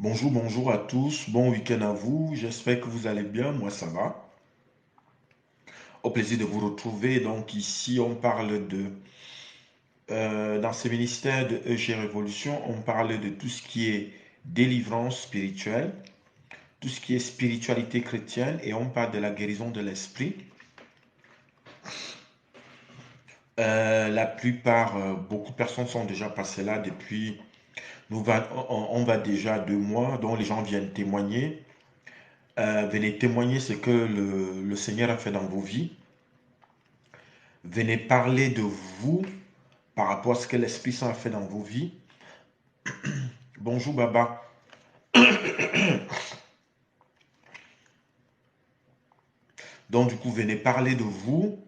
Bonjour, bonjour à tous. Bon week-end à vous. J'espère que vous allez bien. Moi, ça va. Au plaisir de vous retrouver. Donc, ici, on parle dans ce ministère de EG Révolution, on parle de tout ce qui est délivrance spirituelle, tout ce qui est spiritualité chrétienne et on parle de la guérison de l'esprit. La plupart, beaucoup de personnes sont déjà passées là depuis, on va déjà 2 mois, dont les gens viennent témoigner. Venez témoigner ce que le Seigneur a fait dans vos vies. Venez parler de vous par rapport à ce que l'Esprit Saint a fait dans vos vies. Bonjour Baba. Donc du coup, venez parler de vous.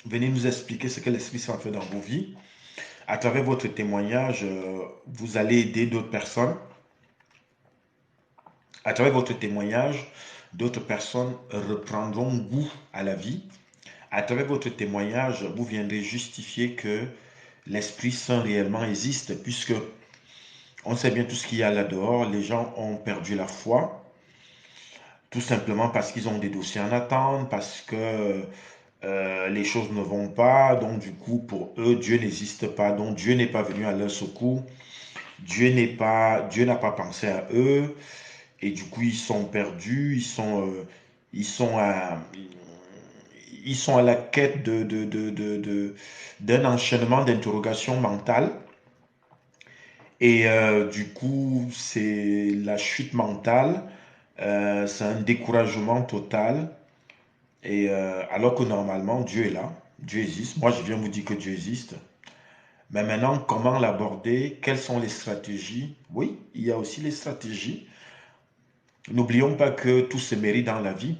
Venez nous expliquer ce que l'Esprit Saint a fait dans vos vies. À travers votre témoignage, vous allez aider d'autres personnes. À travers votre témoignage, d'autres personnes reprendront goût à la vie. À travers votre témoignage, vous viendrez justifier que l'Esprit Saint réellement existe, puisque on sait bien tout ce qu'il y a là dehors. Les gens ont perdu la foi. Tout simplement parce qu'ils ont des dossiers en attente, parce que les choses ne vont pas. Donc, du coup, pour eux, Dieu n'existe pas. Donc, Dieu n'est pas venu à leur secours. Dieu n'a pas pensé à eux. Et du coup, ils sont perdus. Ils sont à, ils sont à la quête d'un enchaînement d'interrogations mentales. Et du coup, c'est la chute mentale. C'est un découragement total. Et alors que normalement, Dieu est là, Dieu existe. Moi, je viens vous dire que Dieu existe. Mais maintenant, comment l'aborder? Quelles sont les stratégies? Oui, il y a aussi les stratégies. N'oublions pas que tout se mérite dans la vie.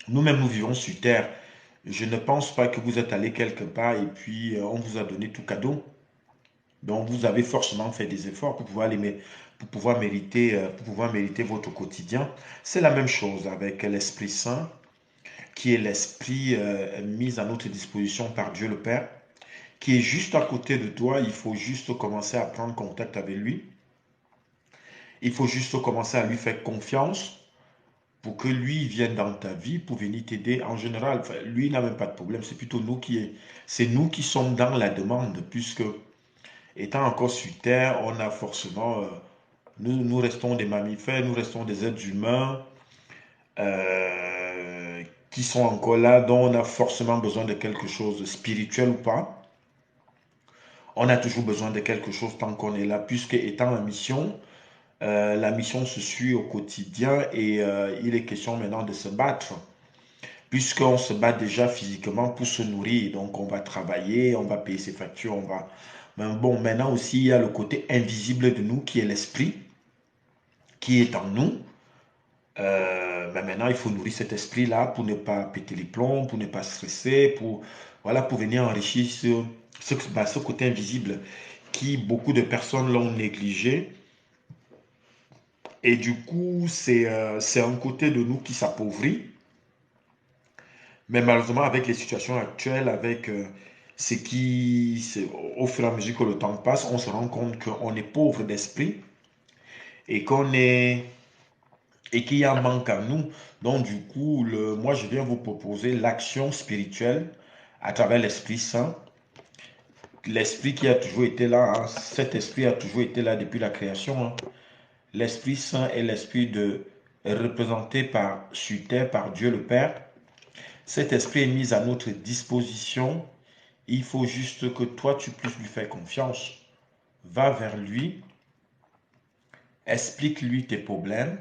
Nous-mêmes, nous vivons sur Terre. Je ne pense pas que vous êtes allé quelque part et puis on vous a donné tout cadeau. Donc, vous avez forcément fait des efforts pour pouvoir mériter votre quotidien. C'est la même chose avec l'Esprit Saint, qui est l'esprit mis à notre disposition par Dieu le Père, qui est juste à côté de toi. Il faut juste commencer à prendre contact avec lui. Il faut juste commencer à lui faire confiance pour que lui vienne dans ta vie, pour venir t'aider. En général, enfin, lui n'a même pas de problème. C'est plutôt c'est nous qui sommes dans la demande, puisque étant encore sur Terre, on a forcément, nous restons des mammifères, nous restons des êtres humains. Qui sont encore là, dont on a forcément besoin de quelque chose de spirituel ou pas. On a toujours besoin de quelque chose tant qu'on est là, puisque étant en mission, la mission se suit au quotidien et il est question maintenant de se battre, puisqu'on se bat déjà physiquement pour se nourrir. Donc on va travailler, on va payer ses factures, on va... Mais bon, maintenant aussi, il y a le côté invisible de nous qui est l'esprit, qui est en nous. Mais maintenant, il faut nourrir cet esprit-là pour ne pas péter les plombs, pour ne pas stresser, voilà, pour venir enrichir ce côté invisible qui beaucoup de personnes l'ont négligé. Et du coup, c'est un côté de nous qui s'appauvrit. Mais malheureusement, avec les situations actuelles, avec au fur et à mesure que le temps passe, on se rend compte qu'on est pauvre d'esprit et qu'il y a un manque à nous. Donc, du coup, moi, je viens vous proposer l'action spirituelle à travers l'Esprit Saint. L'Esprit qui a toujours été là, hein, cet Esprit a toujours été là depuis la création. Hein. L'Esprit Saint est l'Esprit représenté sur terre par Dieu le Père. Cet Esprit est mis à notre disposition. Il faut juste que toi, tu puisses lui faire confiance. Va vers lui, explique-lui tes problèmes.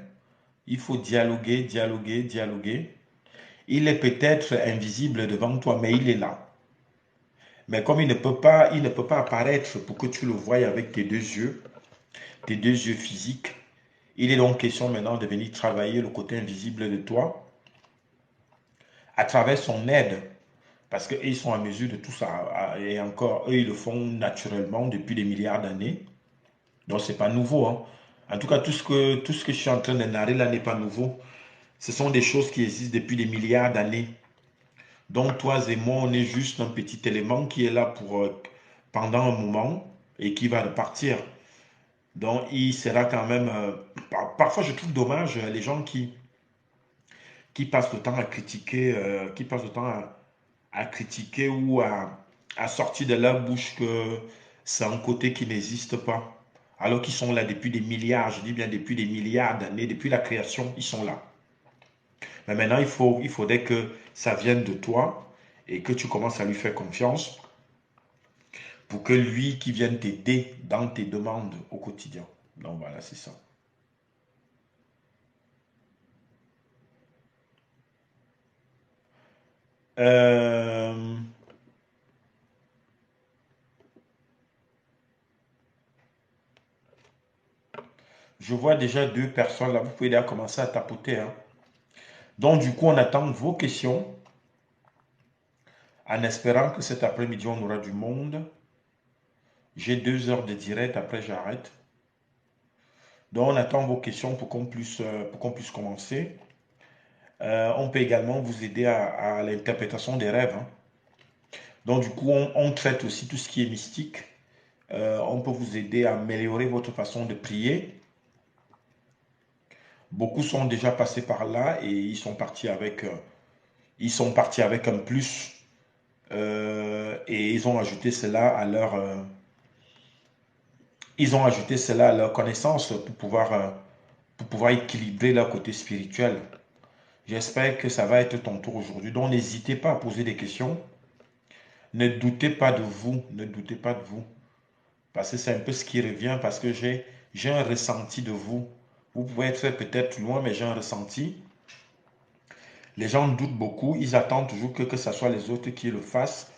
Il faut dialoguer, dialoguer, dialoguer. Il est peut-être invisible devant toi, mais il est là. Mais comme il ne peut pas apparaître pour que tu le voies avec tes deux yeux physiques, il est donc question maintenant de venir travailler le côté invisible de toi à travers son aide. Parce qu'ils sont à mesure de tout ça. Et encore, eux, ils le font naturellement depuis des milliards d'années. Donc, c'est pas nouveau. Hein. En tout cas, tout ce que je suis en train de narrer là n'est pas nouveau. Ce sont des choses qui existent depuis des milliards d'années. Donc, toi et moi, on est juste un petit élément qui est là pendant un moment et qui va repartir. Donc, il sera quand même... parfois, je trouve dommage les gens qui passent le temps à critiquer, qui passent le temps à critiquer ou à sortir de leur bouche que c'est un côté qui n'existe pas. Alors qu'ils sont là depuis des milliards, je dis bien depuis des milliards d'années, depuis la création, ils sont là. Mais maintenant, il faudrait que ça vienne de toi et que tu commences à lui faire confiance pour que lui qui vienne t'aider dans tes demandes au quotidien. Donc voilà, c'est ça. Euh, je vois déjà deux personnes là, vous pouvez déjà commencer à tapoter, hein. Donc du coup, on attend vos questions en espérant que cet après-midi, on aura du monde. J'ai 2 heures de direct, après j'arrête. Donc on attend vos questions pour qu'on puisse commencer. On peut également vous aider à l'interprétation des rêves, hein. Donc du coup, on traite aussi tout ce qui est mystique. On peut vous aider à améliorer votre façon de prier. Beaucoup sont déjà passés par là et ils sont partis avec un plus et ils ont ajouté cela à ils ont ajouté cela à leur connaissance pour pouvoir équilibrer leur côté spirituel. J'espère que ça va être ton tour aujourd'hui. Donc n'hésitez pas à poser des questions. Ne doutez pas de vous, ne doutez pas de vous. Parce que c'est un peu ce qui revient, parce que j'ai un ressenti de vous. Vous pouvez être peut-être loin, mais j'ai un ressenti. Les gens doutent beaucoup, ils attendent toujours que ce soit les autres qui le fassent.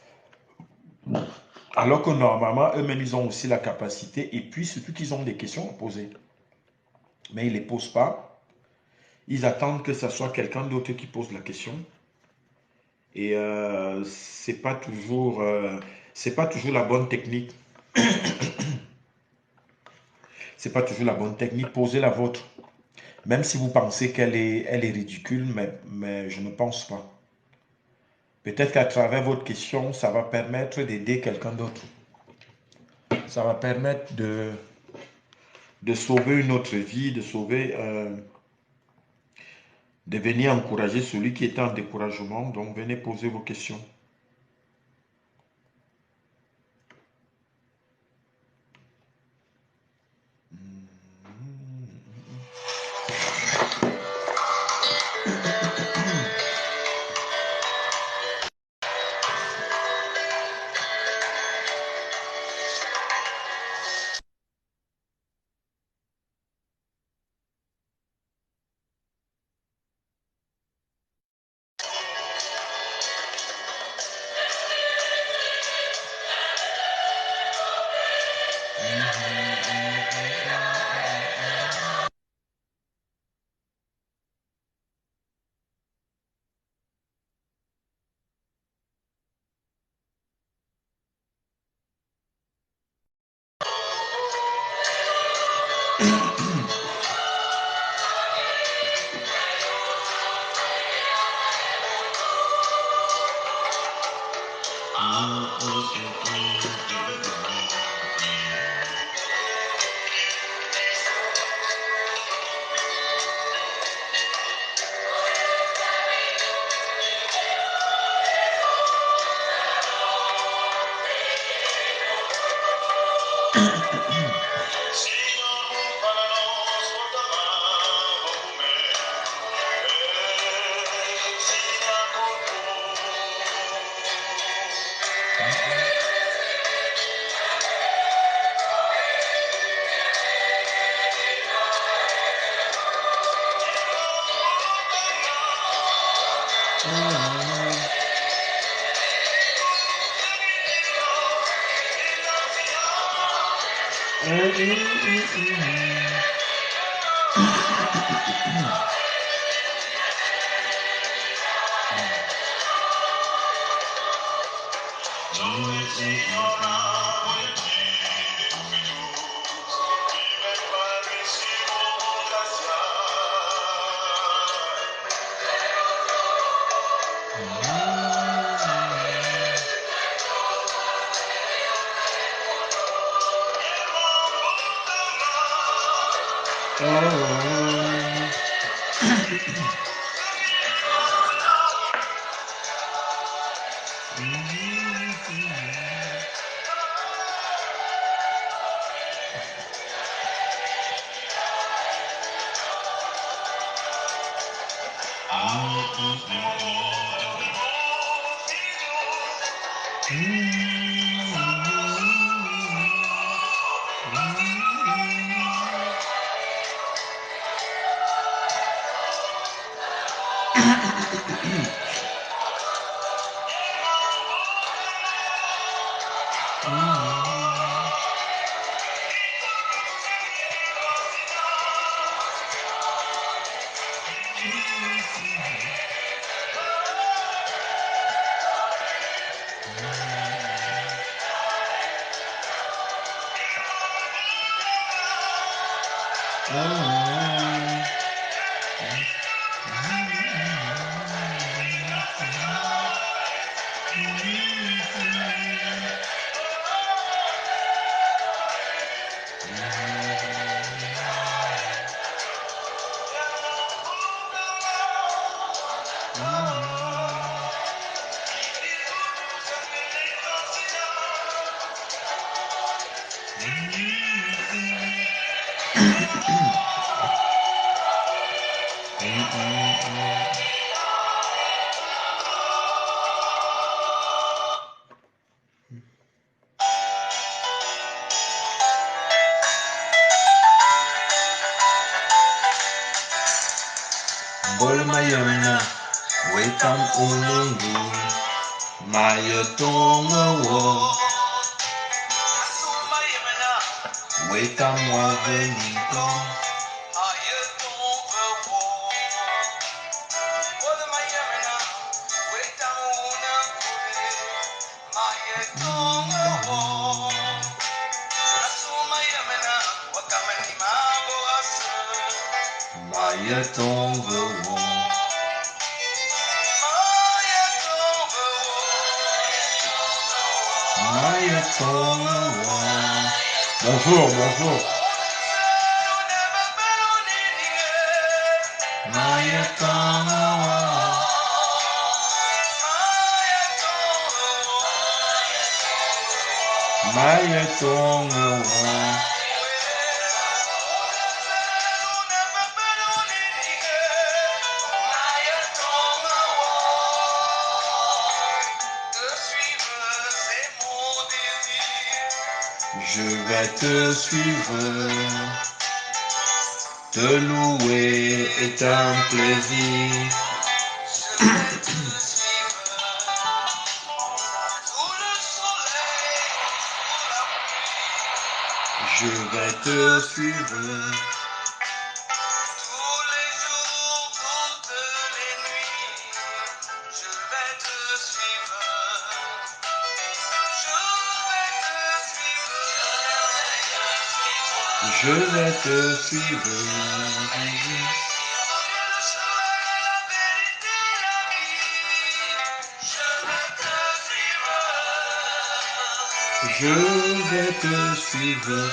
Alors que normalement, eux-mêmes, ils ont aussi la capacité. Et puis, surtout qu'ils ont des questions à poser. Mais ils ne les posent pas. Ils attendent que ce soit quelqu'un d'autre qui pose la question. Et c'est pas toujours la bonne technique. C'est pas toujours la bonne technique. Posez la vôtre. Même si vous pensez elle est ridicule, mais je ne pense pas. Peut-être qu'à travers votre question, ça va permettre d'aider quelqu'un d'autre. Ça va permettre de sauver une autre vie, de venir encourager celui qui est en découragement. Donc, venez poser vos questions. Bolmayana, wetam ulungu, mayotonga wo, wetam wavenito, mayotonga wo. Bonjour, bonjour. Je vais te suivre, te louer est un plaisir. Je vais te suivre. Tous les jours, toutes les nuits, je vais te suivre. Je vais te suivre. Je vais te suivre. Je vais te suivre.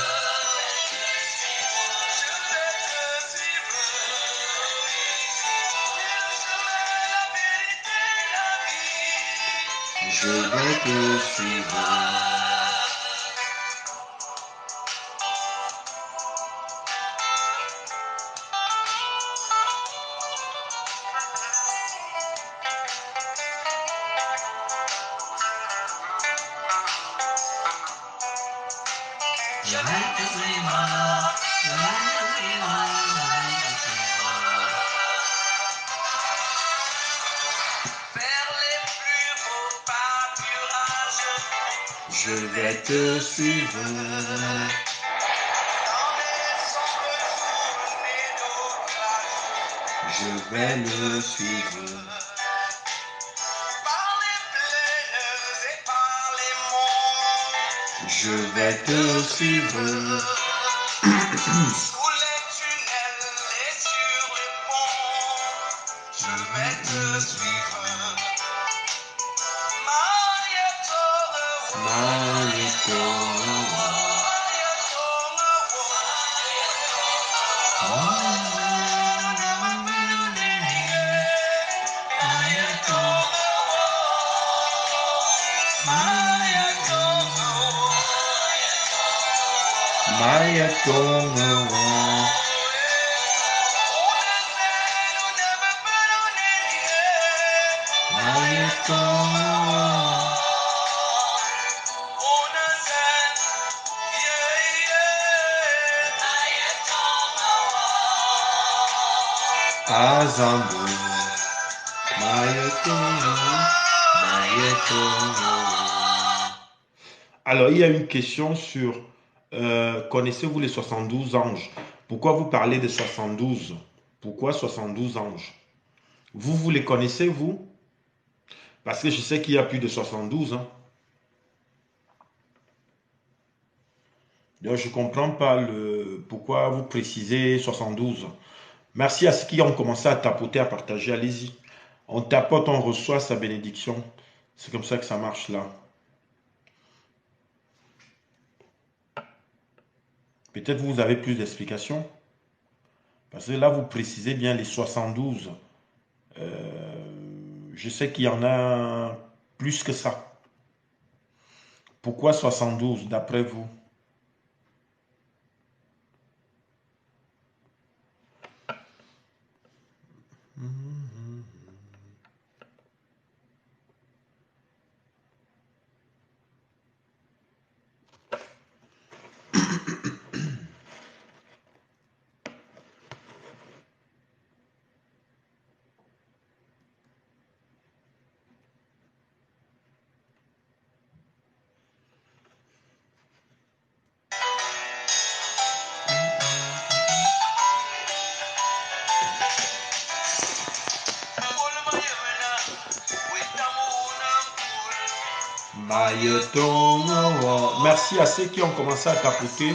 Je vais te suivre. Je vais le suivre. Je vais te suivre. Sous les tunnels et sur les ponts, je vais te suivre. Mayetongo. Mayetongo. Azambo. Mayetongo. Mayetongo. Alors, il y a une question sur connaissez-vous les 72 anges? Pourquoi vous parlez des 72? Pourquoi 72 anges? Vous les connaissez, vous? Parce que je sais qu'il y a plus de 72. Hein. Donc, je ne comprends pas pourquoi vous précisez 72. Merci à ceux qui ont commencé à tapoter, à partager. Allez-y. On tapote, on reçoit sa bénédiction. C'est comme ça que ça marche là. Peut-être vous avez plus d'explications. Parce que là, vous précisez bien les 72. Je sais qu'il y en a plus que ça. Pourquoi 72 d'après vous? Merci à ceux qui ont commencé à tapoter.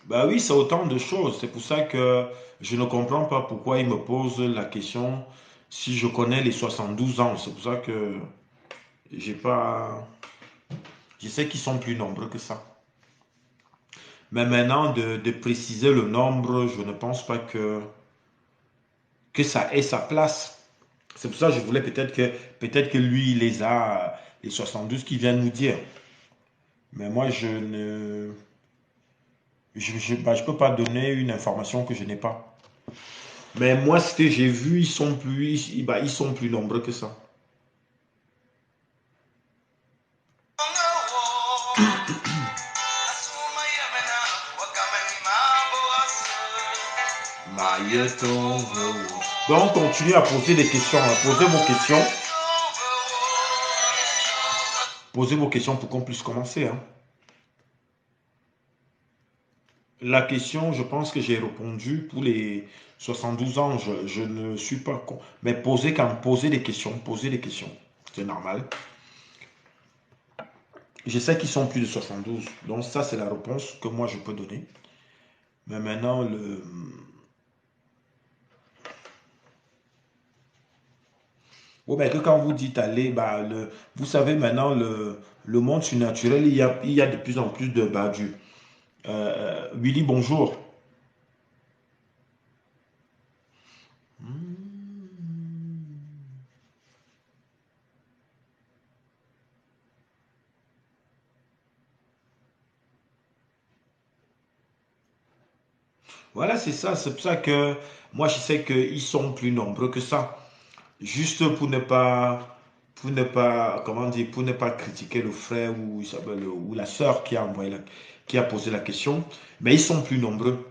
Bah oui, c'est autant de choses. C'est pour ça que je ne comprends pas pourquoi il me pose la question si je connais les 72 ans. C'est pour ça que j'ai pas. Je sais qu'ils sont plus nombreux que ça. Mais maintenant, de préciser le nombre, je ne pense pas que ça ait sa place. C'est pour ça que je voulais peut-être que lui, il les a, les 72 qui viennent nous dire. Mais moi, je ne. Je peux pas donner une information que je n'ai pas. Mais moi, ce que j'ai vu, ils sont plus nombreux que ça. Donc, continuez à poser des questions. Posez vos questions. Posez vos questions pour qu'on puisse commencer. Hein. La question, je pense que j'ai répondu pour les 72 ans. Je ne suis pas con. Mais posez des questions. Posez des questions. C'est normal. Je sais qu'ils sont plus de 72. Donc, ça, c'est la réponse que moi, je peux donner. Mais maintenant, oh, ben, que quand vous dites aller, bah, vous savez maintenant, le monde surnaturel, il y a de plus en plus de badus. Willy, bonjour. Voilà, c'est ça. C'est pour ça que moi, je sais qu'ils sont plus nombreux que ça. Juste pour ne pas, comment dire, pour ne pas critiquer le frère ou la sœur qui a qui a posé la question. Mais ils sont plus nombreux.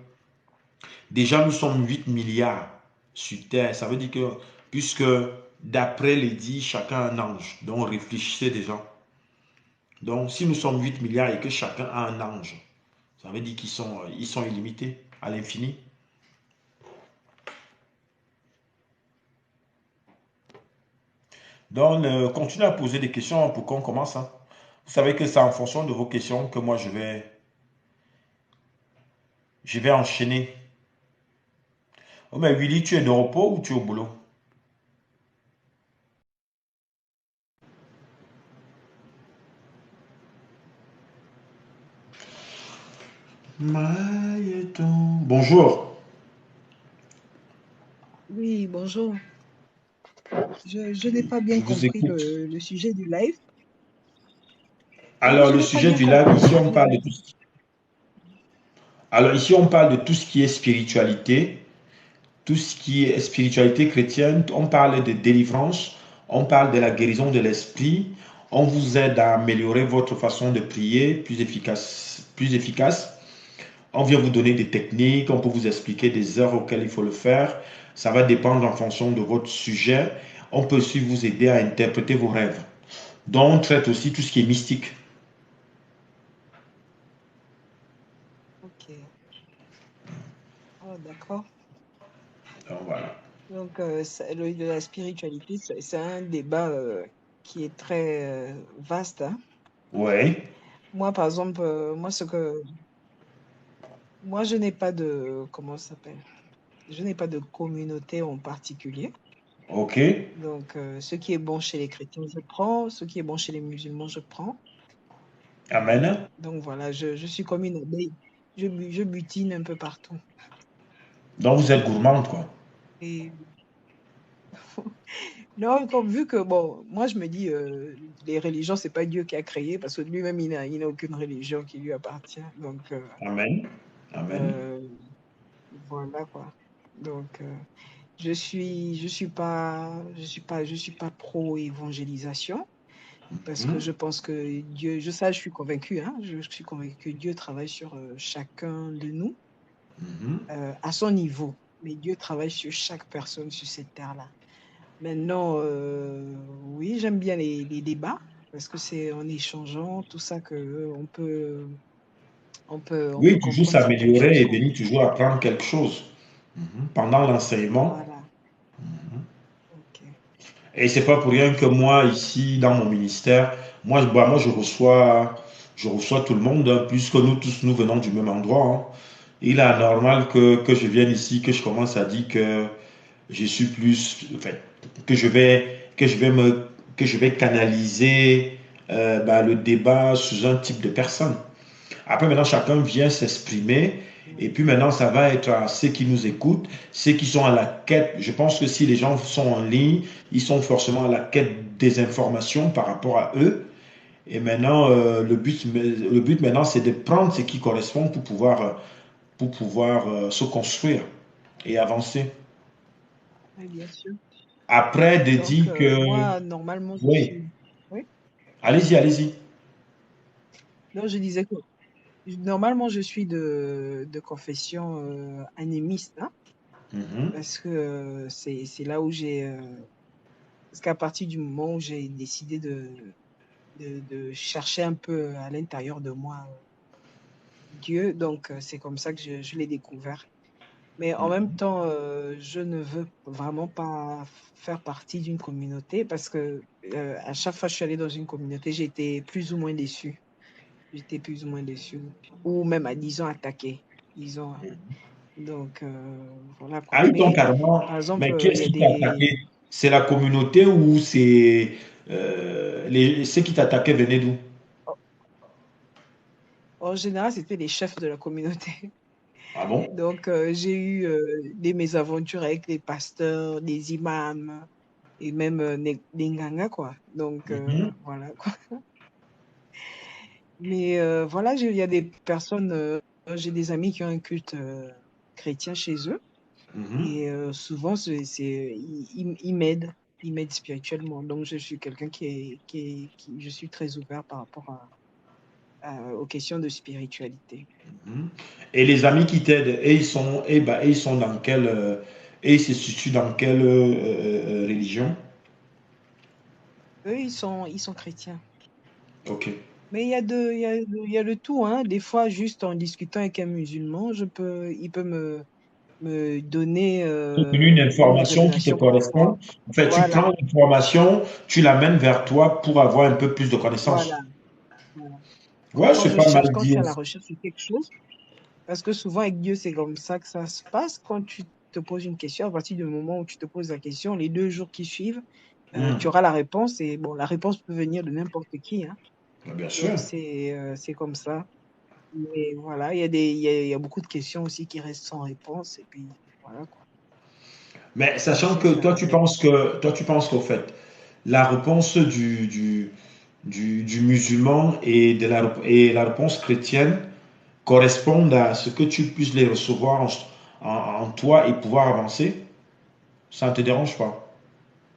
Déjà, nous sommes 8 milliards sur Terre. Ça veut dire que, puisque d'après les dits, chacun a un ange. Donc, réfléchissez déjà. Donc, si nous sommes 8 milliards et que chacun a un ange, ça veut dire ils sont illimités à l'infini. Donc, continuez à poser des questions pour qu'on commence. Hein. Vous savez que c'est en fonction de vos questions que moi, je vais enchaîner. Oh, mais Willy, tu es de repos ou tu es au boulot? Mailleton. Bonjour. Oui, bonjour. Je n'ai pas bien Je vous compris écoute. le sujet du live. J'ai dit, Alors, je le n'ai pas sujet bien du live, compris le ici, sujet on du parle de live. tout. Alors, ici, on parle de tout ce qui est spiritualité, tout ce qui est spiritualité chrétienne. On parle de délivrance, on parle de la guérison de l'esprit. On vous aide à améliorer votre façon de prier plus efficace, plus efficace. On vient vous donner des techniques, on peut vous expliquer des heures auxquelles il faut le faire. Ça va dépendre en fonction de votre sujet. On peut aussi vous aider à interpréter vos rêves. Donc, on traite aussi tout ce qui est mystique. Ok. Oh, d'accord. Donc, voilà. Donc, la spiritualité, c'est un débat qui est très vaste, hein. Oui, Moi, par exemple, moi, je n'ai pas de, comment ça s'appelle? Je n'ai pas de communauté en particulier. ok. Donc, ce qui est bon chez les chrétiens, je prends. Ce qui est bon chez les musulmans, je prends. Amen. Donc, voilà, je suis comme une abeille. Je butine un peu partout. Donc, vous êtes gourmande, quoi. Et non, comme vu que, bon, moi je me dis, les religions, c'est pas Dieu qui a créé, parce que lui-même, il n'a aucune religion qui lui appartient. Donc, Amen. Amen. euh, voilà quoi. Donc, je suis pas pro-évangélisation, parce que Mhm. je pense que Dieu, je suis convaincue, hein, je suis convaincue que Dieu travaille sur chacun de nous Mhm. à son niveau. Mais Dieu travaille sur chaque personne sur cette terre-là. Maintenant, oui, j'aime bien les débats parce que c'est en échangeant tout ça que on peut Oui, toujours comprendre certaines choses s'améliorer et qu'on venir toujours apprendre quelque chose. Mhm. Pendant l'enseignement. voilà. Ok. Et c'est pas pour rien que moi, ici, dans mon ministère, moi, je reçois tout le monde, hein, puisque nous tous, nous venons du même endroit, hein. Il est normal que je vienne ici, que je commence à dire que je suis plus, enfin, que je vais que je vais canaliser le débat sous un type de personne. Après, maintenant, chacun vient s'exprimer. Et puis maintenant, ça va être à ceux qui nous écoutent, ceux qui sont à la quête. Je pense que si les gens sont en ligne, ils sont forcément à la quête des informations par rapport à eux. Et maintenant, le but maintenant, c'est de prendre ce qui correspond pour pouvoir se construire et avancer. Oui, bien sûr. Après, de Donc, dire que, moi, normalement, je oui, suis. Oui. allez-y, allez-y. Donc, je disais que normalement, je suis de confession animiste, hein, Mhm, parce que c'est là où parce qu'à partir du moment où j'ai décidé de chercher un peu à l'intérieur de moi Dieu. Donc, c'est comme ça que je l'ai découvert. Mais en même mhm. temps, je ne veux vraiment pas faire partie d'une communauté parce que à chaque fois que je suis allée dans une communauté, j'ai été plus ou moins déçue. J'étais plus ou moins déçue. Ou même, disons, attaquée. Disons. Donc, voilà quoi. Ah, ils t'ont Mais carrément. par exemple, Mais qui il y est-ce a qui t'a des. attaqué? C'est la communauté ou c'est ceux qui t'attaquaient venaient d'où? En général, c'était les chefs de la communauté. Ah bon? Donc, j'ai eu des mésaventures avec les pasteurs, des imams et même des ngangas, quoi. Donc, Mhm, voilà, quoi. Mais voilà, il y a des personnes, j'ai des amis qui ont un culte chrétien chez eux. mhm. Et souvent, ils m'aident. Ils m'aident spirituellement. Donc, je suis quelqu'un je suis très ouvert par rapport aux questions de spiritualité. Mhm. Et les amis qui t'aident, et ils sont dans quelle, et ils se situent dans quelle religion? Eux, ils sont chrétiens. Ok. Mais il y a le tout, hein. Des fois, juste en discutant avec un musulman, il peut me donner Une une information qui te révélation par rapport. correspond. En fait, tu Voilà, prends l'information, tu l'amènes vers toi pour avoir un peu plus de voilà, connaissances. voilà. Ouais, c'est pas mal Quand je dit. suis à la recherche de quelque chose, parce que souvent avec Dieu, c'est comme ça que ça se passe. Quand tu te poses une question, à partir du moment où tu te poses la question, les 2 jours qui suivent, tu Hmm. auras la réponse. Et bon, la réponse peut venir de n'importe qui, hein. Bien sûr. Donc, c'est comme ça. Mais voilà, il y a beaucoup de questions aussi qui restent sans réponse. Et puis, voilà quoi. Mais Il sachant faut que faire avec. toi tu penses qu'au fait, la réponse du musulman et la réponse chrétienne correspondent à ce que tu puisses les recevoir en toi et pouvoir avancer, ça ne te dérange pas.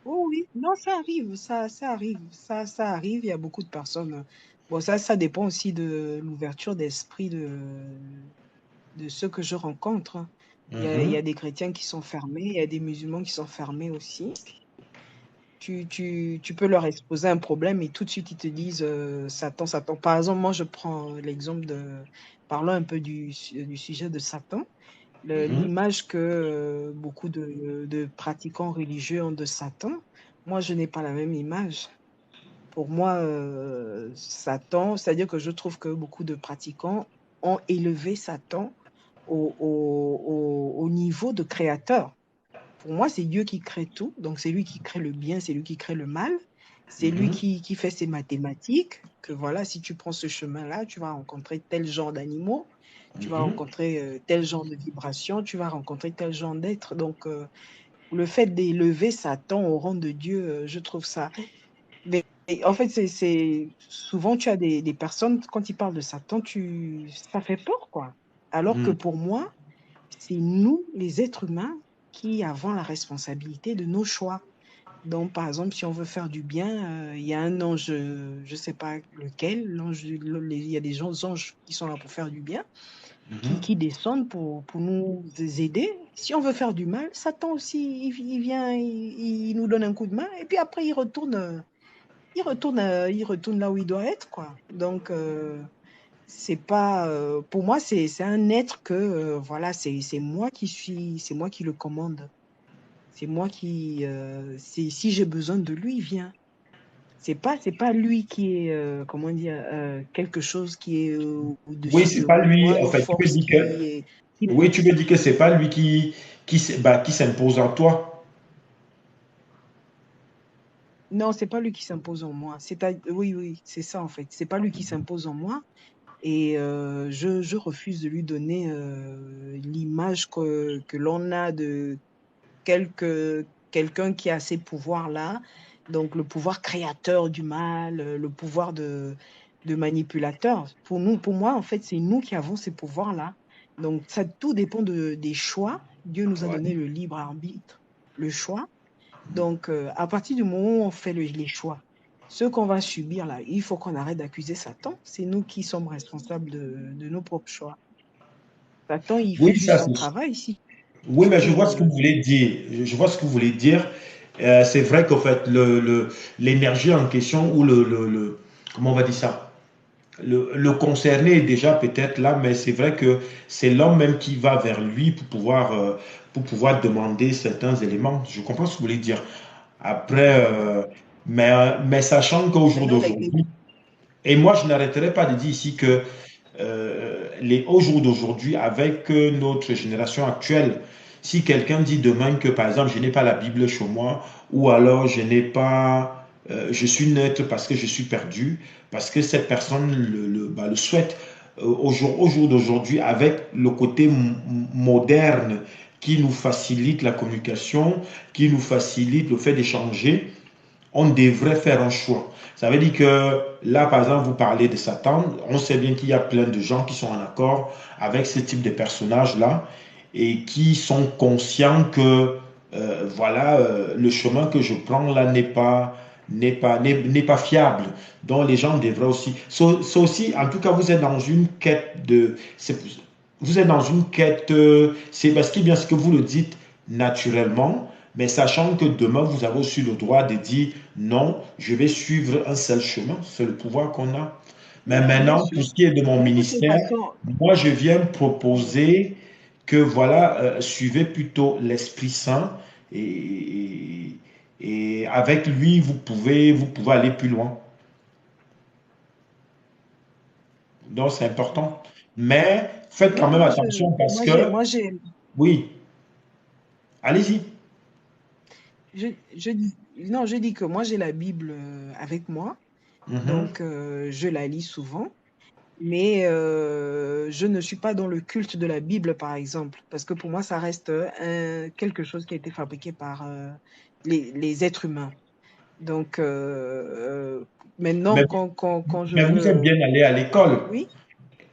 Oh oui, non, ça arrive, ça arrive, ça arrive. Il y a beaucoup de personnes. Bon, ça dépend aussi de l'ouverture d'esprit de ceux que je rencontre, hein. Il y Mhm, a des chrétiens qui sont fermés, il y a des musulmans qui sont fermés aussi. Tu peux leur exposer un problème et tout de suite ils te disent Satan, Satan. Par exemple, moi je prends l'exemple de, parlons un peu du sujet de Satan. mhm, L'image que beaucoup de pratiquants religieux ont de Satan, moi je n'ai pas la même image. Pour moi, Satan, c'est-à-dire que je trouve que beaucoup de pratiquants ont élevé Satan au niveau de créateur. Pour moi, c'est Dieu qui crée tout. Donc, c'est lui qui crée le bien, c'est lui qui crée le mal. C'est lui mhm, qui fait ses mathématiques. Que voilà, si tu prends ce chemin-là, tu vas rencontrer tel genre d'animaux, tu vas mhm. rencontrer tel genre de vibration, tu vas rencontrer tel genre d'être. Donc, le fait d'élever Satan au rang de Dieu, je trouve ça. Mais en fait, souvent, tu as des personnes, quand ils parlent de Satan, ça fait peur, quoi. Alors que Mhm. pour moi, c'est nous, les êtres humains, qui avons la responsabilité de nos choix. Donc, par exemple, si on veut faire du bien, il y a un ange, je ne sais pas lequel, il y a des gens, anges qui sont là pour faire du bien, Mhm. qui descendent pour nous aider. Si on veut faire du mal, Satan aussi, il vient, il nous donne un coup de main, et puis après, il retourne là où il doit être, quoi. Donc, c'est pas, pour moi, c'est un être que, voilà, c'est moi qui le commande. C'est moi qui, si j'ai besoin de lui, il vient. C'est pas lui qui est, comment dire, quelque chose qui est Oui, au-dessus c'est de pas lui, moi, en une fait, tu peux force dire que, qui est. oui, tu peux dire que c'est pas lui qui s'impose en toi. Non, c'est pas lui qui s'impose en moi. Oui, oui, c'est ça en fait. C'est pas lui qui s'impose en moi. Et je refuse de lui donner l'image que l'on a de quelqu'un qui a ces pouvoirs-là, donc le pouvoir créateur du mal, le pouvoir de manipulateur. Pour moi, en fait, c'est nous qui avons ces pouvoirs-là. Donc, ça tout dépend des choix. Dieu nous a Ouais. donné le libre arbitre, le choix. Donc, à partir du moment où on fait les choix, ce qu'on va subir là, il faut qu'on arrête d'accuser Satan. C'est nous qui sommes responsables de nos propres choix. Satan, il fait Oui, juste ça son c'est. travail. Si Oui, mais je vois ce que tu, vous voulez dire. Je vois ce que vous voulez dire. C'est vrai qu'en fait, l'énergie en question ou comment on va dire ça? Le concerné est déjà peut-être là, mais c'est vrai que c'est l'homme même qui va vers lui pour pouvoir demander certains éléments. Je comprends ce que vous voulez dire. Après, mais sachant qu'au jour maintenant, les d'aujourd'hui, et moi je n'arrêterai pas de dire ici que au jour d'aujourd'hui, avec notre génération actuelle, si quelqu'un dit demain que, par exemple, je n'ai pas la Bible chez moi, ou alors je n'ai pas, je suis neutre parce que je suis perdu, parce que cette personne le souhaite, au jour d'aujourd'hui, avec le côté moderne qui nous facilite la communication, qui nous facilite le fait d'échanger, on devrait faire un choix. Ça veut dire que là, par exemple, vous parlez de Satan, on sait bien qu'il y a plein de gens qui sont en accord avec ce type de personnages-là et qui sont conscients que voilà, le chemin que je prends là n'est pas fiable. Donc les gens devraient aussi. C'est aussi, en tout cas, vous êtes dans une quête de. Vous êtes dans une quête. C'est parce qu'il bien ce que vous le dites naturellement, mais sachant que demain, vous avez aussi le droit de dire non, je vais suivre un seul chemin. C'est le pouvoir qu'on a. Mais Oui, bien maintenant, pour sûr. ce qui est de mon De toutes les ministère, façons, moi, je viens proposer que, voilà, suivez plutôt l'Esprit Saint et, et avec lui, vous pouvez aller plus loin. Donc, c'est important. Mais faites quand non, même attention parce que, oui, allez-y. non, je dis que moi, j'ai la Bible avec moi, Mhm, donc je la lis souvent. mais je ne suis pas dans le culte de la Bible, par exemple, parce que pour moi, ça reste quelque chose qui a été fabriqué par les êtres humains. Donc, maintenant, Mais, quand je mais vous êtes veux... bien allé à l'école. Oui,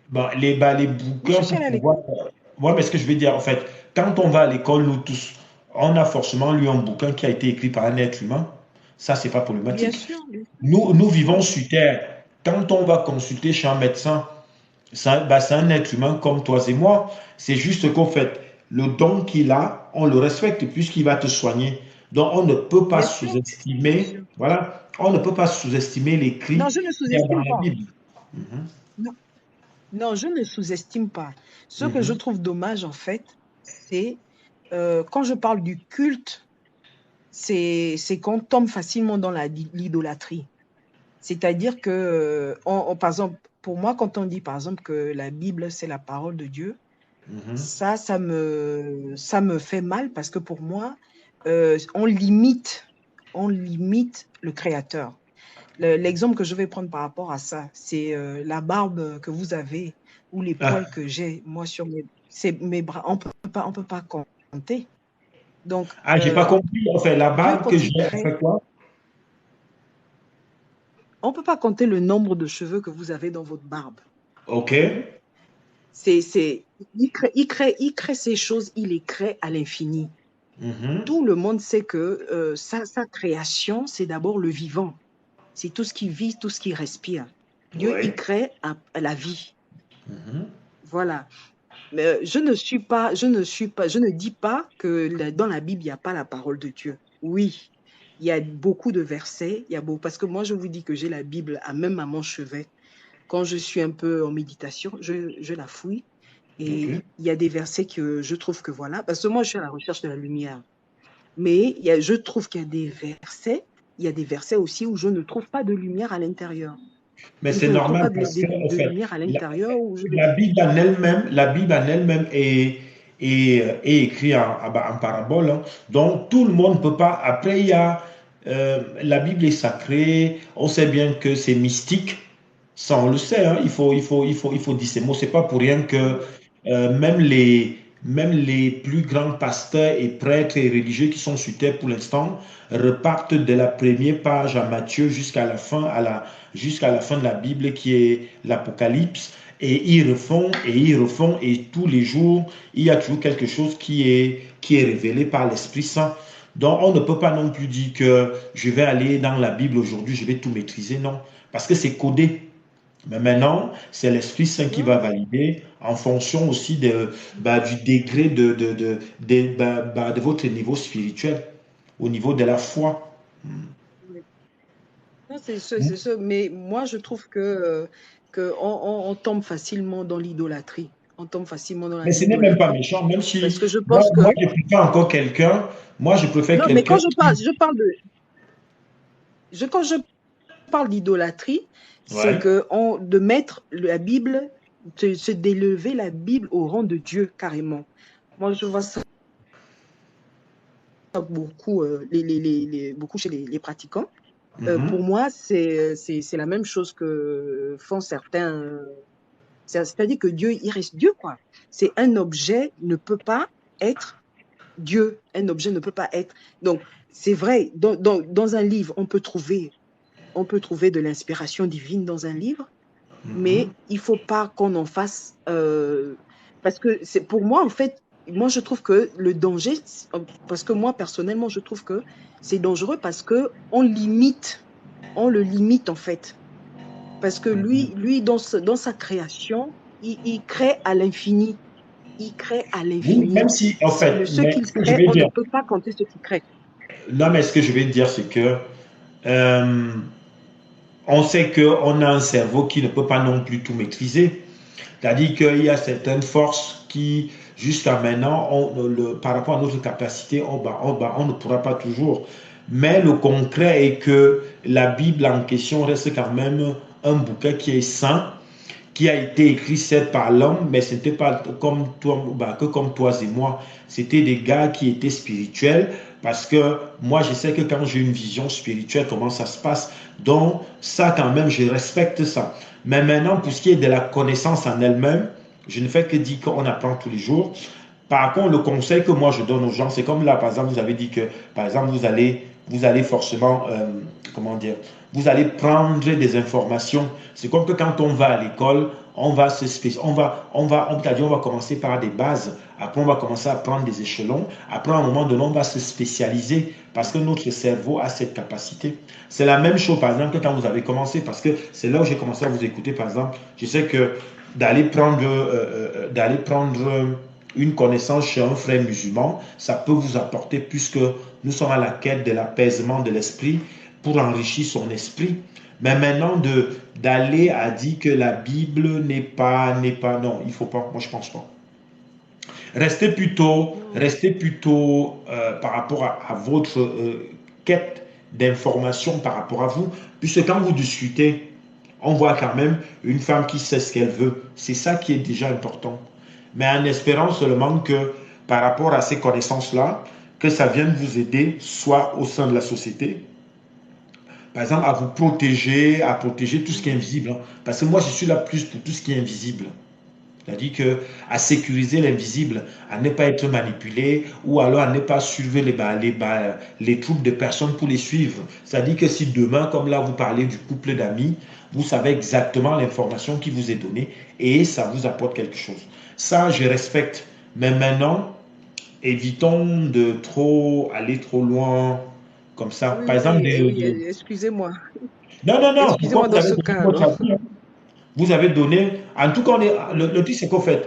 Bon, les oui, je bouquins suis pour allée à pouvoir. l'école. Ouais, mais ce que je veux dire, en fait, quand on va à l'école, nous tous, on a forcément lu un bouquin qui a été écrit par un être humain. Ça, c'est pas Bien problématique. sûr, bien Nous sûr. vivons sur Terre. Quand on va consulter chez un médecin, c'est un être humain comme toi et moi. C'est juste qu'en fait, le don qu'il a, on le respecte puisqu'il va te soigner. Donc, on ne peut pas Bien sûr, bien sous-estimer, sûr. voilà, on ne peut pas sous-estimer Non, l'écrit je ne qu'il y a dans sous-estime la pas. Bible. Mhm, Non, non, je ne sous-estime pas. Ce que je mhm, trouve dommage, en fait, c'est quand je parle du culte, c'est qu'on tombe facilement dans l'idolâtrie. C'est-à-dire que, par exemple, pour moi, quand on dit, par exemple, que la Bible, c'est la parole de Dieu, mhm. ça me fait mal parce que pour moi, on limite le Créateur. L'exemple que je vais prendre par rapport à ça, c'est la barbe que vous avez ou les Ah, poils que j'ai, moi, sur mes bras. On peut pas compter. Donc, j'ai pas compris. Enfin, la Dieu, barbe que quand il j'ai, en crée, fait quoi? on peut pas compter le nombre de cheveux que vous avez dans votre barbe. Ok. Hmm? Il crée ces choses, il les crée à l'infini. Mhm. Tout le monde sait que sa création, c'est d'abord le vivant. C'est tout ce qui vit, tout ce qui respire. Dieu, il Oui. crée à la vie. Mhm. Voilà. Mais je ne dis pas que dans la Bible, il n'y a pas la parole de Dieu. Oui, il y a beaucoup de versets, parce que moi, je vous dis que j'ai la Bible même à mon chevet. Quand je suis un peu en méditation, je la fouille Ok. et il y a des versets que je trouve que voilà, parce que moi, je suis à la recherche de la lumière. Mais je trouve qu'il y a il y a des versets aussi où je ne trouve pas de lumière à l'intérieur. Mais Où c'est je ne trouve normal pas de, parce de, que, en de fait, lumière à la, l'intérieur. la Bible en elle-même est écrite en parabole, hein. Donc, tout le monde ne peut pas. Après, il y a la Bible est sacrée. On sait bien que c'est mystique. Ça, on le sait, hein. Il faut dire ces mots. C'est pas pour rien que même les plus grands pasteurs et prêtres et religieux qui sont sur terre pour l'instant repartent de la première page à Matthieu jusqu'à la fin de la Bible qui est l'Apocalypse. Et ils refont, et tous les jours, il y a toujours quelque chose qui est révélé par l'Esprit Saint. Donc, on ne peut pas non plus dire que je vais aller dans la Bible aujourd'hui, je vais tout maîtriser, non. Parce que c'est codé. Mais maintenant, c'est l'Esprit Saint qui va Non. valider en fonction aussi du degré de votre niveau spirituel, au niveau de la foi. Non, c'est ça, c'est ça. Mais moi, je trouve que on tombe facilement dans l'idolâtrie. On tombe facilement dans Mais ce n'est même pas l'idolâtrie. méchant, même Parce si que je pense moi que... je préfère encore quelqu'un, moi je préfère Non, mais quelqu'un qui... quand je parle d'idolâtrie, c'est Ouais. que de mettre la Bible, d'élever la Bible au rang de Dieu, carrément. Moi, je vois ça beaucoup, beaucoup chez les pratiquants. Pour Mhm. moi, c'est la même chose que font certains. C'est-à-dire que Dieu, il reste Dieu, quoi. C'est un objet ne peut pas être Dieu. Un objet ne peut pas être. Donc, c'est vrai, dans un livre, on peut trouver de l'inspiration divine dans un livre, Mhm. mais il faut pas qu'on en fasse. Parce que c'est pour moi, en fait, moi, je trouve que le danger, parce que moi, personnellement, je trouve que c'est dangereux parce que on le limite, en fait. Parce que Mhm. lui dans sa création, il crée à l'infini. Il crée à Oui, même l'infini. si, en fait, Ce mais qu'il ce que je crée, vais on ne dire, peut pas compter ce qu'il crée. non, mais ce que je vais dire, c'est que euh, on sait qu'on a un cerveau qui ne peut pas non plus tout maîtriser. C'est-à-dire qu'il y a certaines forces qui, jusqu'à maintenant, par rapport à notre capacité, on ne pourra pas toujours. Mais le concret est que la Bible en question reste quand même un bouquin qui est saint, qui a été écrit certes par l'homme, mais ce n'était pas comme toi, que comme toi et moi. C'était des gars qui étaient spirituels, parce que moi, je sais que quand j'ai une vision spirituelle, comment ça se passe. Donc, ça, quand même, je respecte ça. Mais maintenant, pour ce qui est de la connaissance en elle-même, je ne fais que dire qu'on apprend tous les jours. Par contre, le conseil que moi je donne aux gens, c'est comme là, par exemple, vous avez dit que, par exemple, vous allez forcément, comment dire, vous allez prendre des informations. C'est comme que quand on va à l'école, on va se on va commencer par des bases. Après, on va commencer à prendre des échelons. Après, à un moment donné, on va se spécialiser parce que notre cerveau a cette capacité. C'est la même chose, par exemple, que quand vous avez commencé, parce que c'est là où j'ai commencé à vous écouter, par exemple. Je sais que d'aller prendre une connaissance chez un frère musulman, ça peut vous apporter puisque nous sommes à la quête de l'apaisement de l'esprit pour enrichir son esprit. Mais maintenant, d'aller à dire que la Bible n'est pas, non, il faut pas, moi je pense pas. Restez plutôt par rapport à votre quête d'information par rapport à vous, puisque quand vous discutez, on voit quand même une femme qui sait ce qu'elle veut. C'est ça qui est déjà important. Mais en espérant seulement que par rapport à ces connaissances-là, que ça vienne vous aider, soit au sein de la société, par exemple, à protéger tout ce qui est invisible. Hein. Parce que moi, je suis là plus pour tout ce qui est invisible. C'est-à-dire que à sécuriser l'invisible, à ne pas être manipulé ou alors à ne pas suivre les troupes de personnes pour les suivre. C'est-à-dire que si demain, comme là, vous parlez du couple d'amis, vous savez exactement l'information qui vous est donnée et ça vous apporte quelque chose. Ça, je respecte. Mais maintenant, évitons de trop aller trop loin comme ça. Oui, Par exemple, oui, excusez-moi. non, non, non, pourquoi Excusez-moi vous dans avez ce donné cas votre alors. avis, hein? Vous avez donné, en tout cas, le truc, c'est qu'en fait,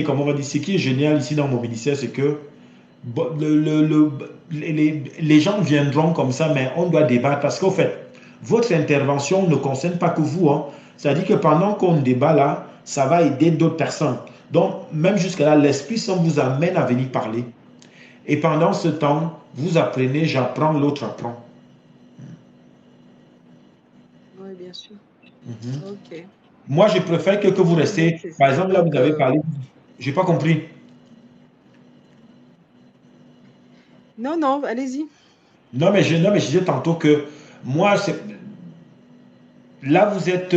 comment on va dire, ce qui est génial ici dans mon ministère, c'est que bon, les gens viendront comme ça, mais on doit débattre parce qu'en fait, votre intervention ne concerne pas que vous. Hein. C'est-à-dire que pendant qu'on débat là, ça va aider d'autres personnes. Donc, même jusqu'à là, l'Esprit Saint vous amène à venir parler. Et pendant ce temps, vous apprenez, j'apprends, l'autre apprend. Oui, bien sûr. Mhm. Ok. Moi, je préfère que vous Oui, restez. c'est Par ça. exemple, là, Donc, vous avez parlé. Je n'ai pas compris. non, non, allez-y. Non, mais je disais tantôt que moi, là, vous êtes.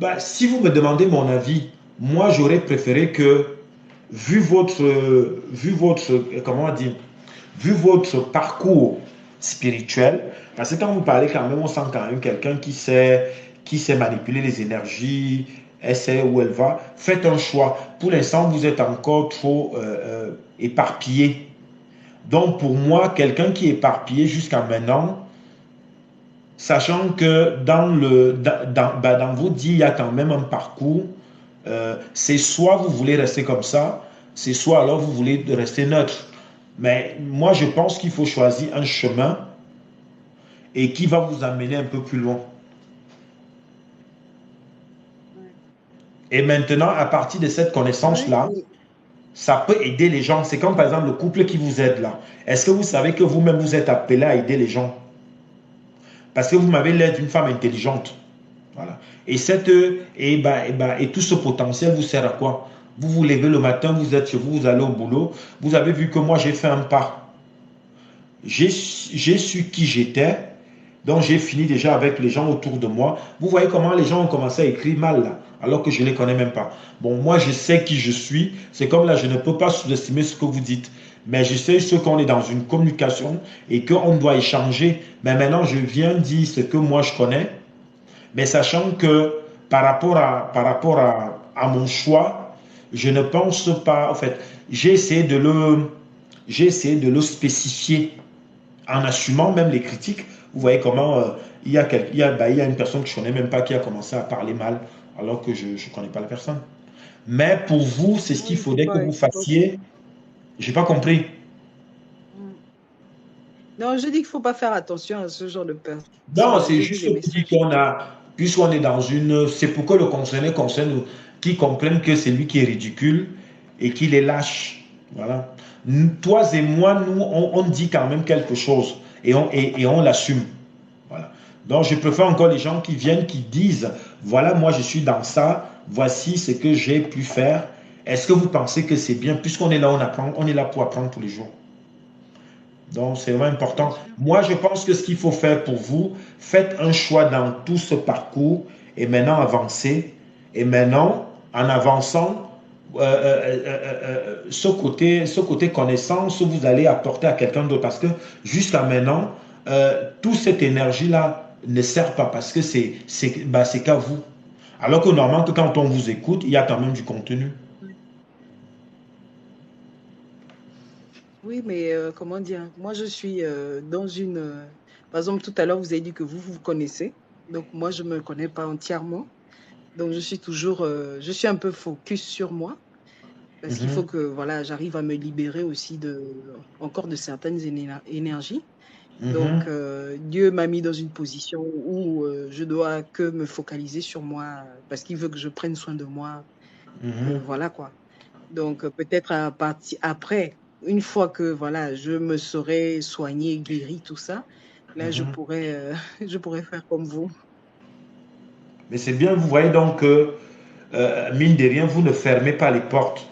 Bah, si vous me demandez mon avis, moi, j'aurais préféré que, vu votre, comment on dit, vu votre parcours spirituel, parce que quand vous parlez quand même, on sent quand même quelqu'un qui sait manipuler les énergies, elle sait où elle va. Faites un choix. Pour l'instant, vous êtes encore trop éparpillé. Donc, pour moi, quelqu'un qui est éparpillé jusqu'à maintenant, sachant que dans vos dits, il y a quand même un parcours, c'est soit vous voulez rester comme ça, c'est soit alors vous voulez rester neutre. Mais moi, je pense qu'il faut choisir un chemin et qui va vous amener un peu plus loin. Ouais. Et maintenant, à partir de cette Ouais, connaissance-là, ça peut aider les gens. C'est comme par exemple le couple qui vous aide là. Est-ce que vous savez que vous-même vous êtes appelé à aider les gens? Parce que vous m'avez l'air d'une femme intelligente. Voilà. Et tout ce potentiel vous sert à quoi? Vous vous levez le matin, vous êtes chez vous, vous allez au boulot. Vous avez vu que moi, j'ai fait un pas. J'ai su qui j'étais. Donc, j'ai fini déjà avec les gens autour de moi. Vous voyez comment les gens ont commencé à écrire mal, là, alors que je ne les connais même pas. Bon, moi, je sais qui je suis. C'est comme là, je ne peux pas sous-estimer ce que vous dites. Mais je sais ce qu'on est dans une communication et qu'on doit échanger. Mais maintenant, je viens dire ce que moi, je connais. Mais sachant que à mon choix, je ne pense pas, en fait, j'ai essayé de le spécifier en assumant même les critiques. Vous voyez comment il y a une personne que je ne connais même pas qui a commencé à parler mal alors que je ne connais pas la personne. Mais pour vous, c'est ce qu'il oui, faudrait que vous il faut pas aussi. fassiez. Je n'ai pas compris. Mm. Non, je dis qu'il ne faut pas faire attention à ce genre de Non, personnes. c'est J'ai vu juste les pour dire messages. puisqu'on est dans une, c'est pour que le concerné concerne, qui comprenne que c'est lui qui est ridicule et qu'il est lâche. Voilà. Toi et moi, nous, on dit quand même quelque chose et on l'assume. Voilà. Donc, je préfère encore les gens qui viennent, qui disent, voilà, moi, je suis dans ça, voici ce que j'ai pu faire. Est-ce que vous pensez que c'est bien? Puisqu'on est là, on apprend, on est là pour apprendre tous les jours. Donc, c'est vraiment bien important. sûr. Moi, je pense que ce qu'il faut faire pour vous, faites un choix dans tout ce parcours et maintenant avancez. Et maintenant, en avançant, ce côté connaissance, vous allez apporter à quelqu'un d'autre. Parce que jusqu'à maintenant, toute cette énergie-là ne sert pas parce que c'est qu'à vous. Alors que normalement, que quand on vous écoute, il y a quand même du contenu. Oui, mais comment dire, moi je suis dans une... par exemple, tout à l'heure, vous avez dit que vous connaissez. Donc moi, je ne me connais pas entièrement. Donc je suis toujours... je suis un peu focus sur moi. Parce qu'il faut Mhm, que voilà, j'arrive à me libérer aussi encore de certaines énergies. Donc, mhm, Dieu m'a mis dans une position où je dois que me focaliser sur moi parce qu'il veut que je prenne soin de moi. mhm, Voilà quoi. Donc, peut-être à partir après, une fois que voilà, je me serai soignée, guérie, tout ça, là, mhm. je pourrais faire comme vous. Mais c'est bien, vous voyez donc que, mine de rien, vous ne fermez pas les portes.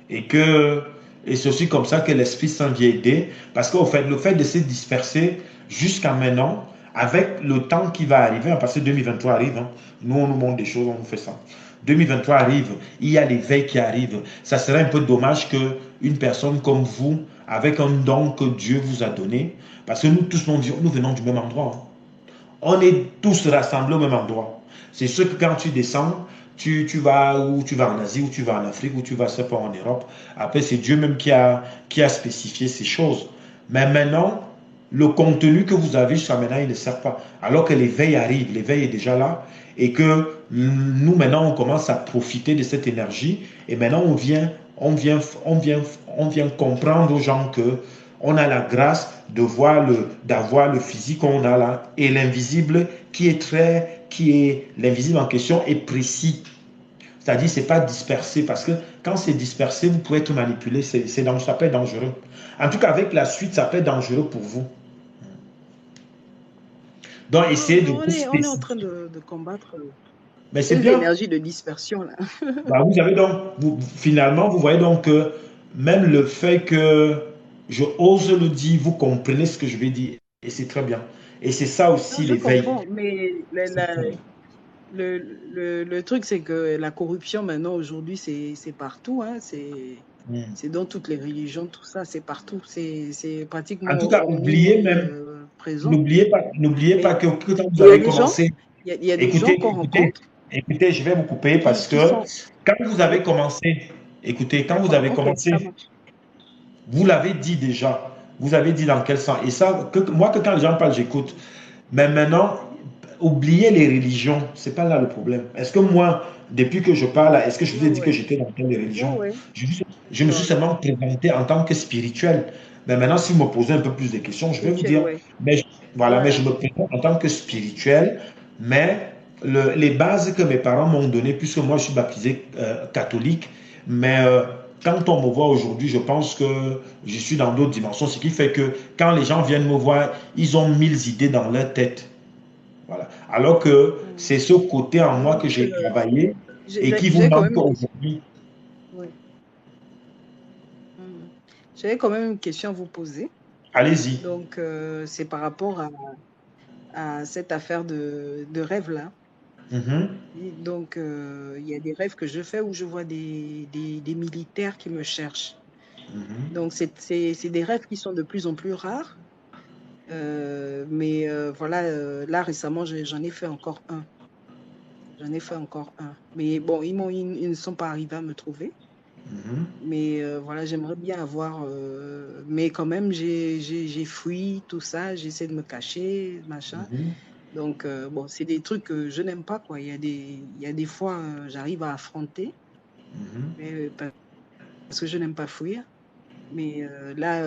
Et que et c'est aussi comme ça que l'Esprit Saint vient aider. Parce qu'au fait, le fait de se disperser jusqu'à maintenant, avec le temps qui va arriver, hein, parce que 2023 arrive, hein, nous on nous montre des choses, on nous fait ça. 2023 arrive, il y a l'éveil qui arrive. Ça serait un peu dommage que une personne comme vous, avec un don que Dieu vous a donné, parce que nous tous, nous venons du même endroit. Hein. On est tous rassemblés au même endroit. C'est sûr que quand tu descends, tu vas ou tu vas en Asie, ou tu vas en Afrique, ou tu vas, c'est pas, en Europe. Après, c'est Dieu même qui a spécifié ces choses. Mais maintenant, le contenu que vous avez jusqu'à maintenant, il ne sert pas. Alors que l'éveil arrive, l'éveil est déjà là, et que nous, maintenant, on commence à profiter de cette énergie, et maintenant, on vient comprendre aux gens que on a la grâce de voir d'avoir le physique qu'on a là et l'invisible l'invisible en question est précis. C'est-à-dire, c'est pas dispersé parce que quand c'est dispersé, vous pouvez être manipulé, ça peut être dangereux. En tout cas, avec la suite, ça peut être dangereux pour vous. Donc, Non, essayez de non, vous on est en train spécifier. de combattre Mais c'est ces bien. énergies de dispersion là. Bah, vous avez donc, finalement, vous voyez donc que même le fait que je ose le dire, vous comprenez ce que je vais dire. Et c'est très bien. Et c'est ça Non, aussi je l'éveil. comprends, mais C'est très bien. le truc, c'est que la corruption, maintenant, aujourd'hui, c'est partout, hein, Mm. c'est dans toutes les religions, tout ça, c'est partout. C'est En tout pratiquement cas, omniprésent. n'oubliez pas Mais que quand vous il y a avez des gens, commencé, il y a des gens écoutez, qu'on écoutez, rencontre écoutez, je vais vous couper parce qui que sont... quand vous Oui, avez commencé, écoutez, quand vous d'accord, avez ok, ça commencé, marche. vous l'avez dit déjà, vous avez dit dans quel sens. Et ça, moi, que quand les gens parlent, j'écoute. Mais maintenant, oubliez les religions, c'est pas là le problème. Est-ce que moi, depuis que je parle, est-ce que je vous Ouais, ai dit que ouais, j'étais dans telle ouais, religion? ouais, Je me suis d'accord. seulement présenté en tant que spirituel. Mais maintenant, si vous me posez un peu plus de questions, je vais vous Spirituel, dire, ouais, mais voilà, mais je voilà. me présente en tant que spirituel, mais les bases que mes parents m'ont données, puisque moi je suis baptisé catholique, mais quand on me voit aujourd'hui, je pense que je suis dans d'autres dimensions, ce qui fait que quand les gens viennent me voir, ils ont mille idées dans leur tête. Voilà. Alors que Hmm. c'est ce côté en moi que Donc, j'ai travaillé et qui vous j'ai quand manque même une question. aujourd'hui. Ouais. Hmm. J'avais quand même une question à vous poser. Allez-y. Donc, c'est par rapport à cette affaire de rêve-là. Mhm, Et donc, il y a des rêves que je fais où je vois des militaires qui me cherchent. mhm, Donc, c'est des rêves qui sont de plus en plus rares. Mais voilà, là, récemment, j'en ai fait encore un. J'en ai fait encore un. Mais bon, ils ne sont pas arrivés à me trouver. mhm, Mais voilà, j'aimerais bien avoir. Mais quand même, j'ai fui tout ça. J'essaie de me cacher, machin. mhm, Donc, bon, c'est des trucs que je n'aime pas, quoi. Il y a des fois, j'arrive à affronter, mhm. mais, parce que je n'aime pas fuir. Mais là,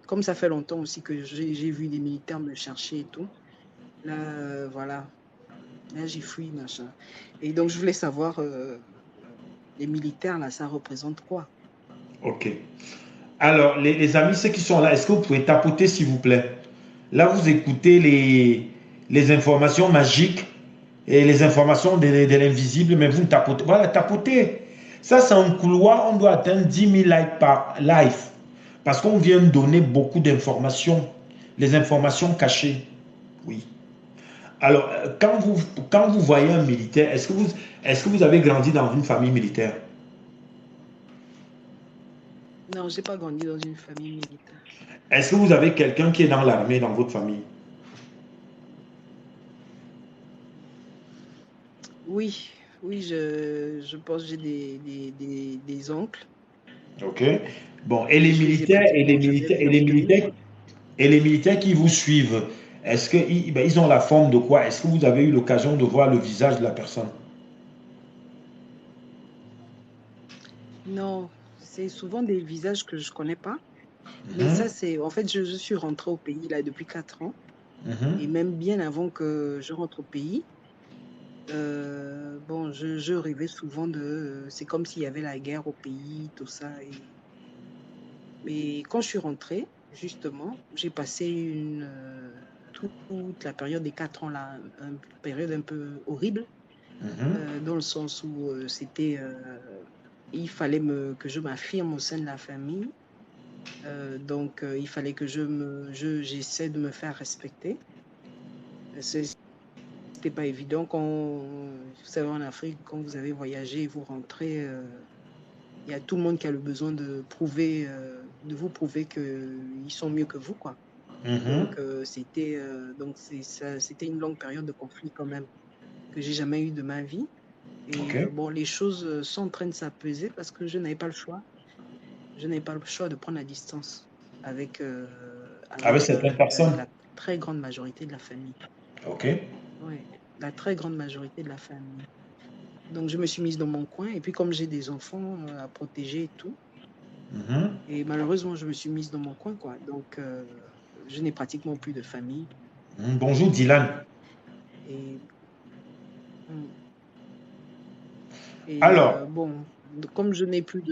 comme ça fait longtemps aussi que j'ai vu des militaires me chercher et tout, là, voilà, là, j'ai fui, machin. Et donc, je voulais savoir, les militaires, là, ça représente quoi? OK. Alors, les amis, ceux qui sont là, est-ce que vous pouvez tapoter, s'il vous plaît? Là, vous écoutez les informations magiques et les informations de l'invisible, mais vous ne tapotez. Voilà, tapotez. Ça, c'est un couloir, on doit atteindre 10 000 likes par live. Parce qu'on vient donner beaucoup d'informations, les informations cachées. Oui. Alors, quand vous voyez un militaire, est-ce que vous avez grandi dans une famille militaire? Non, j'ai pas grandi dans une famille militaire. Est-ce que vous avez quelqu'un qui est dans l'armée dans votre famille? Oui, oui, je pense que j'ai des oncles. Ok. Bon, et Et les je les ai militaires, pratiquement jamais vus en vrai. et les militaires qui vous suivent, est-ce qu'ils ils ont la forme de quoi? Est-ce que vous avez eu l'occasion de voir le visage de la personne? Non, c'est souvent des visages que je connais pas. Mais Mhm, ça, c'est, en fait, je suis rentrée au pays là depuis 4 ans. Et mhm. même bien avant que je rentre au pays, bon, je rêvais souvent c'est comme s'il y avait la guerre au pays, tout ça. Mais quand je suis rentrée, justement, j'ai passé toute la période des 4 ans là, une période un peu horrible, Mhm. dans le sens où il fallait que je m'affirme au sein de la famille. Donc, il fallait que j'essaie de me faire respecter. C'était pas évident quand, vous savez, en Afrique, quand vous avez voyagé et vous rentrez, il y a tout le monde qui a le besoin de vous prouver qu'ils sont mieux que vous, quoi. Mhm. Donc, c'était une longue période de conflit quand même que j'ai jamais eu de ma vie. Ok. Et bon, les choses sont en train de s'apaiser parce que je n'avais pas le choix. Je n'avais pas le choix de prendre la distance avec, Avec avec certaines personnes. la très grande majorité de la famille. Ok. Ouais, la très grande majorité de la famille. Donc, je me suis mise dans mon coin. Et puis, comme j'ai des enfants à protéger et tout, Mhm. et malheureusement, je me suis mise dans mon coin, quoi. Donc, je n'ai pratiquement plus de famille. Bonjour Dylan. Et, mm, Alors, bon, comme je n'ai plus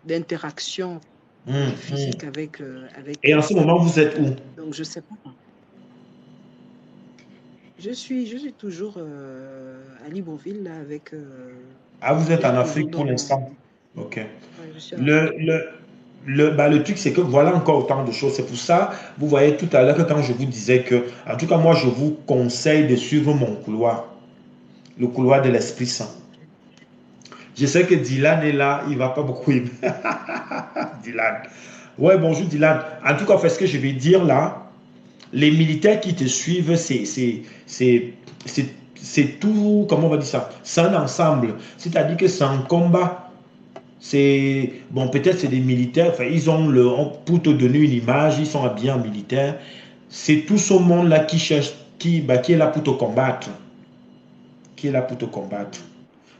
d'interaction mhm. physique avec Et en eux, ce moment, vous êtes où? donc je sais pas. Je suis toujours à Libreville, là, Ah, vous je êtes en suis toujours Afrique pour dans. l'instant. Ok. Ouais, je suis en Le, Afrique. le, le truc, c'est que voilà encore autant de choses. C'est pour ça, vous voyez tout à l'heure que quand je vous disais que, en tout cas, moi, je vous conseille de suivre mon couloir, le couloir de l'Esprit Saint. Ok. Je sais que Dylan est là, il ne va pas beaucoup aimer. Dylan. Ouais, bonjour Dylan. En tout cas, fait ce que je vais dire là, les militaires qui te suivent, c'est tout, comment on va dire ça? C'est un ensemble. C'est-à-dire que c'est un combat. C'est bon, peut-être c'est des militaires, enfin, ils ont pour te donner une image, ils sont habillés en militaire. C'est tout ce monde-là qui cherche, qui est là pour te combattre, qui est là pour te combattre. Mm.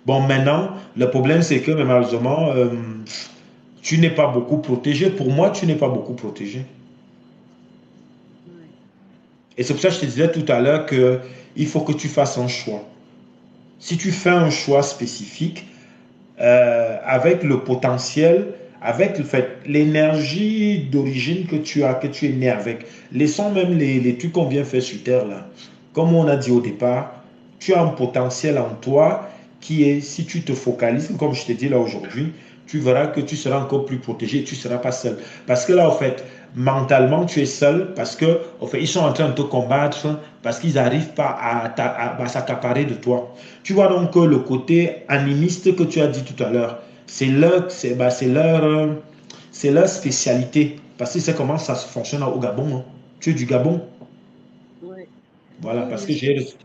Bon, maintenant, le problème c'est que malheureusement, tu n'es pas beaucoup protégé. Pour moi, tu n'es pas beaucoup protégé. Ouais. Et c'est pour ça que je te disais tout à l'heure que il faut que tu fasses un choix. Si tu fais un choix spécifique, avec le potentiel, avec le fait, l'énergie d'origine que tu as, que tu es né avec. Laissons même les trucs qu'on vient faire sur Terre là. Comme on a dit au départ, tu as un potentiel en toi qui est, si tu te focalises, comme je te dis là aujourd'hui, tu verras que tu seras encore plus protégé, tu ne seras pas seul. Parce que là, en fait, mentalement, tu es seul parce que, en fait, ils sont en train de te combattre parce qu'ils n'arrivent pas à s'accaparer de toi. Tu vois donc le côté animiste que tu as dit tout à l'heure, c'est leur spécialité. Parce que c'est comment ça fonctionne au Gabon. Hein. Tu es du Gabon. Ouais. Voilà, Oui, parce je que sais.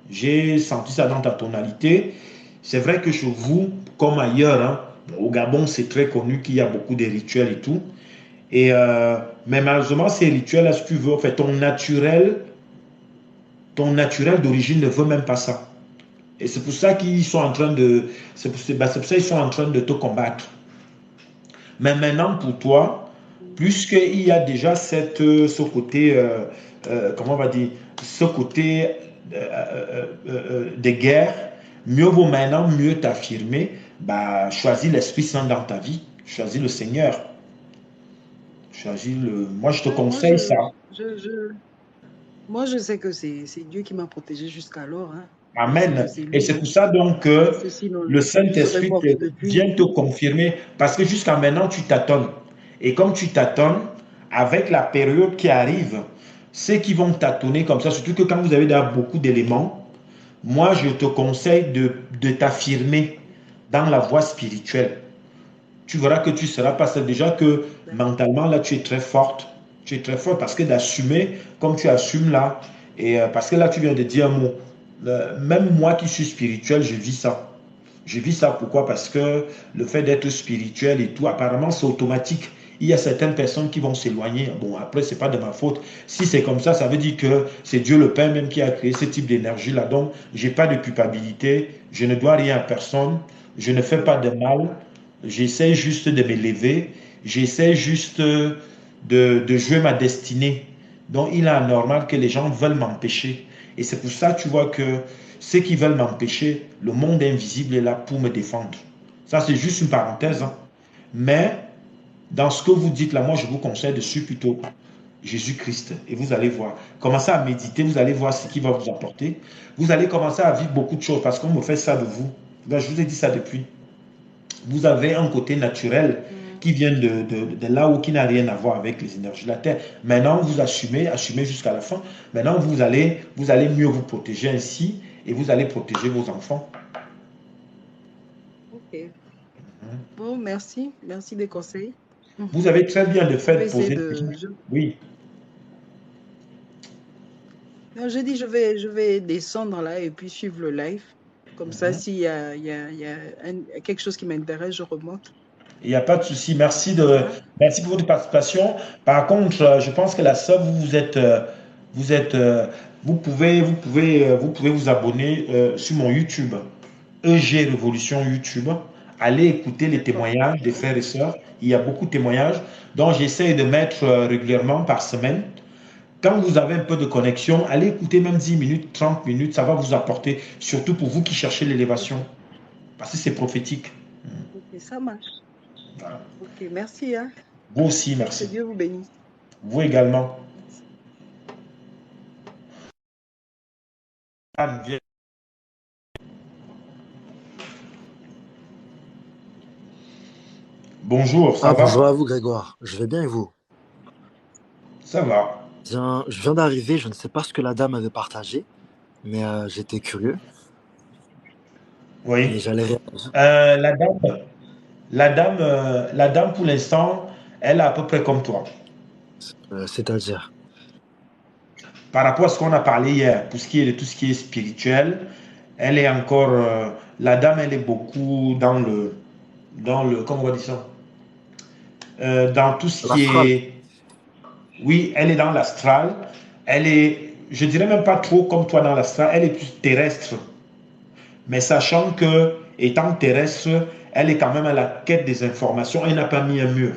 j'ai senti ça dans ta tonalité. C'est vrai que chez vous, comme ailleurs, hein, au Gabon, c'est très connu qu'il y a beaucoup de rituels et tout. Et, mais malheureusement, ces rituels, si tu veux, en fait, ton naturel d'origine ne veut même pas ça. Et c'est pour ça qu'ils sont en train de, c'est pour ça qu'ils sont en train de te combattre. Mais maintenant, pour toi, Mm. puisqu'il y a déjà ce côté, comment on va dire, ce côté de guerre, mieux vaut maintenant mieux t'affirmer, bah, choisis l'Esprit Saint dans ta vie, choisis le Seigneur, moi je te Ouais, conseille ça. moi, je sais que c'est Dieu qui m'a protégé jusqu'alors, hein. Je sais que Amen. c'est Et lui, c'est hein. pour ça donc Parce que que sinon, le je serais Saint-Esprit morte depuis. vient te confirmer, parce que jusqu'à maintenant tu tâtonnes. Et comme tu tâtonnes, avec la période qui arrive, ceux qui vont tâtonner comme ça, surtout que quand vous avez beaucoup d'éléments, moi je te conseille de t'affirmer dans la voie spirituelle. Tu verras que tu seras pas seul. Déjà que mentalement, là, tu es très forte. Tu es très forte parce que d'assumer, comme tu assumes là, et parce que là, tu viens de dire un mot. Même moi qui suis spirituel, je vis ça. Je vis ça pourquoi? Parce que le fait d'être spirituel et tout, apparemment, c'est automatique. Il y a certaines personnes qui vont s'éloigner. Bon, après, c'est pas de ma faute. Si c'est comme ça veut dire que c'est Dieu le Père même qui a créé ce type d'énergie-là. Donc, j'ai pas de culpabilité. Je ne dois rien à personne. Je ne fais pas de mal. J'essaie juste de m'élever. J'essaie juste de jouer ma destinée. Donc, il est anormal que les gens veulent m'empêcher. Et c'est pour ça, tu vois, que ceux qui veulent m'empêcher, le monde invisible est là pour me défendre. Ça, c'est juste une parenthèse, hein. Mais dans ce que vous dites là, moi, je vous conseille de suivre plutôt Jésus-Christ. Et vous allez voir. Commencez à méditer, vous allez voir ce qu'il va vous apporter. Vous allez commencer à vivre beaucoup de choses parce qu'on me fait ça de vous. Là, je vous ai dit ça depuis. Vous avez un côté naturel qui vient de là où qui n'a rien à voir avec les énergies de la Terre. Maintenant, vous assumez, assumez jusqu'à la fin. Maintenant, vous allez mieux vous protéger ainsi et vous allez protéger vos enfants. Ok. Bon, merci. Merci des conseils. Vous avez très bien de Je vais fait essayer poser. de. Oui. Non, j'ai dit, je vais descendre là et puis suivre le live. Comme ça, s'il y a, il y a quelque chose qui m'intéresse, je remonte. Il n'y a pas de souci. Hein? Merci pour votre participation. Par contre, je pense que la sœur, vous êtes, vous pouvez vous abonner sur mon YouTube, EG Révolution YouTube. Allez écouter les D'accord. témoignages des frères et sœurs. Il y a beaucoup de témoignages. Donc, j'essaie de mettre régulièrement par semaine. Quand vous avez un peu de connexion, allez écouter même 10 minutes, 30 minutes. Ça va vous apporter, surtout pour vous qui cherchez l'élévation. Parce que c'est prophétique. Ok, ça marche. Voilà. Ok, merci, hein. Vous aussi, Que merci. Dieu vous bénisse. Vous également. Merci. Anne, viens. Bonjour, ça Ah, bonjour va? à vous, Grégoire. Je vais bien et vous? Ça va. Bien, je viens d'arriver, je ne sais pas ce que la dame avait partagé, mais j'étais curieux et Oui. j'allais réagir. La dame, la dame, pour l'instant, elle est à peu près comme toi. C'est-à-dire. Par rapport à ce qu'on a parlé hier, pour ce qui est de tout ce qui est spirituel, elle est encore, la dame, elle est beaucoup comment on va dire ça? Dans tout ce qui L'astral. est, oui, elle est dans l'astral. Elle est, je dirais même pas trop comme toi dans l'astral, elle est plus terrestre. Mais sachant que, étant terrestre, elle est quand même à la quête des informations. Elle n'a pas mis un mur.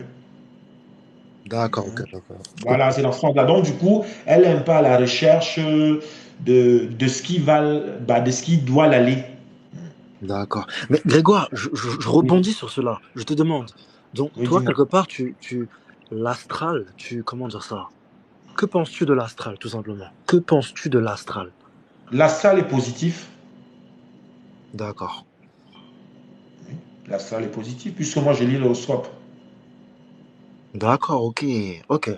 D'accord, ok, d'accord. Ok, Voilà, c'est dans ce sens-là. Donc, du coup, elle est un peu à la recherche de ce qui va, bah, de ce qui doit l'aller. d'accord. Mais Grégoire, je Oui, rebondis sur cela. Je te demande. Donc, oui, toi, dis-moi. quelque part, l'astral, comment dire ça? Que penses-tu de l'astral, tout simplement? Que penses-tu de l'astral? L'astral est positif. D'accord. L'astral est positif, puisque moi, je lis l'horoscope. D'accord, ok, ok.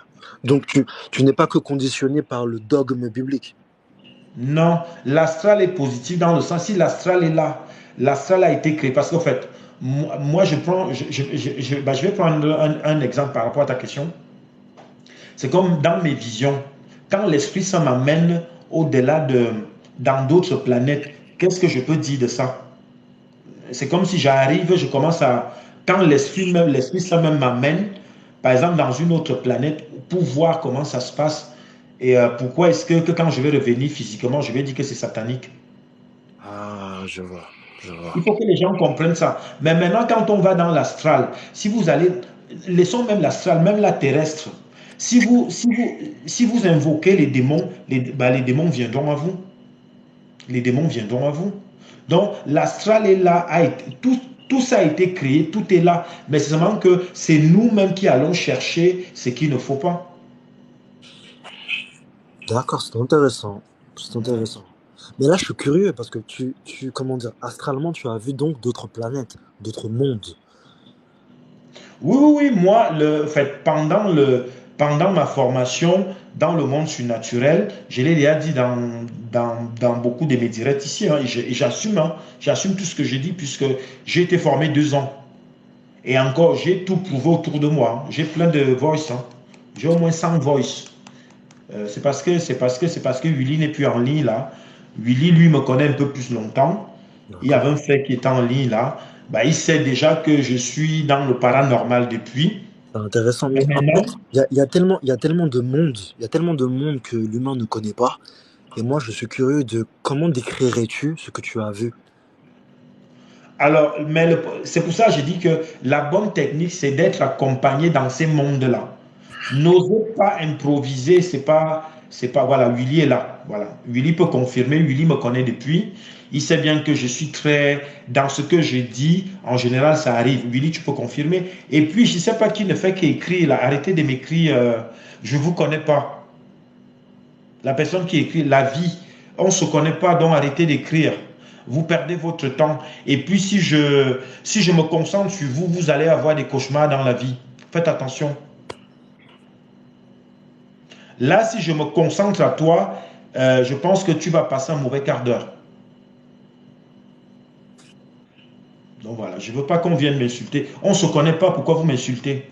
Donc, tu n'es pas que conditionné par le dogme biblique. Non, l'astral est positif dans le sens, si l'astral est là, l'astral a été créé. Parce qu'en fait, moi, je prends, bah, je vais prendre un exemple par rapport à ta question. C'est comme dans mes visions, quand l'Esprit Saint m'amène au-delà dans d'autres planètes, qu'est-ce que je peux dire de ça? C'est comme si j'arrive, je commence à, quand l'Esprit Saint même m'amène, par exemple, dans une autre planète, pour voir comment ça se passe, et pourquoi est-ce que quand je vais revenir physiquement, je vais dire que c'est satanique. Ah, je vois, je Il vois. faut que les gens comprennent ça. Mais maintenant, quand on va dans l'astral, si vous allez, laissons même l'astral, même la terrestre, si vous invoquez les démons, bah, les démons viendront à vous. Les démons viendront à vous. Donc, l'astral est là, tout ça a été créé, tout est là. Mais c'est seulement que c'est nous-mêmes qui allons chercher ce qu'il ne faut pas. D'accord, c'est intéressant. C'est intéressant. Mais là, je suis curieux parce que comment dire, astralement, tu as vu donc d'autres planètes, d'autres mondes. Oui, oui, oui, moi, en fait, pendant ma formation dans le monde surnaturel, je l'ai déjà dit dans beaucoup de mes directs ici, hein, et j'assume, hein, j'assume tout ce que j'ai dit, puisque j'ai été formé 2 ans. Et encore, j'ai tout prouvé autour de moi, hein. J'ai plein de voice, hein. J'ai au moins 100 voice. C'est parce que Willy n'est plus en ligne là. Willy, lui, me connaît un peu plus longtemps. Il y D'accord. avait un frère qui était en ligne là. Bah, il sait déjà que je suis dans le paranormal depuis. C'est intéressant. Mais Mais après, maintenant, il y a tellement de monde que l'humain ne connaît pas. Et moi, je suis curieux de comment décrirais-tu ce que tu as vu? alors, mais c'est pour ça que je dis que la bonne technique, c'est d'être accompagné dans ces mondes-là. N'osez pas improviser, c'est pas, voilà, Willy est là, voilà. Willy peut confirmer, Willy me connaît depuis. Il sait bien que je suis très, dans ce que je dis, en général, ça arrive. Willy, tu peux confirmer. Et puis, je ne sais pas qui ne fait qu'écrire, là. Arrêtez de m'écrire, je ne vous connais pas. La personne qui écrit la vie, on ne se connaît pas, donc arrêtez d'écrire. Vous perdez votre temps. Et puis, si je me concentre sur vous, vous allez avoir des cauchemars dans la vie. Faites attention. Là, si je me concentre à toi, je pense que tu vas passer un mauvais quart d'heure. Donc voilà, je ne veux pas qu'on vienne m'insulter. On ne se connaît pas, pourquoi vous m'insultez?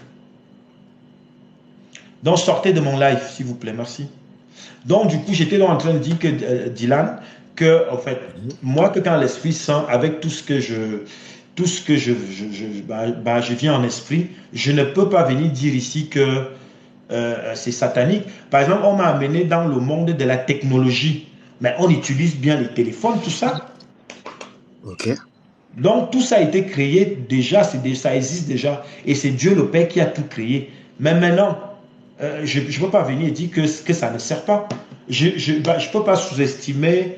Donc sortez de mon live, s'il vous plaît, merci. Donc du coup, j'étais en train de dire que Dylan, que en fait, Mhm. moi, que quand l'Esprit Saint, avec tout ce que je viens en esprit, je ne peux pas venir dire ici que c'est satanique. Par exemple, on m'a amené dans le monde de la technologie, mais on utilise bien les téléphones, tout ça. Ok. Donc tout ça a été créé déjà, ça existe déjà, et c'est Dieu le Père qui a tout créé. Mais maintenant, je ne peux pas venir dire que ça ne sert pas. Je ne peux pas sous-estimer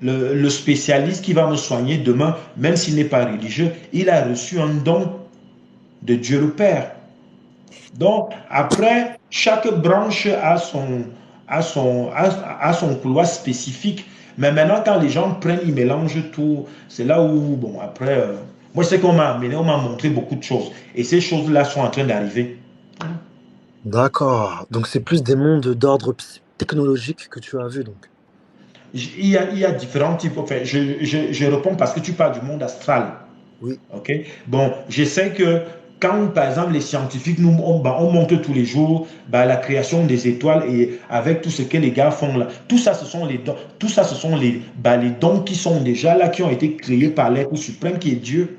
le spécialiste qui va me soigner demain, même s'il n'est pas religieux. Il a reçu un don de Dieu le Père. Donc, après, chaque branche a son couloir spécifique. Mais maintenant, quand les gens prennent, ils mélangent tout. C'est là où, bon, après, moi, je sais qu'on m'a amené, on m'a montré beaucoup de choses. Et ces choses-là sont en train d'arriver. D'accord. Donc c'est plus des mondes d'ordre technologique que tu as vu, donc. Il y a différents types. Enfin, je réponds parce que tu parles du monde astral. Oui. OK? Bon, je sais que quand, par exemple, les scientifiques, on montre tous les jours la création des étoiles et avec tout ce que les gars font là, tout ça, ce sont les dons, tout ça, ce sont les dons qui sont déjà là, qui ont été créés par l'être suprême qui est Dieu.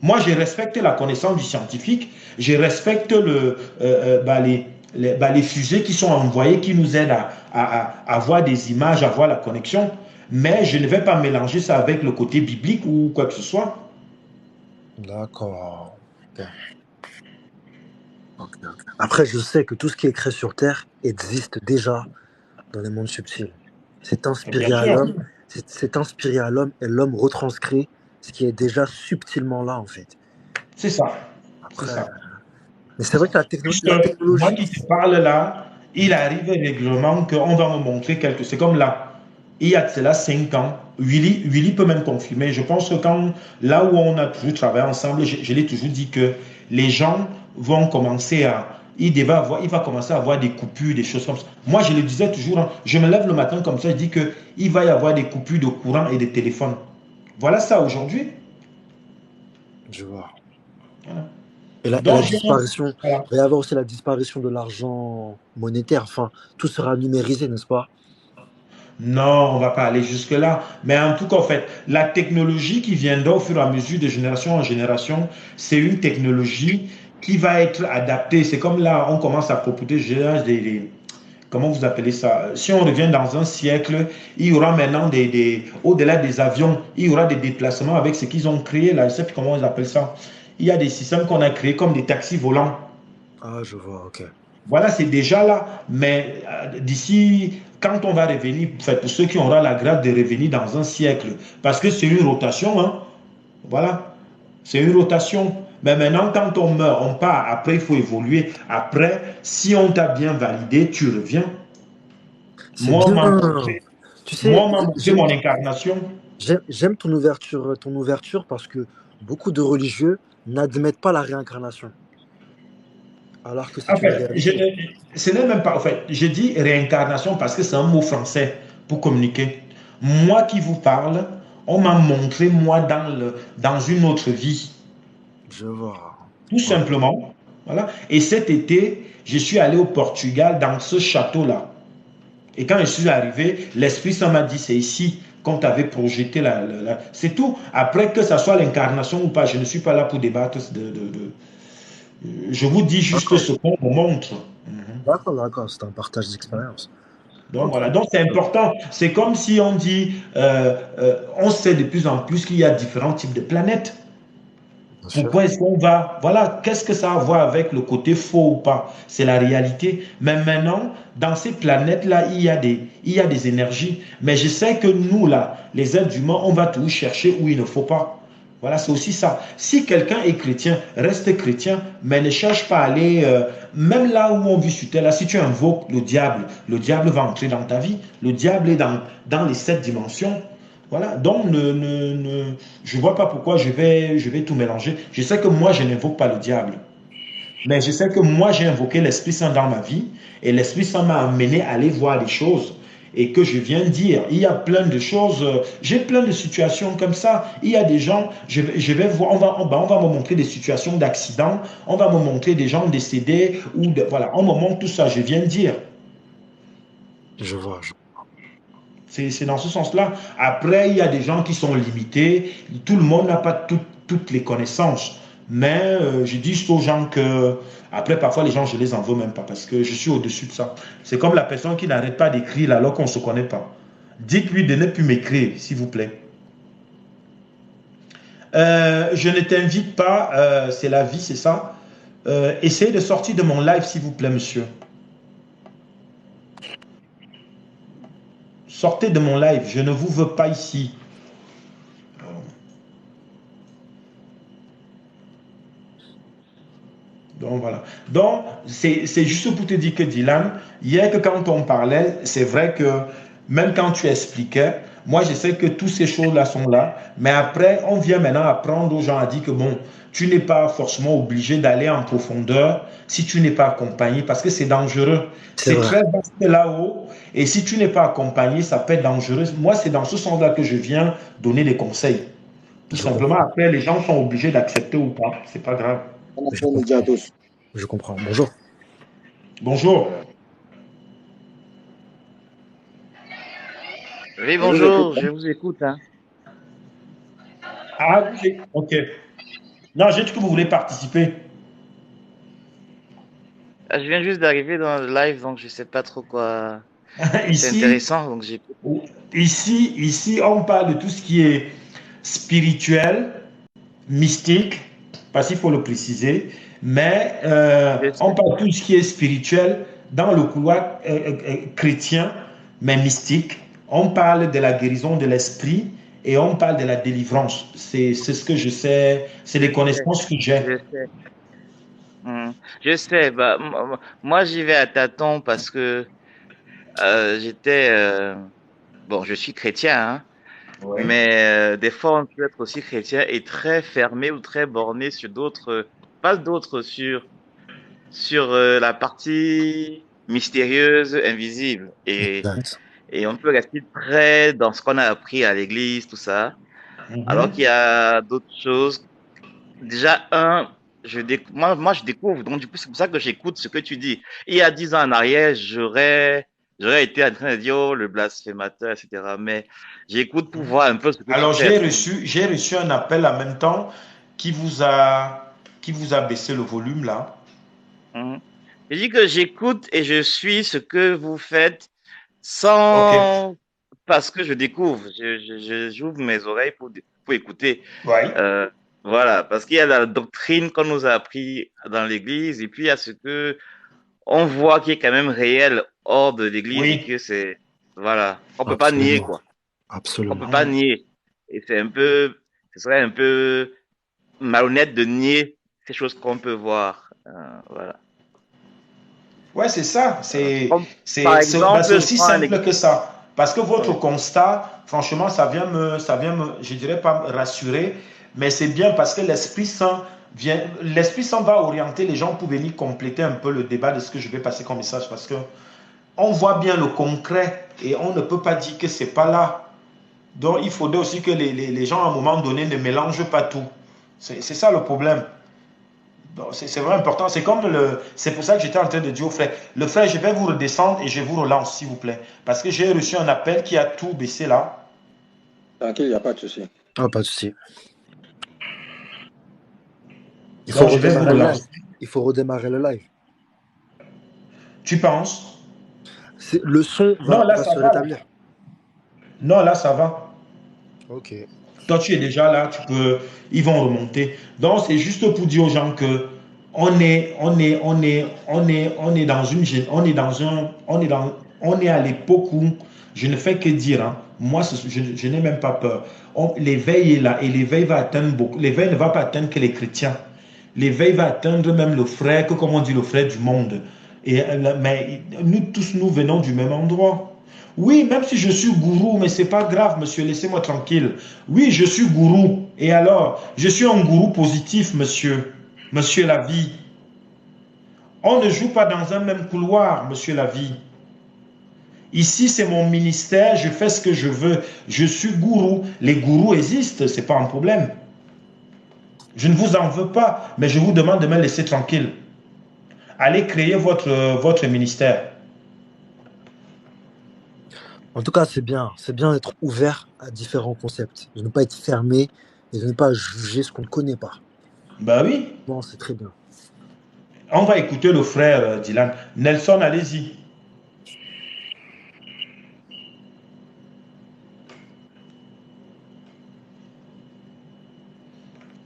Moi, je respecte la connaissance du scientifique, je respecte les fusées qui sont envoyées, qui nous aident à voir des images, à voir la connexion, mais je ne vais pas mélanger ça avec le côté biblique ou quoi que ce soit. D'accord. Ok. Ok, ok. Après, je sais que tout ce qui est créé sur Terre existe déjà dans les mondes subtils. C'est Bien inspiré à sûr, l'homme, c'est inspiré à l'homme et l'homme retranscrit ce qui est déjà subtilement là, en fait. c'est ça. C'est Après, ça. mais C'est c'est vrai ça. que Puisque la moi technologie, qui te parle là, il arrive régulièrement qu'on va me montrer quelque chose. C'est comme là, il y a de cela 5 ans, Willy peut même confirmer. Je pense que là où on a toujours travaillé ensemble, je l'ai toujours dit que les gens vont commencer il va commencer à avoir des coupures, des choses comme ça. Moi, je le disais toujours, hein, je me lève le matin comme ça, je dis qu'il va y avoir des coupures de courant et de téléphone. Voilà ça aujourd'hui. je vois. Voilà. Et la Donc, disparition, voilà. il va y avoir aussi la disparition de l'argent monétaire. Enfin, tout sera numérisé, n'est-ce pas? Non, on ne va pas aller jusque-là. Mais en tout cas, en fait, la technologie qui viendra au fur et à mesure de génération en génération, c'est une technologie qui va être adaptée. C'est comme là, on commence à proposer comment vous appelez ça? Si on revient dans un siècle, il y aura maintenant au-delà des avions, il y aura des déplacements avec ce qu'ils ont créé là. Je ne sais plus comment ils appellent ça. Il y a des systèmes qu'on a créés comme des taxis volants. Ah, je vois, ok. Voilà, c'est déjà là. Mais d'ici, quand on va revenir, enfin, pour ceux qui auront la grâce de revenir dans un siècle, parce que c'est une rotation, hein, voilà, c'est une rotation. Mais maintenant, quand on meurt, on part. Après, il faut évoluer. Après, si on t'a bien validé, tu reviens. C'est Moi, on bien. m'a montré, Tu sais, moi, on m'a montré mon incarnation. j'aime ton ouverture parce que beaucoup de religieux n'admettent pas la réincarnation, alors que En c'est une fait, réalité. ce n'est même pas. En fait, je dis réincarnation parce que c'est un mot français pour communiquer. Moi qui vous parle, on m'a montré moi dans une autre vie, Je vois. tout Ok. simplement. Voilà. Et cet été, je suis allé au Portugal dans ce château-là. Et quand je suis arrivé, l'Esprit Saint m'a dit, c'est ici qu'on t'avait projeté c'est tout. Après que ça soit l'incarnation ou pas, je ne suis pas là pour débattre je vous dis juste D'accord, ce qu'on me montre. d'accord. C'est un partage d'expérience. Donc Ok. voilà, donc c'est important. C'est comme si on dit, on sait de plus en plus qu'il y a différents types de planètes. Bien sûr. Pourquoi est-ce qu'on va, voilà, qu'est-ce que ça a à voir avec le côté faux ou pas? C'est la réalité. Mais maintenant, dans ces planètes-là, il y a des énergies. Mais je sais que nous, là, les êtres humains, on va toujours chercher où il ne faut pas. Voilà, c'est aussi ça. Si quelqu'un est chrétien, reste chrétien, mais ne cherche pas à aller, même là où on vit sur terre, là, si tu invoques le diable va entrer dans ta vie. Le diable est dans les 7 dimensions. Voilà, donc je ne vois pas pourquoi je vais tout mélanger. Je sais que moi, je n'invoque pas le diable, mais je sais que moi, j'ai invoqué l'Esprit Saint dans ma vie et l'Esprit Saint m'a amené à aller voir les choses et que je viens de dire. Il y a plein de choses, j'ai plein de situations comme ça. Il y a des gens, je vais voir, on va me montrer des situations d'accident, on va me montrer des gens décédés, voilà, on me montre tout ça, je viens de dire. Je vois. C'est dans ce sens-là. Après, il y a des gens qui sont limités. Tout le monde n'a pas toutes les connaissances. Mais je dis juste aux gens que, après, parfois, les gens, je les en veux même pas parce que je suis au-dessus de ça. C'est comme la personne qui n'arrête pas d'écrire là, alors qu'on ne se connaît pas. Dites-lui de ne plus m'écrire, s'il vous plaît. Je ne t'invite pas, c'est la vie, c'est ça. Essayez de sortir de mon live, s'il vous plaît, monsieur. Sortez de mon live, je ne vous veux pas ici. Donc voilà. Donc, c'est juste pour te dire que Dylan, hier que quand on parlait, c'est vrai que même quand tu expliquais, moi je sais que toutes ces choses-là sont là, mais après, on vient maintenant apprendre aux gens à dire que bon, tu n'es pas forcément obligé d'aller en profondeur si tu n'es pas accompagné, parce que c'est dangereux. C'est C'est vrai. très vaste là-haut, et si tu n'es pas accompagné, ça peut être dangereux. Moi, c'est dans ce sens-là que je viens donner des conseils. Tout Je simplement, comprends. après, les gens sont obligés d'accepter ou pas. C'est pas grave. Bon Je après-midi à comprends. tous. Je comprends. Bonjour. Bonjour. Oui, Je vous écoute. bonjour, je vous écoute, hein. Ah, oui, ok. Non, j'ai dit que vous voulez participer. Ah, je viens juste d'arriver dans le live, donc je sais pas trop quoi. C'est Ici, intéressant, donc j'ai. ici, on parle de tout ce qui est spirituel, mystique, parce qu'il faut le préciser, mais Je on sais, parle de tout ce qui est spirituel dans le couloir chrétien, mais mystique. On parle de la guérison de l'esprit et on parle de la délivrance. C'est ce que je sais, c'est les connaissances que j'ai. je sais. Je sais, bah, moi j'y vais à tâtons parce que j'étais. Bon, je suis chrétien, hein, Oui. mais des fois on peut être aussi chrétien et très fermé ou très borné sur d'autres. Pas d'autres, sur la partie mystérieuse, invisible. Exact. Et on peut rester très dans ce qu'on a appris à l'église, tout ça. Alors Mhm. qu'il y a d'autres choses. Déjà, moi, je découvre. Donc, du coup, c'est pour ça que j'écoute ce que tu dis. Il y a 10 ans en arrière, j'aurais été en train de dire, oh, le blasphémateur, etc. Mais j'écoute pour voir un peu ce que tu Alors, fais. j'ai reçu un appel en même temps qui vous a baissé le volume là. Mhm. Je dis que j'écoute et je suis ce que vous faites Ok. sans, parce que je découvre. J'ouvre mes oreilles pour écouter. Oui. Euh, voilà, parce qu'il y a la doctrine qu'on nous a appris dans l'église et puis il y a ce que on voit qui est quand même réel hors de l'église et Oui. que voilà, on peut pas nier, Absolument. quoi. On peut Absolument. pas Mhm. nier. Et ce serait un peu malhonnête de nier ces choses qu'on peut voir. Voilà. Ouais, c'est ça. Comme, par C'est exemple, je aussi prends un simple exemple. que ça. Parce que votre Ouais. constat, franchement, ça vient me, je dirais pas me rassurer, mais c'est bien parce que l'Esprit Saint L'Esprit Saint va orienter les gens pour venir compléter un peu le débat de ce que je vais passer comme message, parce que on voit bien le concret et on ne peut pas dire que c'est pas là. Donc il faudrait aussi que les gens à un moment donné ne mélangent pas tout. C'est ça le problème. C'est vraiment important. C'est pour ça que j'étais en train de dire au frère, le frère, je vais vous redescendre et je vous relance, s'il vous plaît. Parce que j'ai reçu un appel qui a tout baissé là. Tranquille, il n'y a pas de souci. Ah, pas de souci. Donc, je vais vous relancer. Il faut redémarrer le live. Tu penses? Le son va se rétablir. Non, là, ça va. Ok. Toi, tu es déjà là, ils vont remonter. Donc, c'est juste pour dire aux gens que on est à l'époque où je ne fais que dire, hein, moi, je n'ai même pas peur. L'éveil est là et l'éveil va atteindre beaucoup. L'éveil ne va pas atteindre que les chrétiens. L'éveil va atteindre même le frère, comme on dit, le frère du monde. Mais nous tous, nous venons du même endroit. Oui, même si je suis gourou, mais c'est pas grave, monsieur, laissez-moi tranquille. Oui, je suis gourou. Et alors, je suis un gourou positif, monsieur. Monsieur la vie. On ne joue pas dans un même couloir, monsieur la vie. Ici, c'est mon ministère, je fais ce que je veux. Je suis gourou. Les gourous existent, c'est pas un problème. Je ne vous en veux pas, mais je vous demande de me laisser tranquille. Allez créer votre ministère. En tout cas, c'est bien d'être ouvert à différents concepts, de ne pas être fermé et de ne pas juger ce qu'on ne connaît pas. Bah oui. Bon, c'est très bien. On va écouter le frère Dylan. Nelson, allez-y.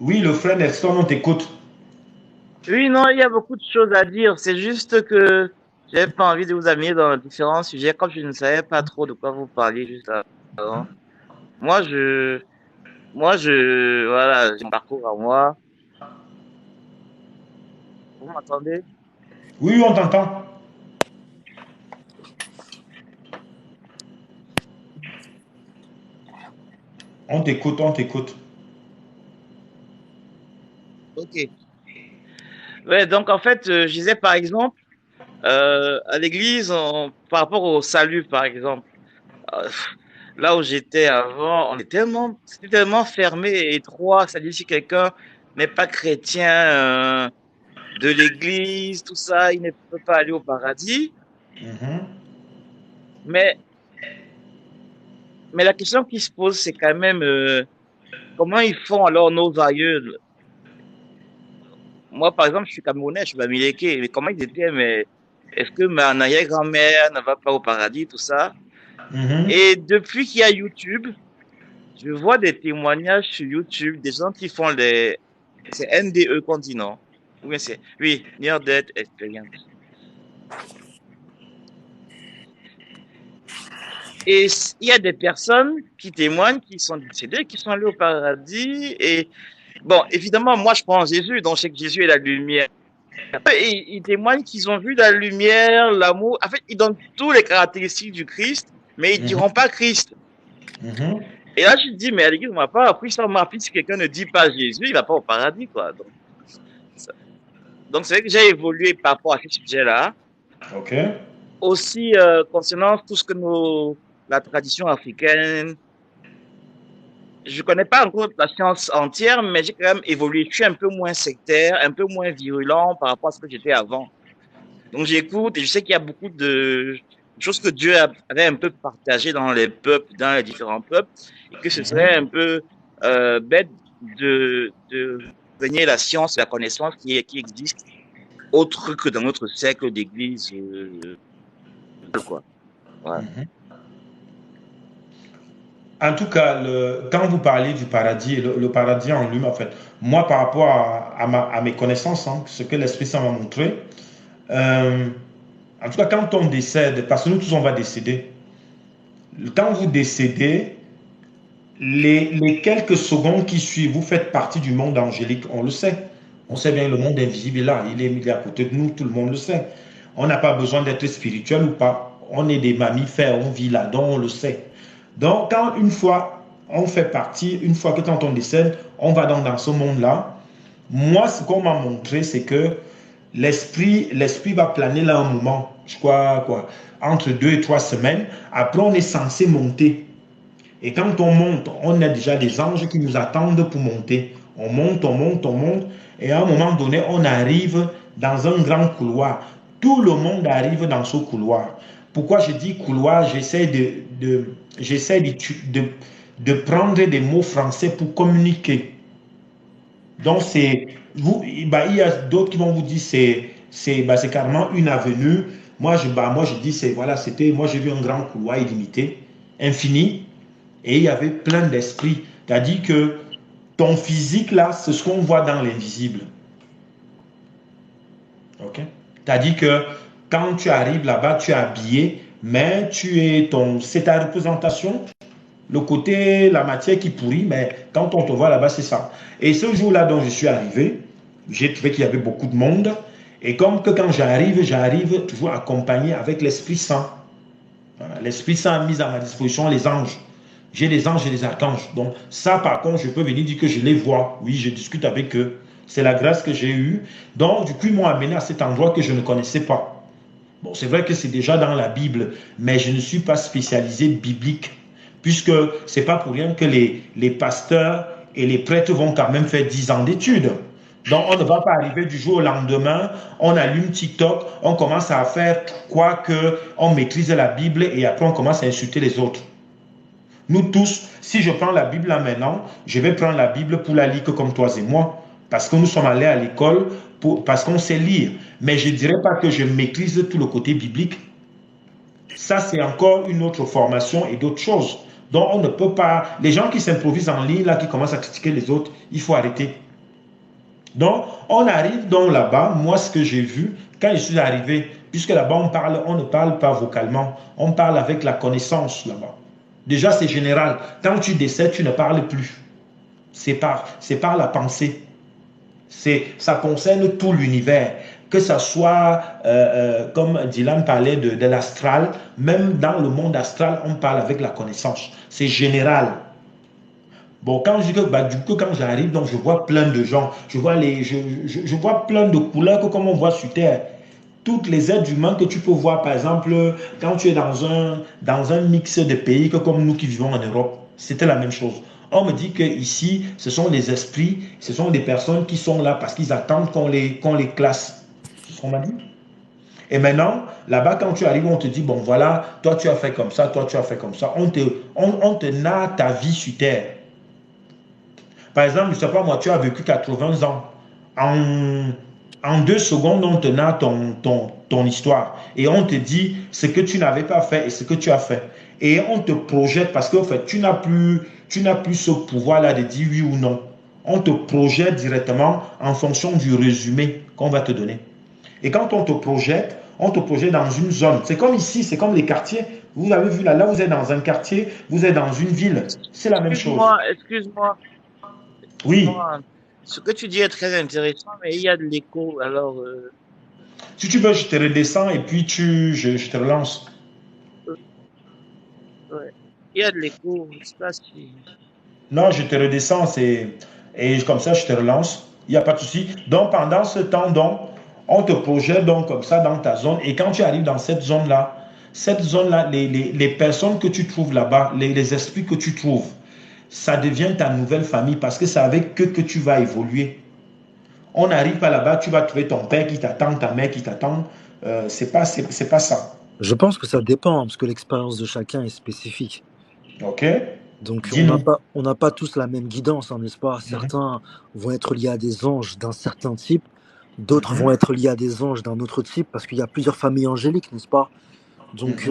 Oui, le frère Nelson, on t'écoute. Oui, non, il y a beaucoup de choses à dire. C'est juste que j'avais pas envie de vous amener dans différents sujets, comme je ne savais pas trop de quoi vous parliez juste avant. Moi, voilà, j'ai un parcours à moi. Vous m'entendez? Oui, on t'entend. On t'écoute, on t'écoute. Ok. Ouais, donc en fait, je disais par exemple, à l'église, par rapport au salut, par exemple, euh, là où j'étais avant, c'était tellement fermé et étroit. C'est-à-dire si quelqu'un n'est pas chrétien de l'église, tout ça, il ne peut pas aller au paradis. Mais la question qui se pose, c'est quand même comment ils font alors nos aïeux. Moi, par exemple, je suis camerounais, je suis bamileke, mais comment ils étaient, mais est-ce que ma arrière-grand-mère ne va pas au paradis, tout ça? Et depuis qu'il y a YouTube, je vois des témoignages sur YouTube des gens qui font c'est NDE qu'on dit, non? Ou bien oui, Near Death Experience. Et il y a des personnes qui témoignent, qui sont décédées, qui sont allées au paradis. Et bon, évidemment, moi, je prends Jésus, donc je sais que Jésus est la lumière. Et ils témoignent qu'ils ont vu la lumière, l'amour. En fait, ils donnent toutes les caractéristiques du Christ, mais ils ne diront pas Christ. Et là, je dis, mais à l'église, on m'a pas appris ça. On m'a appris si quelqu'un ne dit pas Jésus, il va pas au paradis, quoi. Donc c'est vrai que j'ai évolué par rapport à ce sujet-là. Ok. Aussi, concernant tout ce que la tradition africaine, je connais pas encore la science entière, mais j'ai quand même évolué. Je suis un peu moins sectaire, un peu moins virulent par rapport à ce que j'étais avant. Donc j'écoute et je sais qu'il y a beaucoup de choses que Dieu avait un peu partagées dans les peuples, dans les différents peuples, et que ce serait un peu bête de renier la science et la connaissance qui existe autre que dans notre siècle d'église. Quoi. Voilà. En tout cas, quand vous parlez du paradis, le paradis en lui, en fait, moi, par rapport à mes connaissances, hein, ce que l'Esprit Saint m'a montré, en tout cas, quand on décède, parce que nous tous, on va décéder, quand vous décédez, les quelques secondes qui suivent, vous faites partie du monde angélique, on le sait. On sait bien, le monde invisible est là, il est à côté de nous, tout le monde le sait. On n'a pas besoin d'être spirituel ou pas. On est des mammifères, on vit là-dedans, on le sait. Donc, quand une fois on fait partie, une fois que quand on décède, on va dans ce monde-là. Moi, ce qu'on m'a montré, c'est que l'esprit va planer là un moment, je crois, quoi, entre 2 et 3 semaines. Après, on est censé monter. Et quand on monte, on a déjà des anges qui nous attendent pour monter. On monte, on monte, on monte. Et à un moment donné, on arrive dans un grand couloir. Tout le monde arrive dans ce couloir. Pourquoi je dis couloir? J'essaie de prendre des mots français pour communiquer. Donc, bah, il y a d'autres qui vont vous dire c'est carrément une avenue. Moi, je dis, voilà, moi, j'ai vu un grand couloir illimité, infini, et il y avait plein d'esprits. C'est-à-dire que ton physique, là, c'est ce qu'on voit dans l'invisible. OK? C'est-à-dire que quand tu arrives là-bas, tu es habillé, mais c'est ta représentation. Le côté, la matière qui pourrit, mais quand on te voit là-bas, c'est ça. Et ce jour-là dont je suis arrivé, j'ai trouvé qu'il y avait beaucoup de monde. Et comme que quand j'arrive toujours accompagné avec l'Esprit Saint. Voilà, l'Esprit Saint a mis à ma disposition les anges. J'ai des anges et des archanges. Donc ça, par contre, je peux venir dire que je les vois. Oui, je discute avec eux. C'est la grâce que j'ai eue. Donc, du coup, ils m'ont amené à cet endroit que je ne connaissais pas. Bon, c'est vrai que c'est déjà dans la Bible, mais je ne suis pas spécialisé biblique, puisque ce n'est pas pour rien que les pasteurs et les prêtres vont quand même faire 10 ans d'études. Donc, on ne va pas arriver du jour au lendemain, on allume TikTok, on commence à faire quoi que on maîtrise la Bible et après on commence à insulter les autres. Nous tous, si je prends la Bible là maintenant, je vais prendre la Bible pour la lire que comme toi et moi, parce que nous sommes allés à l'école, parce qu'on sait lire. Mais je ne dirais pas que je maîtrise tout le côté biblique. Ça, c'est encore une autre formation et d'autres choses. Donc, on ne peut pas... Les gens qui s'improvisent en ligne, là, qui commencent à critiquer les autres, il faut arrêter. Donc, on arrive donc là-bas. Moi, ce que j'ai vu, quand je suis arrivé, puisque là-bas, on ne parle pas vocalement, on parle avec la connaissance là-bas. Déjà, c'est général. Quand tu décèdes, tu ne parles plus. C'est par la pensée. Ça concerne tout l'univers. Que ça soit, comme Dylan parlait de l'astral, même dans le monde astral, on parle avec la connaissance. C'est général. Bon, quand je dis que, du coup, quand j'arrive, donc je vois plein de gens, je vois plein de couleurs que comme on voit sur Terre. Toutes les êtres humains que tu peux voir, par exemple, quand tu es dans un mix de pays que comme nous qui vivons en Europe, c'était la même chose. On me dit qu'ici, ce sont des esprits, ce sont des personnes qui sont là parce qu'ils attendent qu'on les classe. C'est ce qu'on m'a dit. Et maintenant, là-bas, quand tu arrives, on te dit, bon voilà, toi tu as fait comme ça, toi tu as fait comme ça. On te narre ta vie sur Terre. Par exemple, je ne sais pas moi, tu as vécu 80 ans. En 2 secondes, on te narre ton histoire. Et on te dit ce que tu n'avais pas fait et ce que tu as fait. Et on te projette parce qu'en fait, tu n'as plus ce pouvoir-là de dire oui ou non. On te projette directement en fonction du résumé qu'on va te donner. Et quand on te projette dans une zone. C'est comme ici, c'est comme les quartiers. Vous avez vu là, vous êtes dans un quartier, vous êtes dans une ville. C'est la même chose. Excuse-moi. Oui. Ce que tu dis est très intéressant, mais il y a de l'écho. Alors, si tu veux, je te redescends et puis je te relance. Ouais. Il y a de l'écho, je ne sais pas si... Non, je te redescends et comme ça, je te relance. Il n'y a pas de souci. Donc, pendant ce temps, on te projette donc comme ça dans ta zone. Et quand tu arrives dans cette zone-là, les personnes que tu trouves là-bas, les esprits que tu trouves, ça devient ta nouvelle famille parce que c'est avec eux que tu vas évoluer. On n'arrive pas là-bas, tu vas trouver ton père qui t'attend, ta mère qui t'attend. C'est pas ça. Je pense que ça dépend, parce que l'expérience de chacun est spécifique. Ok. Donc, on n'a pas tous la même guidance, hein, n'est-ce pas? Certains vont être liés à des anges d'un certain type, d'autres vont être liés à des anges d'un autre type, parce qu'il y a plusieurs familles angéliques, n'est-ce pas? Donc,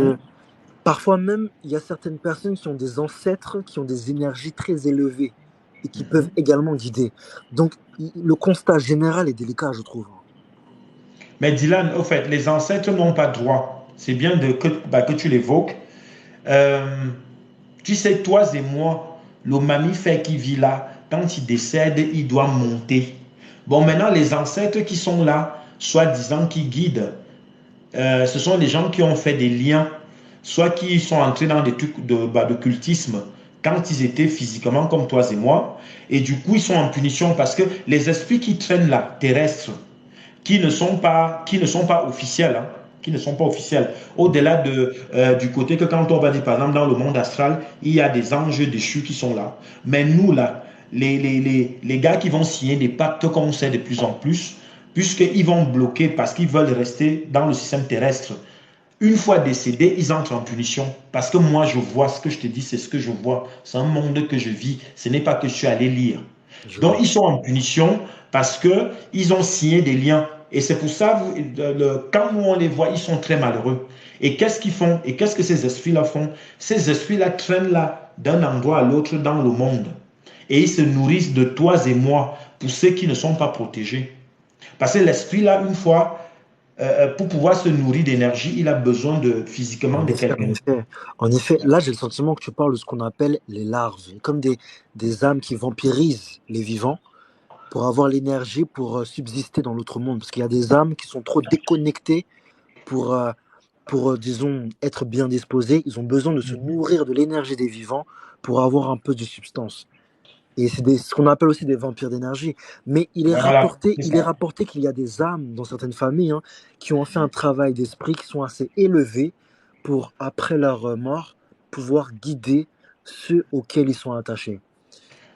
parfois même, il y a certaines personnes qui ont des ancêtres, qui ont des énergies très élevées et qui peuvent également guider. Donc, le constat général est délicat, je trouve. Mais Dylan, au fait, les ancêtres n'ont pas droit. C'est bien que tu l'évoques. Tu sais, toi et moi, le mammifère qui vit là, quand il décède, il doit monter. Bon, maintenant, les ancêtres qui sont là, soi-disant qui guident, ce sont des gens qui ont fait des liens, soit qui sont entrés dans des trucs de cultisme, quand ils étaient physiquement comme toi et moi. Et du coup, ils sont en punition parce que les esprits qui traînent là, terrestres, qui ne sont pas officiels, hein, qui ne sont pas officiels. Au-delà du côté que quand on va dire, par exemple, dans le monde astral, il y a des anges déchus qui sont là. Mais nous, là, les gars qui vont signer des pactes comme on sait de plus en plus, puisqu'ils vont bloquer parce qu'ils veulent rester dans le système terrestre. Une fois décédés, ils entrent en punition. Parce que moi, je vois ce que je te dis, c'est ce que je vois. C'est un monde que je vis. Ce n'est pas que je suis allé lire. Donc, ils sont en punition parce qu'ils ont signé des liens. Et c'est pour ça, quand nous on les voit, ils sont très malheureux. Et qu'est-ce qu'ils font? Et qu'est-ce que ces esprits-là font? Ces esprits-là traînent là d'un endroit à l'autre dans le monde. Et ils se nourrissent de toi et moi pour ceux qui ne sont pas protégés. Parce que l'esprit-là, une fois, pour pouvoir se nourrir d'énergie, il a besoin physiquement de quelqu'un. En effet, là j'ai le sentiment que tu parles de ce qu'on appelle les larves, comme des âmes qui vampirisent les vivants pour avoir l'énergie pour subsister dans l'autre monde. Parce qu'il y a des âmes qui sont trop déconnectées pour, disons, être bien disposées. Ils ont besoin de se nourrir de l'énergie des vivants pour avoir un peu de substance. Et c'est ce qu'on appelle aussi des vampires d'énergie. Mais il est Voilà, rapporté, c'est il est ça. rapporté qu'il y a des âmes dans certaines familles qui ont fait un travail d'esprit qui sont assez élevés pour, après leur mort, pouvoir guider ceux auxquels ils sont attachés.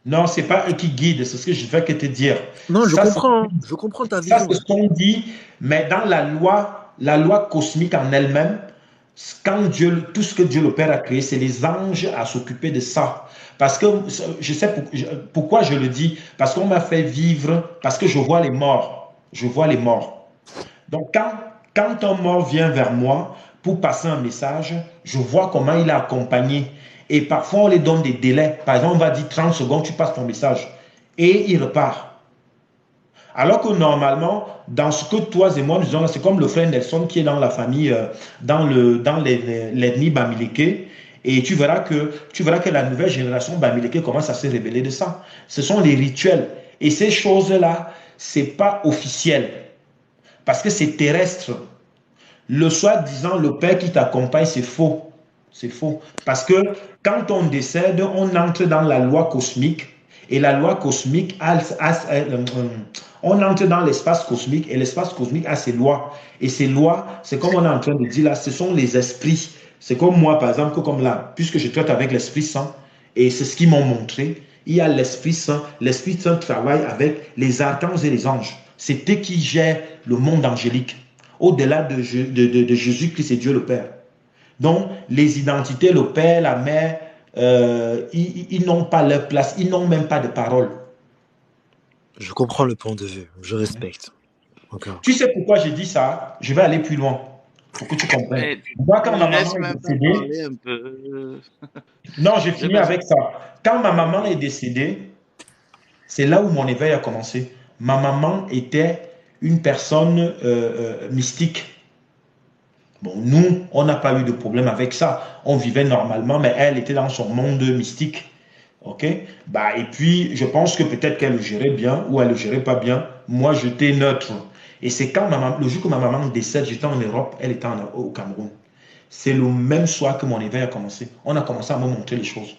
Non, c'est pas eux qui guident, c'est ce que je vais que te dire. Non, Ça, je comprends ta ça c'est vision. ce qu'on dit, mais dans la loi cosmique en elle-même, quand Dieu, tout ce que Dieu le Père a créé, c'est les anges à s'occuper de ça. Parce que je sais pourquoi je le dis, parce qu'on m'a fait vivre, parce que je vois les morts. Je vois les morts. Donc, quand un mort vient vers moi pour passer un message, je vois comment il est accompagné. Et parfois, on les donne des délais. Par exemple, on va dire 30 secondes, tu passes ton message. Et il repart. Alors que normalement, dans ce que toi et moi nous disons, c'est comme le frère Nelson qui est dans la famille, dans l'ethnie Bamileke. Et tu verras que la nouvelle génération Bamileke commence à se révéler de ça. Ce sont les rituels. Et ces choses-là, c'est pas officiel. Parce que c'est terrestre. Le soi-disant, le père qui t'accompagne, c'est faux. C'est faux. Parce que quand on décède, on entre dans la loi cosmique. Et la loi cosmique, on entre dans l'espace cosmique et l'espace cosmique a ses lois. Et ces lois, c'est comme on est en train de dire là, ce sont les esprits. C'est comme moi, par exemple, comme là, puisque je traite avec l'Esprit Saint, et c'est ce qu'ils m'ont montré, il y a l'Esprit Saint. L'Esprit Saint travaille avec les archanges et les anges. C'est eux qui gèrent le monde angélique au-delà de Jésus-Christ et Dieu le Père. Donc, les identités, le Père, la Mère, ils n'ont pas leur place, ils n'ont même pas de parole. Je comprends le point de vue, je respecte. Okay. Tu sais pourquoi j'ai dit ça? Je vais aller plus loin pour que tu comprennes. Moi, quand ma maman est décédée, un peu. non, j'ai fini avec ça. Quand ma maman est décédée, c'est là où mon éveil a commencé. Ma maman était une personne mystique. Bon, nous, on n'a pas eu de problème avec ça. On vivait normalement, mais elle était dans son monde mystique. OK? Bah, et puis, je pense que peut-être qu'elle le gérait bien ou elle ne le gérait pas bien. Moi, j'étais neutre. Et c'est quand le jour que ma maman décède, j'étais en Europe, elle était au Cameroun. C'est le même soir que mon éveil a commencé. On a commencé à me montrer les choses.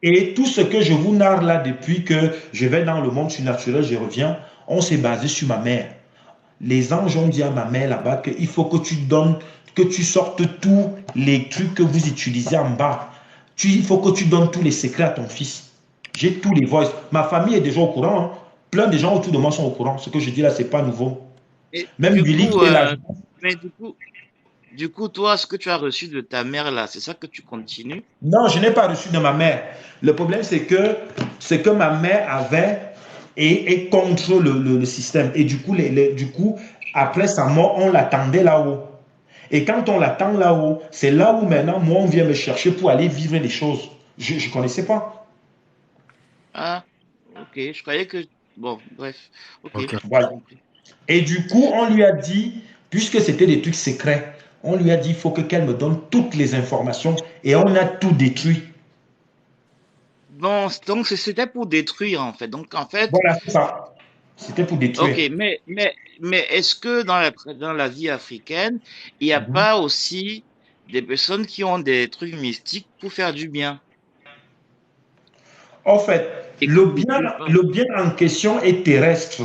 Et tout ce que je vous narre là depuis que je vais dans le monde surnaturel, je reviens, on s'est basé sur ma mère. Les anges ont dit à ma mère là-bas qu'il faut que tu donnes, que tu sortes tous les trucs que vous utilisez en bas. Il faut que tu donnes tous les secrets à ton fils. J'ai tous les voices. Ma famille est déjà au courant. Hein. Plein de gens autour de moi sont au courant. Ce que je dis là, c'est pas nouveau. Et même Billy qui est là. Mais du coup, toi, ce que tu as reçu de ta mère là, c'est ça que tu continues? Non, je n'ai pas reçu de ma mère. Le problème, c'est que ce que ma mère avait est contre le système. Et du coup, après sa mort, on l'attendait là-haut. Et quand on l'attend là-haut, c'est là où maintenant, moi, on vient me chercher pour aller vivre les choses. Je ne connaissais pas. Ah, ok. Je croyais que... Bon, bref. Ok. Voilà. Et du coup, on lui a dit, puisque c'était des trucs secrets, on lui a dit, il faut qu'elle me donne toutes les informations. Et on a tout détruit. Bon, donc c'était pour détruire en fait. Donc en fait, voilà, c'est ça. C'était pour détruire. Ok, mais est-ce que dans la vie africaine, il n'y a pas aussi des personnes qui ont des trucs mystiques pour faire du bien? En fait, Et comme les dieux peuvent. le bien en question est terrestre.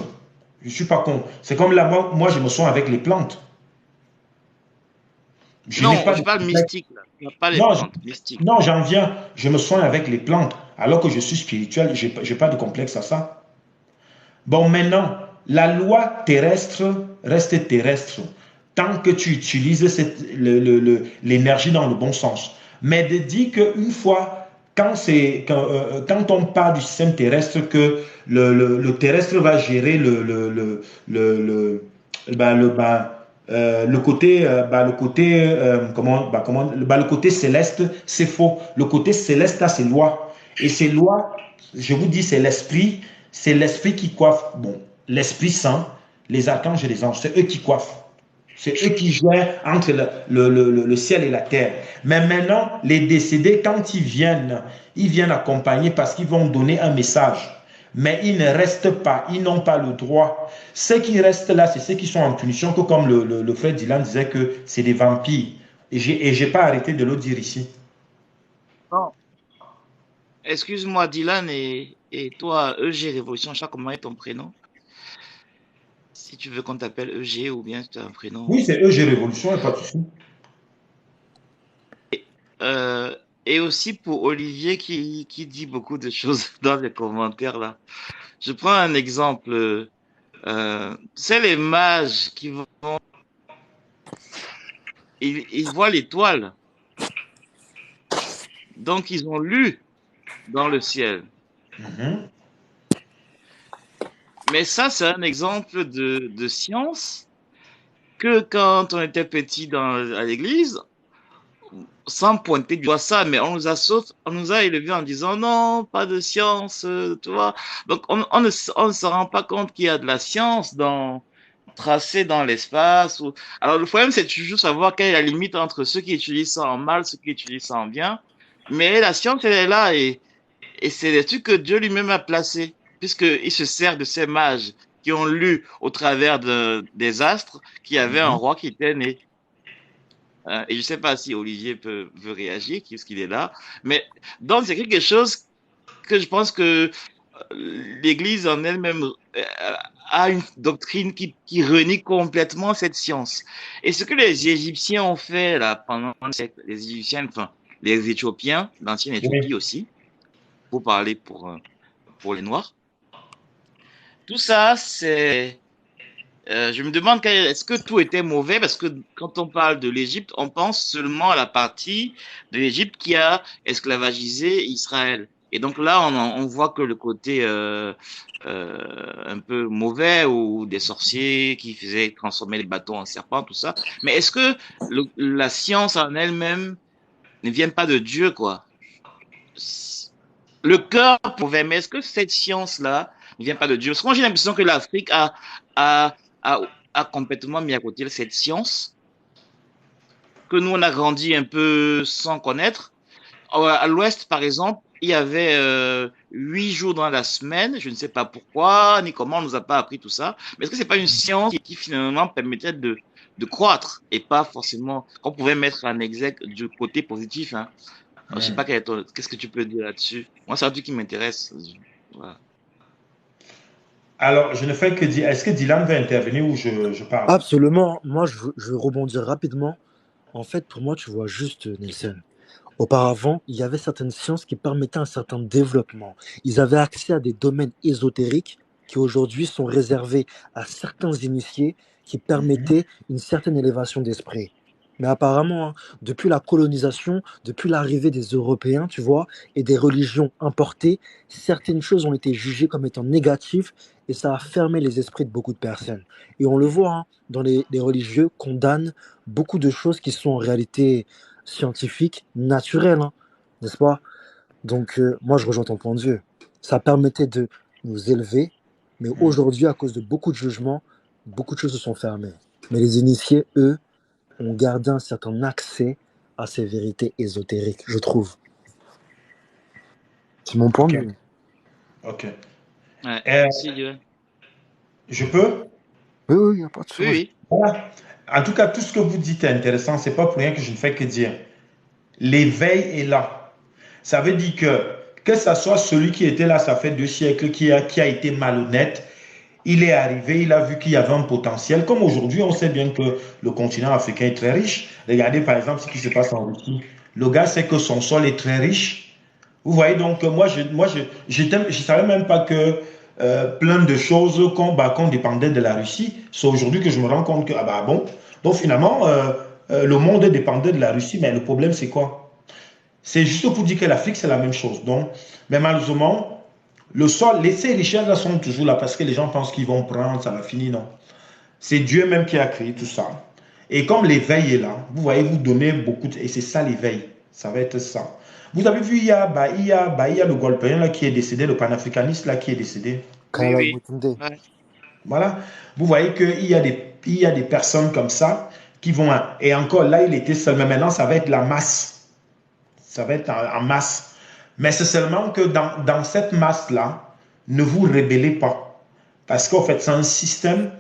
Je suis pas con. C'est comme là, moi, je me soigne avec les plantes. Je n'ai Non, pas je de parle complexe. mystique, là. Il n'y a pas les Non, plantes, mystique. non, j'en viens. Je me soigne avec les plantes. Alors que je suis spirituel, j'ai pas de complexe à ça. Bon, maintenant, la loi terrestre reste terrestre tant que tu utilises l'énergie dans le bon sens. Mais de dire qu'une fois, quand on parle du système terrestre, que le terrestre va gérer le côté, le côté céleste, c'est faux. Le côté céleste a ses lois. Et ces lois, je vous dis, c'est l'esprit qui coiffe. Bon, l'Esprit Saint, les archanges et les anges, c'est eux qui coiffent. C'est eux qui gèrent entre le ciel et la terre. Mais maintenant, les décédés, quand ils viennent accompagner parce qu'ils vont donner un message. Mais ils ne restent pas, ils n'ont pas le droit. Ceux qui restent là, c'est ceux qui sont en punition, que comme le frère Dylan disait que c'est des vampires. Et j'ai pas arrêté de le dire ici. Non. Excuse-moi, Dylan, et toi, EG Révolution, je sais pas comment est ton prénom. Si tu veux qu'on t'appelle EG ou bien tu as un prénom. Oui, c'est eux, j'ai révolution, il n'y a pas de souci. Euh, et aussi pour Olivier qui dit beaucoup de choses dans les commentaires là. Je prends un exemple. C'est les mages qui vont, ils voient l'étoile. Donc ils ont lu dans le ciel. Mhm. Mais ça, c'est un exemple de science que quand on était petit à l'église, sans pointer du doigt ça, mais on nous a élevés en disant non, pas de science, tu vois. Donc on ne se rend pas compte qu'il y a de la science tracée dans l'espace. Alors le problème, c'est toujours savoir quelle est la limite entre ceux qui utilisent ça en mal, ceux qui utilisent ça en bien. Mais la science, elle est là et c'est des trucs que Dieu lui-même a placés, puisqu'il se sert de ces mages qui ont lu au travers des astres qu'il y avait un Mhm. roi qui était né. Et je sais pas si Olivier veut réagir, puisqu'il est là. Mais donc, c'est quelque chose que je pense que l'Église en elle-même a une doctrine qui renie complètement cette science. Et ce que les Égyptiens ont fait là pendant un siècle, les Égyptiens, enfin les Éthiopiens, l'ancienne Éthiopie Oui. aussi, pour parler pour les Noirs, tout ça, c'est je me demande est-ce que tout était mauvais parce que quand on parle de l'Égypte, on pense seulement à la partie de l'Égypte qui a esclavagisé Israël. Et donc là, on voit que le côté un peu mauvais ou des sorciers qui faisaient transformer les bateaux en serpents, tout ça. Mais est-ce que la science en elle-même ne vient pas de Dieu, quoi? Le cœur pouvait, mais est-ce que cette science-là ne vient pas de Dieu? Parce que moi, j'ai l'impression que l'Afrique a, a, a complètement mis à côté cette science, que nous, on a grandi un peu sans connaître. À l'Ouest, par exemple, il y avait 8 jours dans la semaine. Je ne sais pas pourquoi, ni comment on nous a pas appris tout ça. Mais est-ce que c'est pas une science qui finalement permettait de croître et pas forcément qu'on pouvait mettre en exergue du côté positif, hein? Alors, je sais pas Mhm. qu'est-ce que tu peux dire là-dessus. Moi, c'est un truc qui m'intéresse. Voilà. Alors, je ne fais que dire, est-ce que Dylan veut intervenir ou je parle? Absolument. Moi, je veux rebondir rapidement. En fait, pour moi, tu vois juste, Nelson. Auparavant, il y avait certaines sciences qui permettaient un certain développement. Ils avaient accès à des domaines ésotériques qui aujourd'hui sont réservés à certains initiés qui Mhm. permettaient une certaine élévation d'esprit. Mais apparemment, hein, depuis la colonisation, depuis l'arrivée des Européens, tu vois, et des religions importées, certaines choses ont été jugées comme étant négatives et ça a fermé les esprits de beaucoup de personnes. Et on le voit, hein, dans les religieux condamnent beaucoup de choses qui sont en réalité scientifique, naturel, hein, n'est-ce pas? Donc, moi, je rejoins ton point de vue. Ça permettait de nous élever, mais Mhm. aujourd'hui, à cause de beaucoup de jugements, beaucoup de choses se sont fermées. Mais les initiés, eux, ont gardé un certain accès à ces vérités ésotériques, je trouve. C'est mon point Ok, de vue. ok. Ouais, Euh, merci Dieu. je peux? Oui, oui, il n'y a pas de Oui, souci. oui. Voilà. En tout cas, tout ce que vous dites est intéressant. C'est pas pour rien que je ne fais que dire. L'éveil est là. Ça veut dire que Que ça soit celui qui était là, ça fait 2 siècles, qui a été malhonnête, il est arrivé, il a vu qu'il y avait un potentiel. Comme aujourd'hui, on sait bien que le continent africain est très riche. Regardez par exemple ce qui se passe en Russie. Le gars sait que son sol est très riche. Vous voyez, donc je savais même pas que plein de choses qu'on dépendait de la Russie. C'est aujourd'hui que je me rends compte que, ah bah bon, donc finalement, le monde dépendait de la Russie, mais le problème c'est quoi? C'est juste pour dire que l'Afrique c'est la même chose. Donc, mais malheureusement, le sol, ces richesses-là sont toujours là parce que les gens pensent qu'ils vont prendre, ça va finir, non. C'est Dieu même qui a créé tout ça. Et comme l'éveil est là, vous voyez, vous donnez beaucoup, et c'est ça l'éveil, ça va être ça. Vous avez vu, il y a le Golpéen là qui est décédé, le panafricaniste là qui est décédé. Kalaï Oui. Mutunde. Ouais. Voilà. Vous voyez qu'il y a des personnes comme ça qui vont. Et encore là, il était seul, mais maintenant, ça va être la masse. Ça va être en masse. Mais c'est seulement que dans cette masse-là, ne vous rébellez pas. Parce qu'en fait, c'est un système.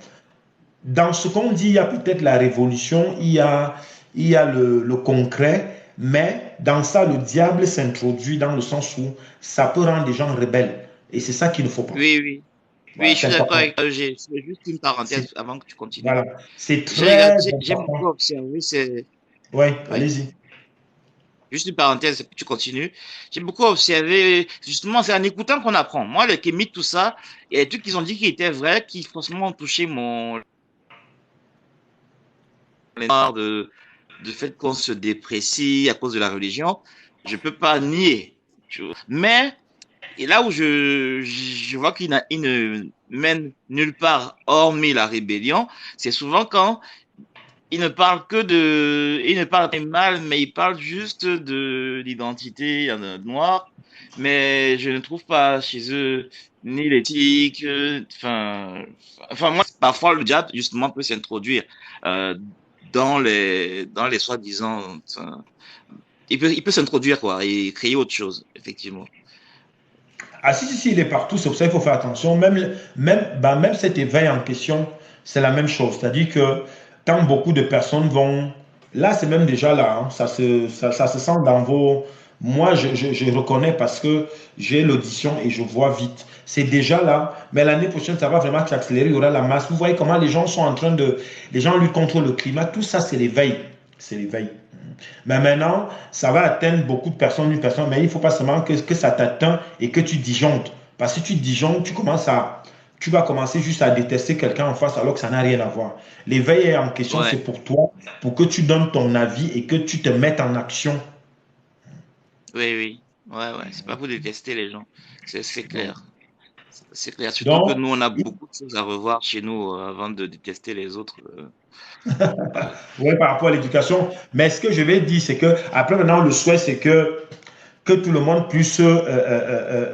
Dans ce qu'on dit, il y a peut-être la révolution, il y a le concret, mais dans ça, le diable s'introduit dans le sens où ça peut rendre les gens rebelles. Et c'est ça qu'il ne faut pas. Oui, oui. Oui, Voilà, je c'est suis d'accord important. avec toi. C'est juste une parenthèse C'est- avant que tu continues. Voilà, c'est très J'ai beaucoup important. observé, c'est, Oui, oui, allez-y. juste une parenthèse, et puis tu continues. J'ai beaucoup observé, justement, c'est en écoutant qu'on apprend. Moi, le kémite, tout ça, il y a des trucs qu'ils ont dit qui étaient vrais, qui forcément ont touché mon mémoire de fait qu'on se déprécie à cause de la religion. Je peux pas nier. Mais, et là où je vois il ne mène nulle part hormis la rébellion, c'est souvent quand il ne parle pas mal, mais il parle juste de l'identité noire. Mais je ne trouve pas chez eux ni l'éthique, enfin, moi, parfois, le diable, justement, peut s'introduire, euh, dans les soi-disant, il peut s'introduire, quoi, et créer autre chose, effectivement. Ah si, il est partout, c'est pour ça qu'il faut faire attention. Même cet éveil en question, c'est la même chose. C'est-à-dire que quand beaucoup de personnes vont... Là, c'est même déjà là, hein, ça se sent dans vos... Moi, je reconnais parce que j'ai l'audition et je vois vite. C'est déjà là, mais l'année prochaine, ça va vraiment s'accélérer, il y aura la masse. Vous voyez comment les gens sont en train de... Les gens luttent contre le climat, tout ça, c'est l'éveil. C'est l'éveil. Mais maintenant, ça va atteindre beaucoup de personnes, une personne, mais il ne faut pas seulement que ça t'atteint et que tu disjonctes. Parce que si tu disjonctes, tu vas commencer juste à détester quelqu'un en face alors que ça n'a rien à voir. L'éveil en question, c'est Ouais, pour toi, pour que tu donnes ton avis et que tu te mettes en action. oui, oui. Ouais, ouais. C'est pas pour détester les gens. C'est clair. C'est clair. Surtout que Donc, nous, on a beaucoup de choses à revoir chez nous avant de détester les autres. Ouais. oui, par rapport à l'éducation. Mais ce que je vais dire, c'est que après maintenant, le souhait, c'est que tout le monde puisse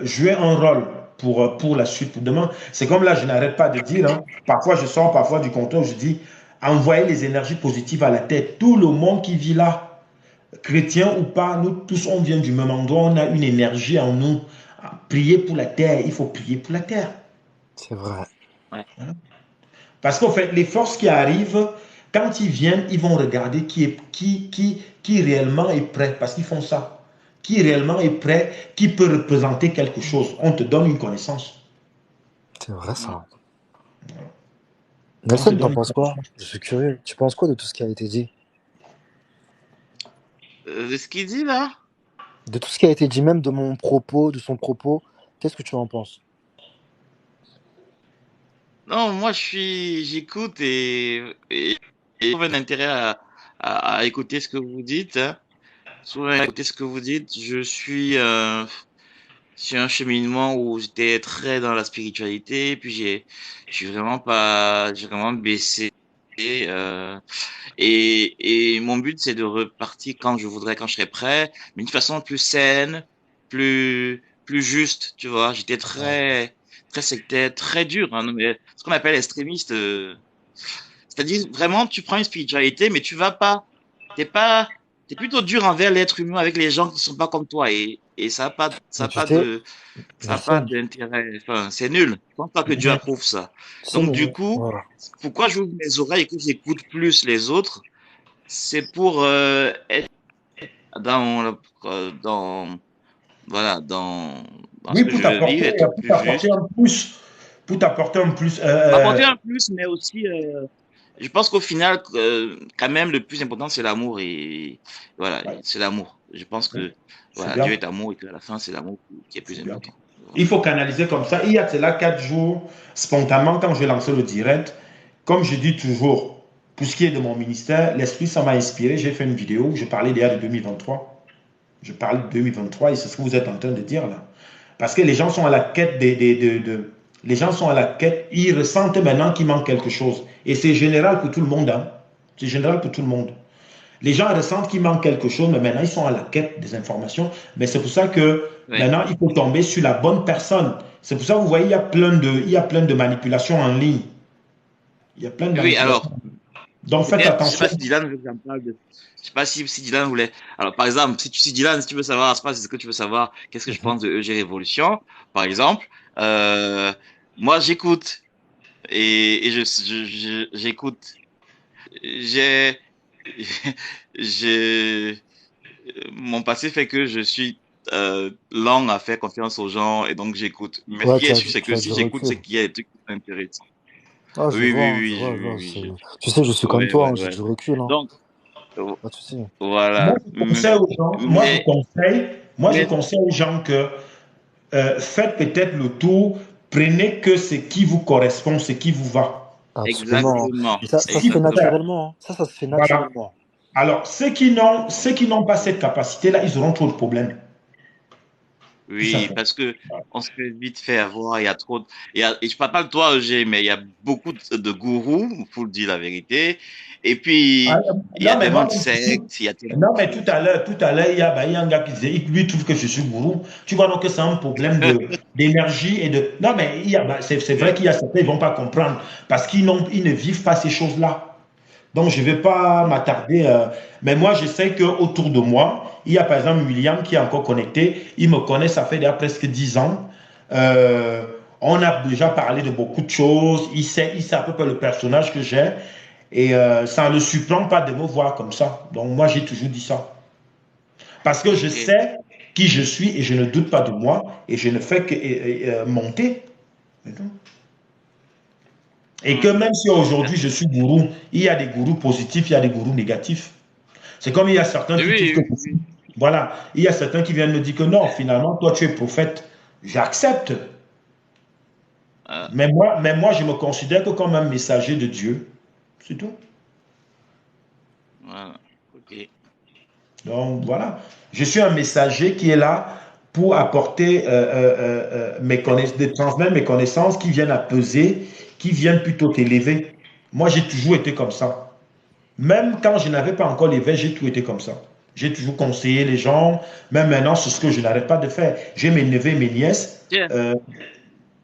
jouer un rôle pour la suite, pour demain. C'est comme là, je n'arrête pas de dire, hein, parfois je sors parfois du comptoir, je dis, envoyez les énergies positives à la tête. Tout le monde qui vit là, chrétien ou pas, nous tous, on vient du même endroit, on a une énergie en nous. Prier pour la terre, il faut prier pour la terre. C'est vrai. Ouais. Parce qu'en fait, les forces qui arrivent, quand ils viennent, ils vont regarder qui réellement est prêt, parce qu'ils font ça. Qui réellement est prêt, qui peut représenter quelque chose. On te donne une connaissance. C'est vrai ça. On te Nelson, donne t'en une penses quoi? connaissance. Je suis curieux. Tu penses quoi de tout ce qui a été dit? De ce qu'il dit là? De tout ce qui a été dit, même de mon propos, de son propos, qu'est-ce que tu en penses? Non, moi j'écoute et je trouve un intérêt à écouter ce que vous dites, hein. Souvent à écouter ce que vous dites. Je suis sur un cheminement où j'étais très dans la spiritualité, puis j'ai vraiment baissé. Euh, et mon but, c'est de repartir quand je voudrais, quand je serai prêt, mais d'une façon plus saine, plus juste, tu vois. J'étais très sectaire, très dur, hein, mais ce qu'on appelle extrémiste. C'est-à-dire, vraiment, tu prends une spiritualité, mais tu vas pas, t'es plutôt dur envers l'être humain, avec les gens qui sont pas comme toi, et Mais tu sais, ça a pas Nelson, d'intérêt. Enfin, c'est nul. Je pense pas que Dieu Mhm. approuve ça. tu sais, Donc, du coup, voilà. pourquoi j'ouvre mes oreilles et que j'écoute plus les autres? C'est pour être dans, dans voilà, dans ce Oui, que je veux vivre, être pour plus t'apporter juste. un plus. Pour t'apporter un plus. Apporter un plus, mais aussi, je pense qu'au final, quand même, le plus important, c'est l'amour et voilà, Ouais, c'est l'amour. Je pense oui, que c'est voilà, Dieu bien. est amour et qu'à la fin, c'est l'amour qui est plus C'est bien. important. Il Voilà. faut canaliser comme ça. Il y a de là 4 jours, spontanément, quand je vais lancer le direct, comme je dis toujours, pour ce qui est de mon ministère, l'esprit, ça m'a inspiré. J'ai fait une vidéo où je parlais déjà de 2023. Je parle de 2023 et c'est ce que vous êtes en train de dire là. Parce que les gens sont à la quête les gens sont à la quête, ils ressentent maintenant qu'il manque quelque chose. Et c'est général pour tout le monde. Hein. C'est général pour tout le monde. Les gens ressentent qu'il manque quelque chose, mais maintenant ils sont à la quête des informations. Mais c'est pour ça que Oui. maintenant il faut tomber sur la bonne personne. C'est pour ça que vous voyez, il y a plein de manipulations en ligne. Il y a plein de Oui, manipulations. alors, Donc faites peut-être, je sais attention. pas si Dylan veut que j'en parle de. Je sais pas si Dylan voulait. Alors, par exemple, si Dylan, si tu veux savoir, c'est pas ce que tu veux savoir, qu'est-ce que je Mhm. pense de EG Révolution, par exemple, euh, moi, j'écoute et j'écoute. J'ai, j'ai, mon passé fait que je suis lent à faire confiance aux gens et donc j'écoute. Mais ce Ouais, qui est sûr, c'est tu que as si du j'écoute, recul. c'est qu'il y a des trucs qui sont intéressants. Ah, je Oui, vois, oui, hein, je oui, vois, je oui, vois. oui, Tu sais, je suis comme ouais, toi, ouais, hein, j'ai ouais. du recul, hein. Donc, euh, Pas de souci. Moi, voilà. je conseille aux gens, Mais, moi, je mais, conseille aux gens que faites peut-être le tour, prenez que ce qui vous correspond, ce qui vous va. Absolument, hein. exactement, Et Ce ça se qu'il fait faut exactement. faire. naturellement, hein. Ça se fait Voilà. naturellement. Alors, ceux qui n'ont pas cette capacité-là, ils auront trop de problèmes. Tout Oui, simplement. parce que on se fait vite fait avoir, il y a trop de, et je parle pas de toi, Eugé, mais il y a beaucoup de gourous, faut le dire la vérité. Et Ah, puis, il y a non, mais tellement moi, de sectes, il y a tellement non, de mais choses. tout à l'heure, il y a un gars qui disait, lui trouve que je suis gourou. Tu vois donc que c'est un problème d'énergie et de. Non, mais c'est vrai Oui. qu'il y a certains, ils vont pas comprendre parce ils ne vivent pas ces choses-là. Donc, je ne vais pas m'attarder. Mais moi, je sais qu'autour de moi, il y a par exemple William qui est encore connecté. Il me connaît, ça fait déjà presque 10 ans. Euh, on a déjà parlé de beaucoup de choses. Il sait à peu près le personnage que j'ai. Et ça ne le surprend pas de me voir comme ça. Donc, moi, j'ai toujours dit ça. Parce que je Ok. sais qui je suis et je ne doute pas de moi et je ne fais que monter. Et que Hmm. même si aujourd'hui je suis gourou, il y a des gourous positifs, il y a des gourous négatifs. C'est comme il y a certains Oui, qui trouvent que. oui, oui. Voilà, il y a certains qui viennent me dire que non, finalement, toi tu es prophète. J'accepte. Ah, Mais moi, je me considère que comme un messager de Dieu. C'est tout. voilà. Ok. Donc voilà, je suis un messager qui est là pour apporter de transmettre mes connaissances qui viennent à peser, qui viennent plutôt t'élever. Moi, j'ai toujours été comme ça. Même quand je n'avais pas encore l'éveil, j'ai toujours été comme ça. J'ai toujours conseillé les gens. Même maintenant, c'est ce que je n'arrête pas de faire. J'ai mes neveux et mes nièces. Tiens. euh,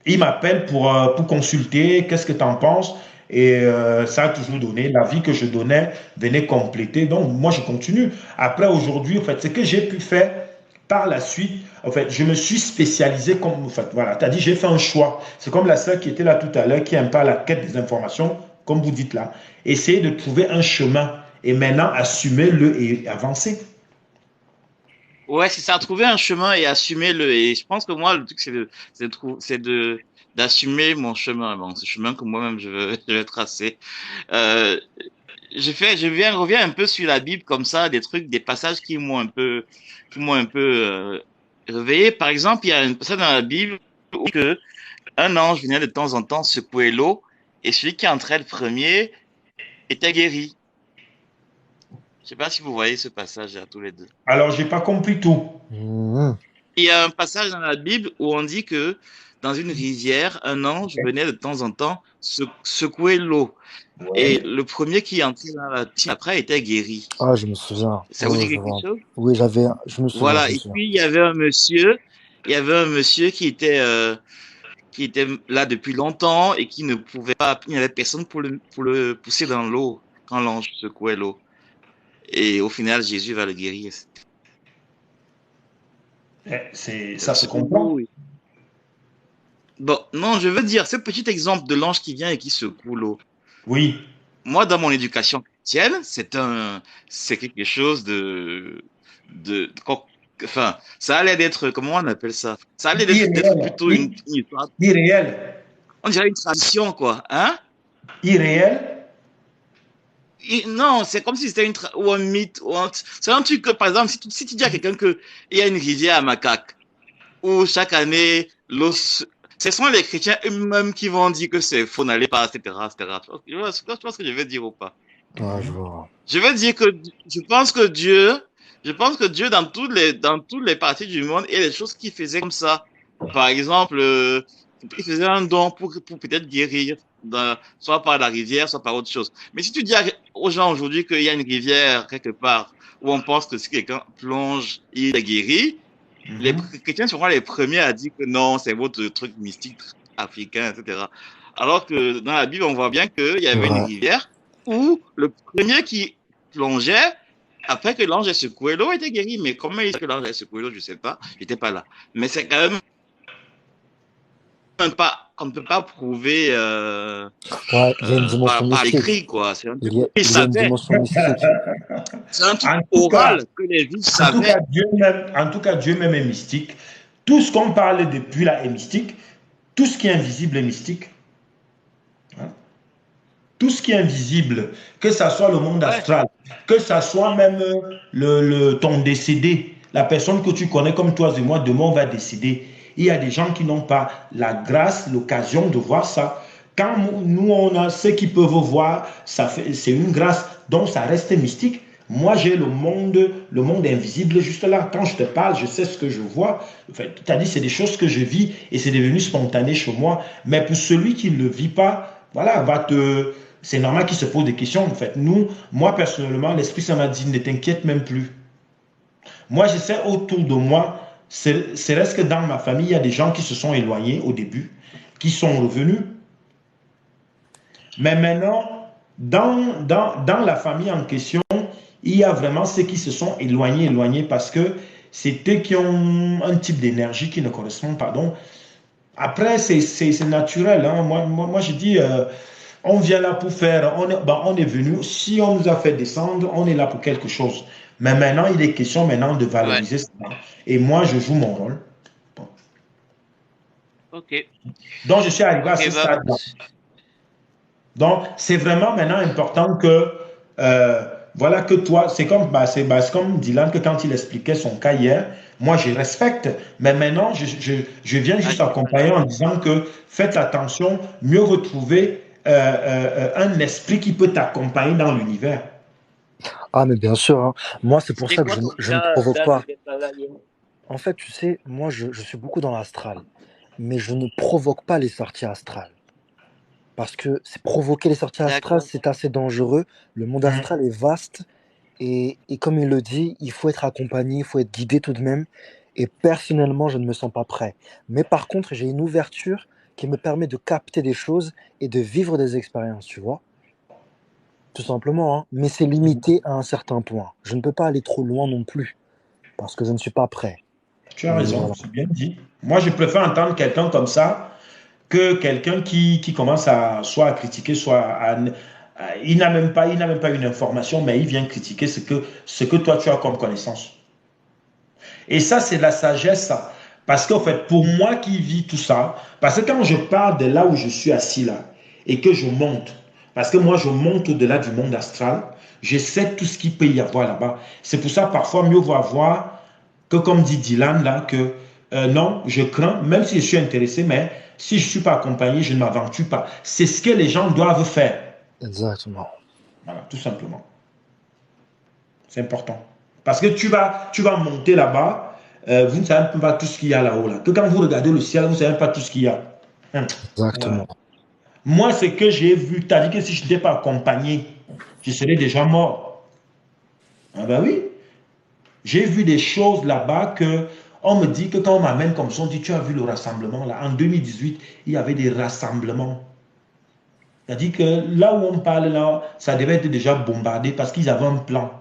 Ils m'appellent pour consulter. Qu'est-ce que tu en penses? Et ça a toujours donné. La vie que je donnais venait compléter. Donc, moi, je continue. Après, aujourd'hui, en fait, ce que j'ai pu faire par la suite, en fait, je me suis spécialisé comme. En fait, voilà, tu as dit, j'ai fait un choix. C'est comme la sœur qui était là tout à l'heure, qui est un peu à la quête des informations, comme vous dites là. Essayer de trouver un chemin et maintenant assumer-le et avancer. Ouais, c'est ça, trouver un chemin et assumer le. Et je pense que moi, le truc, d'assumer mon chemin, bon, ce chemin que moi-même je vais tracer. Euh, reviens un peu sur la Bible comme ça, des trucs, des passages qui m'ont un peu réveillé. Par exemple, il y a un passage dans la Bible où que un ange venait de temps en temps secouer l'eau et celui qui entrait le premier était guéri. Je sais pas si vous voyez ce passage à tous les deux. Alors, j'ai pas compris tout. Mhm. Il y a un passage dans la Bible où on dit que dans une rivière, un ange venait de temps en temps secouer l'eau. Et Oui. le premier qui entrait dans la piscine après était guéri. Ah, je me souviens. Ça vous Oui, dit je quelque vois. chose? Oui, je me souviens, je Voilà. me Et souviens. puis il y avait un monsieur qui était là depuis longtemps et qui ne pouvait pas, il n'y avait personne pour le pousser dans l'eau quand l'ange secouait l'eau. Et au final, Jésus va le guérir. Ça se comprend. Secoue. Bon, non, je veux dire, ce petit exemple de l'ange qui vient et qui secoue l'eau. Oui. Moi, dans mon éducation chrétienne, c'est quelque chose Enfin, ça allait d'être, comment on appelle ça? Ça allait d'être Irréel. plutôt une histoire. Irréel. On dirait une tradition, quoi. Hein? Irréel. Non, c'est comme si c'était ou un mythe. C'est un truc que, par exemple, si tu dis à quelqu'un qu'il y a une rivière à Macaque, où chaque année, ce sont les chrétiens eux-mêmes qui vont dire que c'est faux, n'allez pas, etc., etc. Tu vois ce que je veux dire ou pas? Ouais, je vois. Je veux dire que je pense que Dieu dans toutes les parties du monde, il y a des choses qu'il faisait comme ça. Par exemple, il faisait un don pour peut-être guérir, soit par la rivière, soit par autre chose. Mais si tu dis aux gens aujourd'hui qu'il y a une rivière quelque part où on pense que si quelqu'un plonge, il est guéri, les chrétiens seront les premiers à dire que non, c'est votre truc mystique africain, etc. Alors que dans la Bible, on voit bien qu'il y avait une Ouais. rivière où le premier qui plongeait, après que l'ange ait secoué l'eau, était guéri. Mais comment il sait que l'ange ait secoué l'eau, je ne sais pas. J'étais pas là. Mais c'est quand même pas, qu'on ne peut pas prouver Ouais, il y a une dimension par mystique. écrit, quoi. C'est un truc Il y a qu'ils une savaient. dimension mystique. C'est un truc En tout cas, oral que les Juifs en tout cas, savaient. Dieu même est mystique. Tout ce qu'on parle depuis là est mystique. Tout ce qui est invisible est mystique. Hein. Tout ce qui est invisible, que ça soit le monde Ouais. astral, que ça soit même ton décédé, la personne que tu connais comme toi et moi, demain on va décéder. Il y a des gens qui n'ont pas la grâce, l'occasion de voir ça. Quand nous, on a ceux qui peuvent voir, c'est une grâce, donc ça reste mystique. Moi, j'ai le monde invisible juste là. Quand je te parle, je sais ce que je vois. Enfin, tu as dit, c'est des choses que je vis et c'est devenu spontané chez moi. Mais pour celui qui ne le vit pas, voilà, c'est normal qu'il se pose des questions. En fait, moi personnellement, l'Esprit ça m'a dit, ne t'inquiète même plus. Moi, je sais autour de moi, c'est reste que dans ma famille, il y a des gens qui se sont éloignés au début, qui sont revenus. Mais maintenant, dans la famille en question, il y a vraiment ceux qui se sont éloignés parce que c'est eux qui ont un type d'énergie qui ne correspond pas. Donc, après, c'est naturel. Hein. Moi, je dis, on vient là pour faire, on est venu, si on nous a fait descendre, on est là pour quelque chose. Mais maintenant, il est question maintenant de Ouais. valoriser ça. Et moi, je joue mon rôle. Bon. Ok. Donc, je suis arrivé à ce Ok, stade-là. Donc, c'est vraiment maintenant important que, voilà, que toi, c'est comme Dylan, que quand il expliquait son cas hier, moi, je respecte, mais maintenant, je viens juste accompagner en disant que faites attention, mieux retrouver un esprit qui peut t'accompagner dans l'univers. Ah, mais bien sûr, hein. Moi, c'est pour C'était ça que quoi ton je ne cas provoque pas. là hier? En fait, tu sais, moi, je suis beaucoup dans l'astral, mais je ne provoque pas les sorties astrales. Parce que provoquer les sorties astrales, D'accord. c'est assez dangereux. Le monde astral est vaste et comme il le dit, il faut être accompagné, il faut être guidé tout de même. Et personnellement, je ne me sens pas prêt. Mais par contre, j'ai une ouverture qui me permet de capter des choses et de vivre des expériences, tu vois. Tout simplement, hein. Mais c'est limité à un certain point. Je ne peux pas aller trop loin non plus, parce que je ne suis pas prêt. Tu as Mais raison, voilà. c'est bien dit. Moi, je préfère entendre quelqu'un comme ça que quelqu'un qui commence soit à critiquer, il n'a même pas une information, mais il vient critiquer ce que toi tu as comme connaissance. Et ça, c'est de la sagesse, ça. Parce qu'en fait, pour moi qui vis tout ça, parce que quand je parle de là où je suis assis là, et que je monte, parce que moi je monte au-delà du monde astral, je sais tout ce qu'il peut y avoir là-bas. C'est pour ça, parfois, mieux vaut avoir que, comme dit Dylan là, que non, je crains, même si je suis intéressé, mais si je ne suis pas accompagné, je ne m'aventure pas. C'est ce que les gens doivent faire. Exactement. Voilà, tout simplement. C'est important. Parce que tu vas monter là-bas, vous ne savez même pas tout ce qu'il y a là-haut. Là. Que quand vous regardez le ciel, vous ne savez même pas tout ce qu'il y a. Exactement. Ouais. Moi, ce que j'ai vu, tu as dit que si je n'étais pas accompagné, je serais déjà mort. Ah ben oui. J'ai vu des choses là-bas que on me dit que quand on m'amène comme ça, on dit tu as vu le rassemblement là. En 2018, il y avait des rassemblements. C'est-à-dire que là où on parle là, ça devait être déjà bombardé parce qu'ils avaient un plan.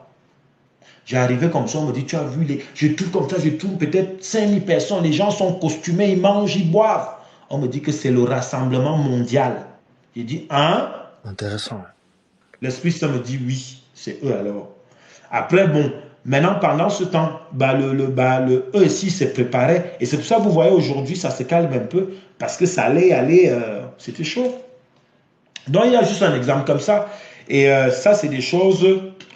J'ai arrivé comme ça, on me dit, tu as vu, je trouve comme ça, je trouve peut-être 5000 personnes, les gens sont costumés, ils mangent, ils boivent. On me dit que c'est le rassemblement mondial. J'ai dit, hein? Intéressant. L'Esprit ça me dit, oui, c'est eux alors. Après, bon, Maintenant, pendant ce temps, eux aussi se préparaient. Et c'est pour ça que vous voyez aujourd'hui, ça se calme un peu, parce que ça allait aller, c'était chaud. Donc, il y a juste un exemple comme ça. Et ça, c'est des choses,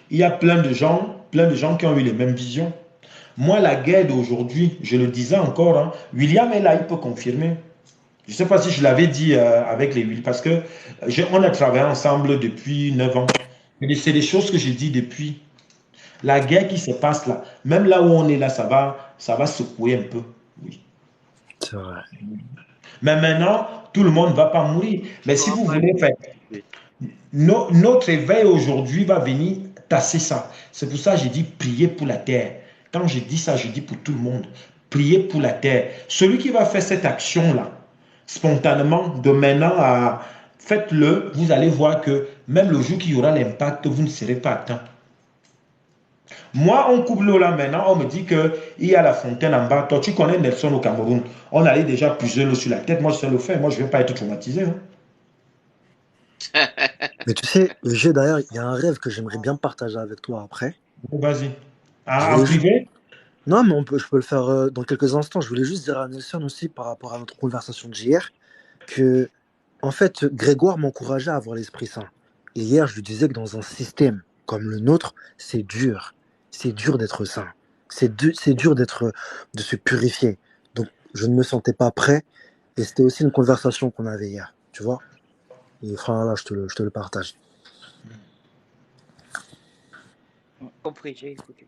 il y a plein de gens qui ont eu les mêmes visions. Moi, la guerre d'aujourd'hui, je le disais encore, hein, William est là, il peut confirmer. Je ne sais pas si je l'avais dit avec les Will, parce que on a travaillé ensemble depuis 9 ans. Mais c'est des choses que j'ai dit depuis. La guerre qui se passe là, même là où on est là, ça va secouer un peu. Oui. C'est vrai. Mais maintenant, tout le monde ne va pas mourir. Mais si vous voulez faire, Oui. notre éveil aujourd'hui va venir tasser ça. C'est pour ça que j'ai dit prier pour la terre. Quand je dis ça, je dis pour tout le monde. Prier pour la terre. Celui qui va faire cette action-là, spontanément, de maintenant à... Faites-le, vous allez voir que même le jour qu'il y aura l'impact, vous ne serez pas atteint. Moi, on coupe l'eau là maintenant, on me dit qu'il y a la fontaine en bas. Toi, tu connais Nelson au Cameroun. On allait déjà puiser l'eau sur la tête. Moi, je sais le faire. Moi, je ne vais pas être traumatisé. Hein. Mais tu sais, d'ailleurs, il y a un rêve que j'aimerais bien partager avec toi après. Vas-y. Je En voulais privé? Non, mais je peux le faire dans quelques instants. Je voulais juste dire à Nelson aussi, par rapport à notre conversation d'hier, que, en fait, Grégoire m'encourageait à avoir l'Esprit Saint. Et hier, je lui disais que dans un système comme le nôtre, c'est dur. C'est dur d'être saint. C'est dur de se purifier. Donc, je ne me sentais pas prêt. Et c'était aussi une conversation qu'on avait hier. Tu vois? Et enfin, là, je te le partage. Compris, j'ai écouté.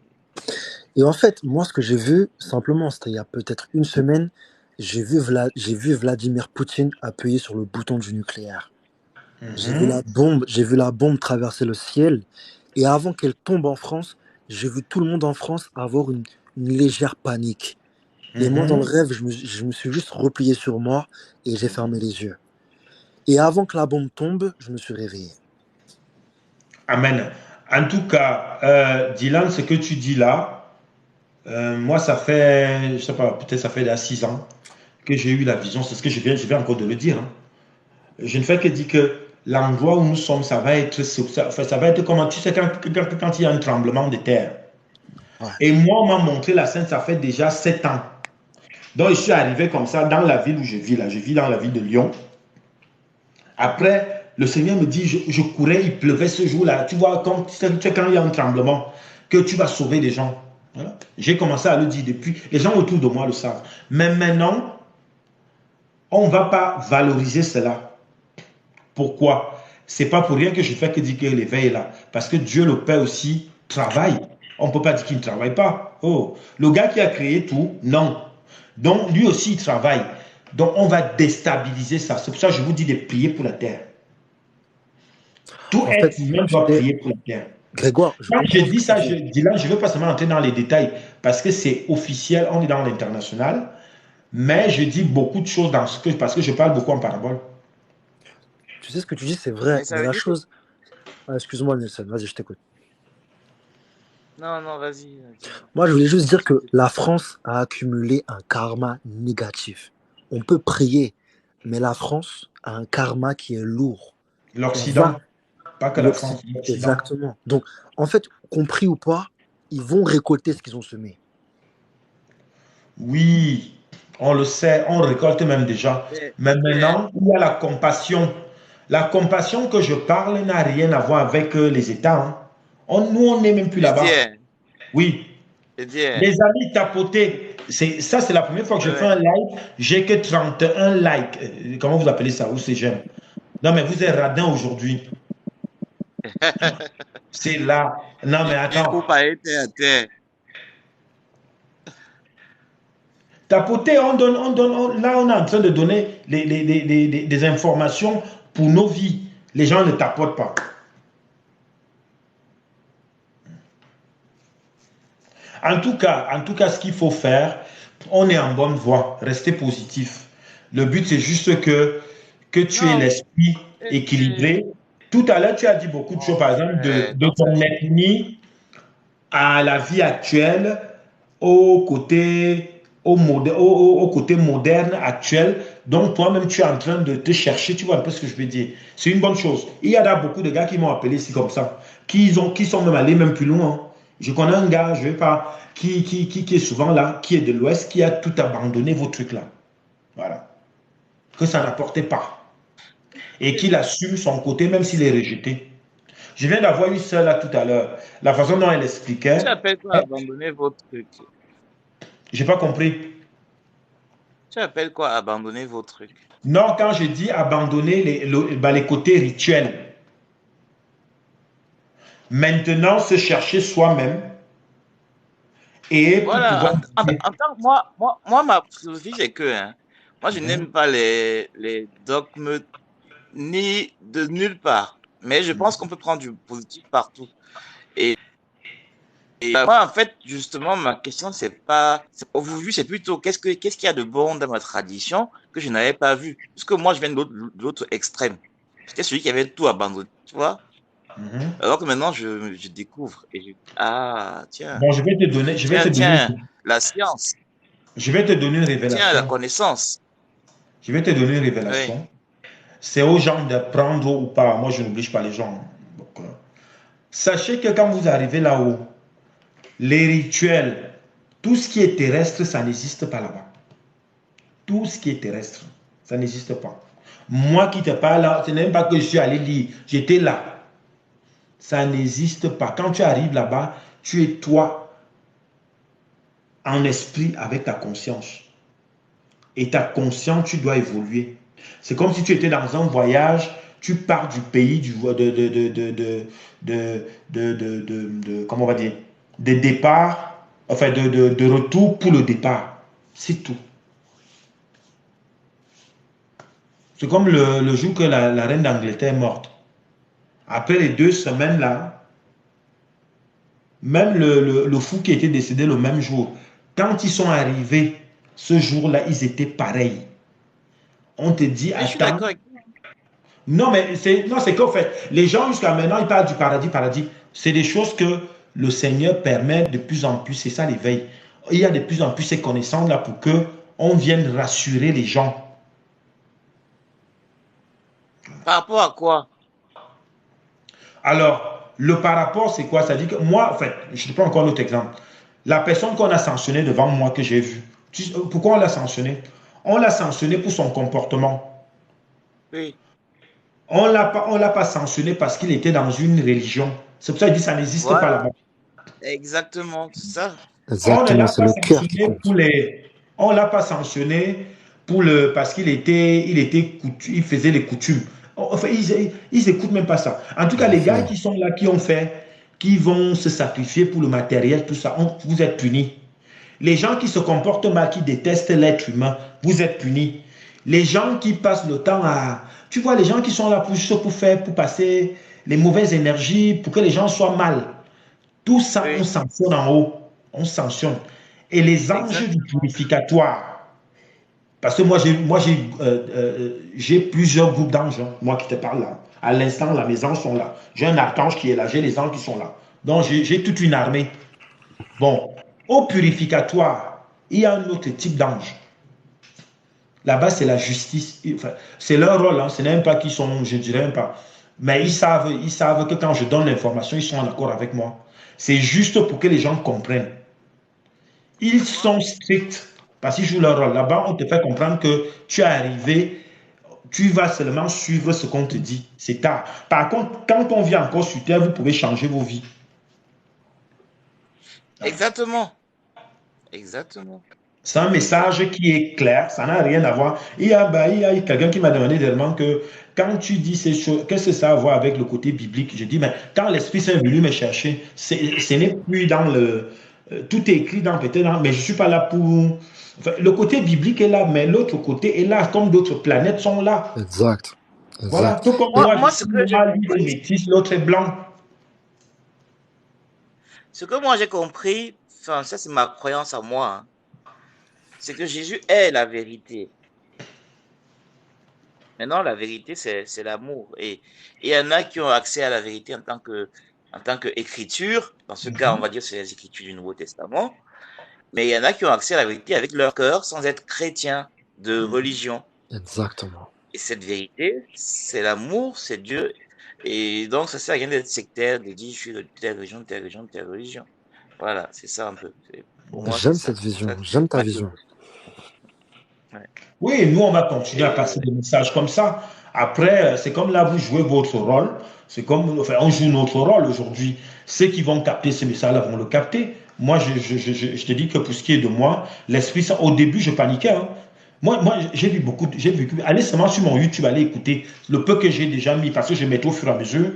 Et en fait, moi, ce que j'ai vu, simplement, c'était il y a peut-être une semaine, j'ai vu Vladimir Poutine appuyer sur le bouton du nucléaire. J'ai vu la bombe traverser le ciel. Et avant qu'elle tombe en France, j'ai vu tout le monde en France avoir une légère panique. Et moi, dans le rêve, je me suis juste replié sur moi et j'ai fermé les yeux. Et avant que la bombe tombe, je me suis réveillé. Amen. En tout cas, Dylan, ce que tu dis là, moi, ça fait, je sais pas, peut-être ça fait déjà 6 ans que j'ai eu la vision. C'est ce que je viens encore de le dire. Hein. Je ne fais que dire que l'endroit où nous sommes, ça va être comme, tu sais, quand il y a un tremblement de terre. Ouais. Et moi, on m'a montré la scène, ça fait déjà 7 ans. Donc, je suis arrivé comme ça dans la ville où je vis là. Je vis dans la ville de Lyon. Après, le Seigneur me dit, je courais, il pleuvait ce jour-là. Tu vois, quand il y a un tremblement, que tu vas sauver des gens. Voilà. J'ai commencé à le dire depuis. Les gens autour de moi le savent. Mais maintenant, on ne va pas valoriser cela. Pourquoi? C'est pas pour rien que je fais que dire que l'éveil est là. Parce que Dieu le Père aussi travaille. On ne peut pas dire qu'il ne travaille pas. Oh, le gars qui a créé tout, non. Donc, lui aussi, il travaille. Donc, on va déstabiliser ça. C'est pour ça que je vous dis de prier pour la terre. Tout être humain doit prier pour la terre. Grégoire, quand je dis ça, je ne veux pas seulement entrer dans les détails parce que c'est officiel, on est dans l'international, mais je dis beaucoup de choses parce que je parle beaucoup en parabole. Tu sais ce que tu dis, c'est vrai, mais la chose... Ah, excuse-moi Nelson, vas-y, je t'écoute. Non, vas-y. Moi, je voulais juste dire que la France a accumulé un karma négatif. On peut prier, mais la France a un karma qui est lourd. L'Occident, pas que la France. Exactement. Donc, en fait, qu'on prie ou pas, ils vont récolter ce qu'ils ont semé. Oui, on le sait, on récolte même déjà. Mais maintenant, il y a la compassion. La compassion que je parle n'a rien à voir avec les États. Hein. Nous, on n'est même plus là-bas. Oui. Les amis tapotés, ça c'est la première fois que je fais un live. J'ai que 31 likes. Comment vous appelez ça? Où c'est j'aime? Non, mais vous êtes radin aujourd'hui. C'est là. Non, mais attends. Tapoter, là, on est en train de donner des informations pour nos vies. Les gens ne tapotent pas. En tout cas, ce qu'il faut faire, on est en bonne voie. Restez positif. Le but, c'est juste que tu aies l'esprit équilibré. Tout à l'heure, tu as dit beaucoup de choses, par exemple, de ton ethnie à la vie actuelle, au côté moderne actuel. Donc, toi-même, tu es en train de te chercher. Tu vois un peu ce que je veux dire. C'est une bonne chose. Il y a beaucoup de gars qui m'ont appelé ici comme ça, qui sont même allés même plus loin. Je connais un gars, je vais pas, qui est souvent là, qui est de l'Ouest, qui a tout abandonné vos trucs là. Voilà. Que ça n'apportait pas. Et qu'il assume son côté, même s'il est rejeté. Je viens d'avoir une sœur là tout à l'heure. La façon dont elle Tu expliquait, appelles quoi abandonner votre truc? j'ai pas compris. Tu appelles quoi abandonner vos trucs? Non, quand je dis abandonner les côtés rituels, maintenant se chercher soi-même et pour pouvoir. Voilà, en tant que moi, ma philosophie, c'est que, hein, moi, je Mhm, n'aime pas les dogmes ni de nulle part. Mais je pense qu'on peut prendre du positif partout. Et, moi, en fait, justement, ma question, c'est pas, aujourd'hui, c'est plutôt qu'est-ce qu'il y a de bon dans ma tradition que je n'avais pas vu. Parce que moi, je viens de l'autre extrême. J'étais celui qui avait tout abandonné, tu vois. mhm. Alors que maintenant, je découvre et ah, tiens, Bon, je vais te donner, tiens, la science, je vais te donner une tiens, la révélation. connaissance. Je vais te donner une Oui. révélation. C'est aux gens d'apprendre ou pas. Moi, je n'oblige pas les gens. Donc, sachez que quand vous arrivez là-haut, les rituels, tout ce qui est terrestre, ça n'existe pas là-bas. Tout ce qui est terrestre, ça n'existe pas. Moi qui te parle là, ce n'est même pas que je suis allé lire, j'étais là. Ça n'existe pas. Quand tu arrives là-bas, tu es toi en esprit avec ta conscience. Et ta conscience, tu dois évoluer. C'est comme si tu étais dans un voyage, tu pars du pays, comment on va dire, de départ, enfin de retour pour le départ. C'est tout. C'est comme le jour que la reine d'Angleterre est morte. Après les 2 semaines là, même le fou qui était décédé le même jour, quand ils sont arrivés ce jour-là, ils étaient pareils. On te dit, Oui, je suis attends. d'accord avec Non, mais c'est qu'en fait, les gens jusqu'à maintenant, ils parlent du paradis, paradis. C'est des choses que le Seigneur permet de plus en plus, c'est ça l'éveil. Il y a de plus en plus ces connaissances-là pour que on vienne rassurer les gens. par rapport à quoi? Alors, le par rapport, c'est quoi? Ça dit que moi, en fait, je ne prends encore un autre exemple. La personne qu'on a sanctionnée devant moi, que j'ai vue, pourquoi on l'a sanctionnée? On l'a sanctionnée pour son comportement. Oui, On l'a pas sanctionné parce qu'il était dans une religion. C'est pour ça qu'il dit que ça n'existe pas voilà, là-bas. exactement, c'est ça. On ne Exactement, l'a c'est pas le cœur qui sanctionné compte. on l'a pas sanctionné parce il faisait les coutumes. Enfin, ils écoutent même pas ça. En tout cas, les gars Mhm. qui sont là, qui vont se sacrifier pour le matériel, tout ça, vous êtes punis. Les gens qui se comportent mal, qui détestent l'être humain, vous êtes punis. Les gens qui passent le temps tu vois, les gens qui sont là pour passer les mauvaises énergies, pour que les gens soient mal. Tout ça, on Oui, sanctionne en haut. On sanctionne. Et les anges du exactement. purificatoire, parce que j'ai plusieurs groupes d'anges, hein, moi qui te parle là. À l'instant, là, mes anges sont là. J'ai un archange qui est là, j'ai les anges qui sont là. Donc, j'ai toute une armée. Bon, au purificatoire, il y a un autre type d'ange. Là-bas, c'est la justice. Enfin, c'est leur rôle, hein. Ce n'est même pas qu'ils sont, je dirais même pas. Mais ils savent que quand je donne l'information, ils sont en accord avec moi. C'est juste pour que les gens comprennent. Ils sont stricts parce qu'ils jouent leur rôle. Là-bas, on te fait comprendre que tu es arrivé, tu vas seulement suivre ce qu'on te dit. C'est tard. Par contre, quand on vient encore sur Terre, vous pouvez changer vos vies. Exactement, exactement. C'est un message Exactement. qui est clair, ça n'a rien à voir. Il y a quelqu'un qui m'a demandé dernièrement que quand tu dis ces choses, qu'est-ce que ça a à voir avec le côté biblique? Je dis, mais quand l'Esprit Saint est venu me chercher, ce n'est plus dans le. Tout est écrit dans peut-être, mais je ne suis pas là pour. Enfin, le côté biblique est là, mais l'autre côté est là, comme d'autres planètes sont là. Exact. Voilà, Exact. tout comme Et moi, je Ce suis que j'ai noir, lui il est compris, métis, l'autre est blanc. ce que moi j'ai compris, enfin, ça c'est ma croyance à moi, hein, c'est que Jésus est la vérité. Maintenant, la vérité, c'est l'amour. Et il y en a qui ont accès à la vérité en tant que écriture. Dans ce cas, on Mhm. va dire que c'est les écritures du Nouveau Testament. Mais il y en a qui ont accès à la vérité avec leur cœur sans être chrétiens de religion. exactement. Et cette vérité, c'est l'amour, c'est Dieu. Et donc, ça sert à rien d'être sectaire, de dire je suis de telle religion, de telle religion, de telle religion. Voilà, c'est ça un peu. Pour moi, c'est J'aime ça. cette vision, Ça, j'aime ta ouais, vision. ouais. Oui, nous, on va continuer à Et passer des messages comme ça. Après, c'est comme là, vous jouez votre rôle. C'est comme, enfin, on joue notre rôle aujourd'hui. Ceux qui vont capter ces messages-là vont le capter. Moi, je te dis que pour ce qui est de moi, l'Esprit Saint, au début, je paniquais. Hein. Moi j'ai vu beaucoup, j'ai vécu. Allez seulement sur mon YouTube, allez écouter le peu que j'ai déjà mis, parce que je mets au fur et à mesure.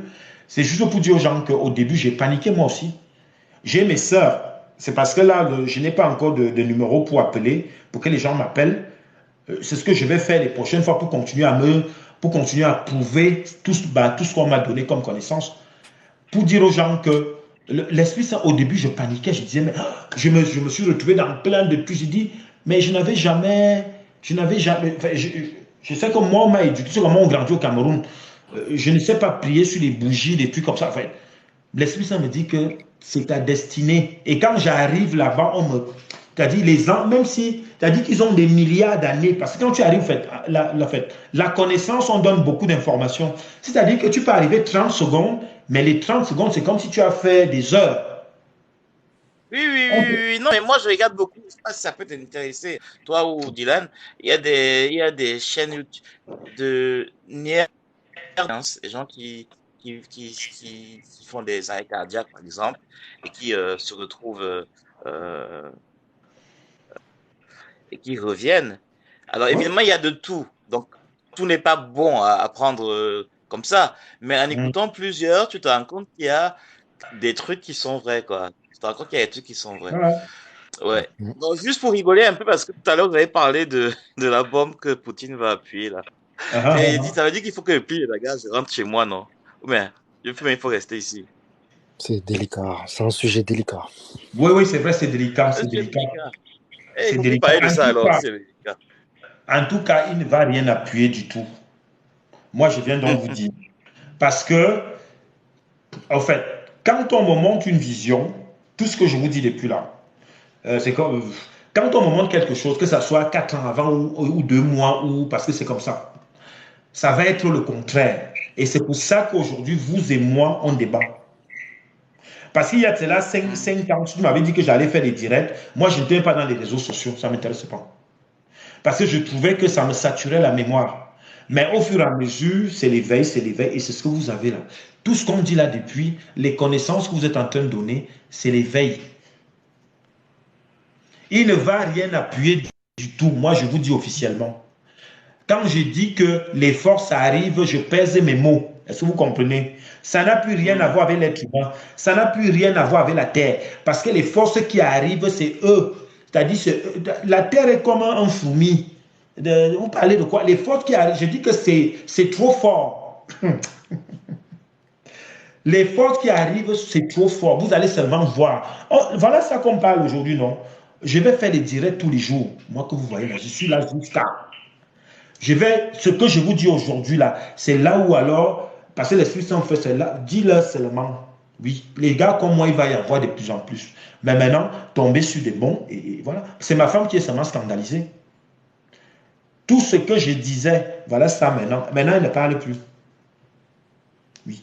C'est juste pour dire aux gens qu'au début, j'ai paniqué moi aussi. J'ai mes sœurs. C'est parce que là, je n'ai pas encore de numéro pour appeler, pour que les gens m'appellent. C'est ce que je vais faire les prochaines fois pour continuer à prouver tout ce qu'on m'a donné comme connaissance. Pour dire aux gens que l'Esprit Saint, au début, je paniquais, je disais, mais je me suis retrouvé dans plein de trucs. J'ai dit, mais je n'avais jamais, enfin, je sais que moi, on m'a éduqué, c'est comment on grandit au Cameroun. Je ne sais pas prier sur les bougies, des trucs comme ça. Enfin, l'Esprit Saint me dit que c'est ta destinée. Et quand j'arrive là-bas, on me. C'est-à-dire, les gens, même si. C'est-à-dire qu'ils ont des milliards d'années. Parce que quand tu arrives, la connaissance, on donne beaucoup d'informations. C'est-à-dire que tu peux arriver 30 secondes, mais les 30 secondes, c'est comme si tu as fait des heures. oui, oui, oui, oui, oui. Non, mais moi, je regarde beaucoup. Je sais pas si ça peut t'intéresser, toi ou Dylan. Il y a des chaînes YouTube de near des gens qui font des arrêts cardiaques, par exemple, et qui se retrouvent euh, et qui reviennent. Alors, Ouais. évidemment, il y a de tout. Donc, tout n'est pas bon à prendre comme ça. Mais en Mm. écoutant plusieurs, tu te rends compte qu'il y a des trucs qui sont vrais, quoi. Tu te rends compte qu'il y a des trucs qui sont vrais. Voilà. Ouais. Mm. Donc, juste pour rigoler un peu, parce que tout à l'heure, vous avez parlé de la bombe que Poutine va appuyer, là. Ah, ah, Et il dit, ah. ça veut dire qu'il faut que le pire, la gaz, rentre chez moi, non? Ou bien, il faut rester ici. C'est délicat, c'est un sujet délicat. Oui, oui, c'est vrai, c'est délicat, Ah, c'est c'est délicat. délicat. Eh, il C'est faut plus délicat. parler de ça alors, c'est délicat. En tout cas, il ne va rien appuyer du tout. Moi, je viens donc vous dire. Parce que, en fait, quand on me montre une vision, tout ce que je vous dis depuis là, c'est comme quand on me montre quelque chose, que ça soit 4 ans avant ou 2 mois, ou parce que c'est comme ça va être le contraire. Et c'est pour ça qu'aujourd'hui, vous et moi, on débat. Parce qu'il y a de cela 5 ans, tu m'avais dit que j'allais faire des directs. Moi, je n'étais pas dans les réseaux sociaux, ça ne m'intéresse pas. Parce que je trouvais que ça me saturait la mémoire. Mais au fur et à mesure, c'est l'éveil, et c'est ce que vous avez là. Tout ce qu'on dit là depuis, les connaissances que vous êtes en train de donner, c'est l'éveil. Il ne va rien appuyer du tout. Moi, je vous dis officiellement. Quand je dis que les forces arrivent, je pèse mes mots. Est-ce que vous comprenez? Ça n'a plus rien à voir avec l'être humain. Ça n'a plus rien à voir avec la terre. Parce que les forces qui arrivent, c'est eux. C'est-à-dire, la terre est comme un fourmi. Vous parlez de quoi? Les forces qui arrivent, je dis que c'est trop fort. Les forces qui arrivent, c'est trop fort. Vous allez seulement voir. Oh, voilà ça qu'on parle aujourd'hui, non? Je vais faire les directs tous les jours. Moi que vous voyez là, je suis là jusqu'à. Ce que je vous dis aujourd'hui là, c'est là où alors, parce que l'Esprit Saint fait cela, dis-leur seulement. Oui, les gars comme moi, il va y avoir de plus en plus. Mais maintenant, tomber sur des bons, et voilà. C'est ma femme qui est seulement scandalisée. Tout ce que je disais, voilà ça maintenant. Maintenant, elle ne parle plus. Oui.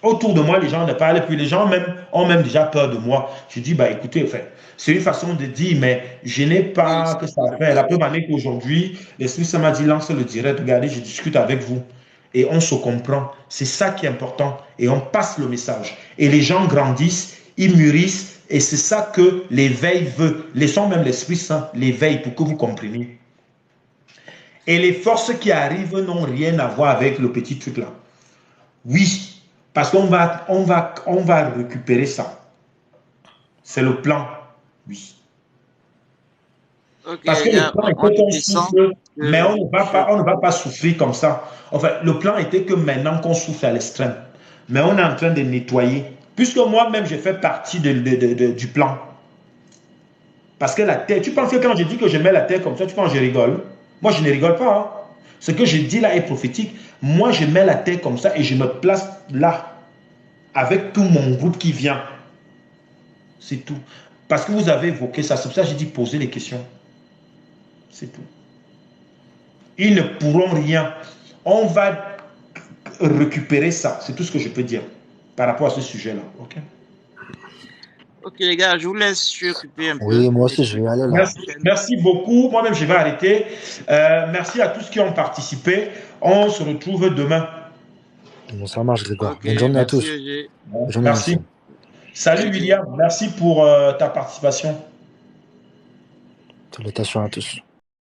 Autour de moi, les gens ne parlent plus. Les gens ont même déjà peur de moi. Je dis, bah écoutez, enfin, c'est une façon de dire, mais je n'ai pas que ça à faire. La preuve en est qu'aujourd'hui, l'Esprit Saint m'a dit, lance le direct, regardez, je discute avec vous. Et on se comprend. C'est ça qui est important. Et on passe le message. Et les gens grandissent, ils mûrissent. Et c'est ça que l'éveil veut. Laissons même l'Esprit Saint l'éveil pour que vous compreniez. Et les forces qui arrivent n'ont rien à voir avec le petit truc là. Oui, parce on va récupérer ça. C'est le plan. Oui. Ok, Parce que le plan on était qu'on descend. souffre, mais Je... on ne va pas souffrir comme ça. Enfin, le plan était que maintenant qu'on souffre à l'extrême. Mais on est en train de nettoyer. Puisque moi-même, je fais partie du plan. Parce que la terre, tu penses que quand je dis que je mets la terre comme ça, tu penses que je rigole? Moi, je ne rigole pas. Hein. Ce que je dis là est prophétique. Moi, je mets la terre comme ça et je me place là, avec tout mon groupe qui vient. C'est tout. Parce que vous avez évoqué ça. C'est pour ça que j'ai dit poser les questions. C'est tout. Ils ne pourront rien. On va récupérer ça. C'est tout ce que je peux dire par rapport à ce sujet-là. Okay? Ok, les gars, je vous laisse, je suis occupé un peu. Oui, moi Et aussi, je puis, vais y aller là. Merci, merci beaucoup. Moi-même, je vais arrêter. Merci à tous qui ont participé. On se retrouve demain. Bon, ça marche, Grégoire. ok, Bonne journée à merci, tous. EG. Bonne journée, Merci. Nelson. Salut William, merci pour ta participation. Salutations à tous.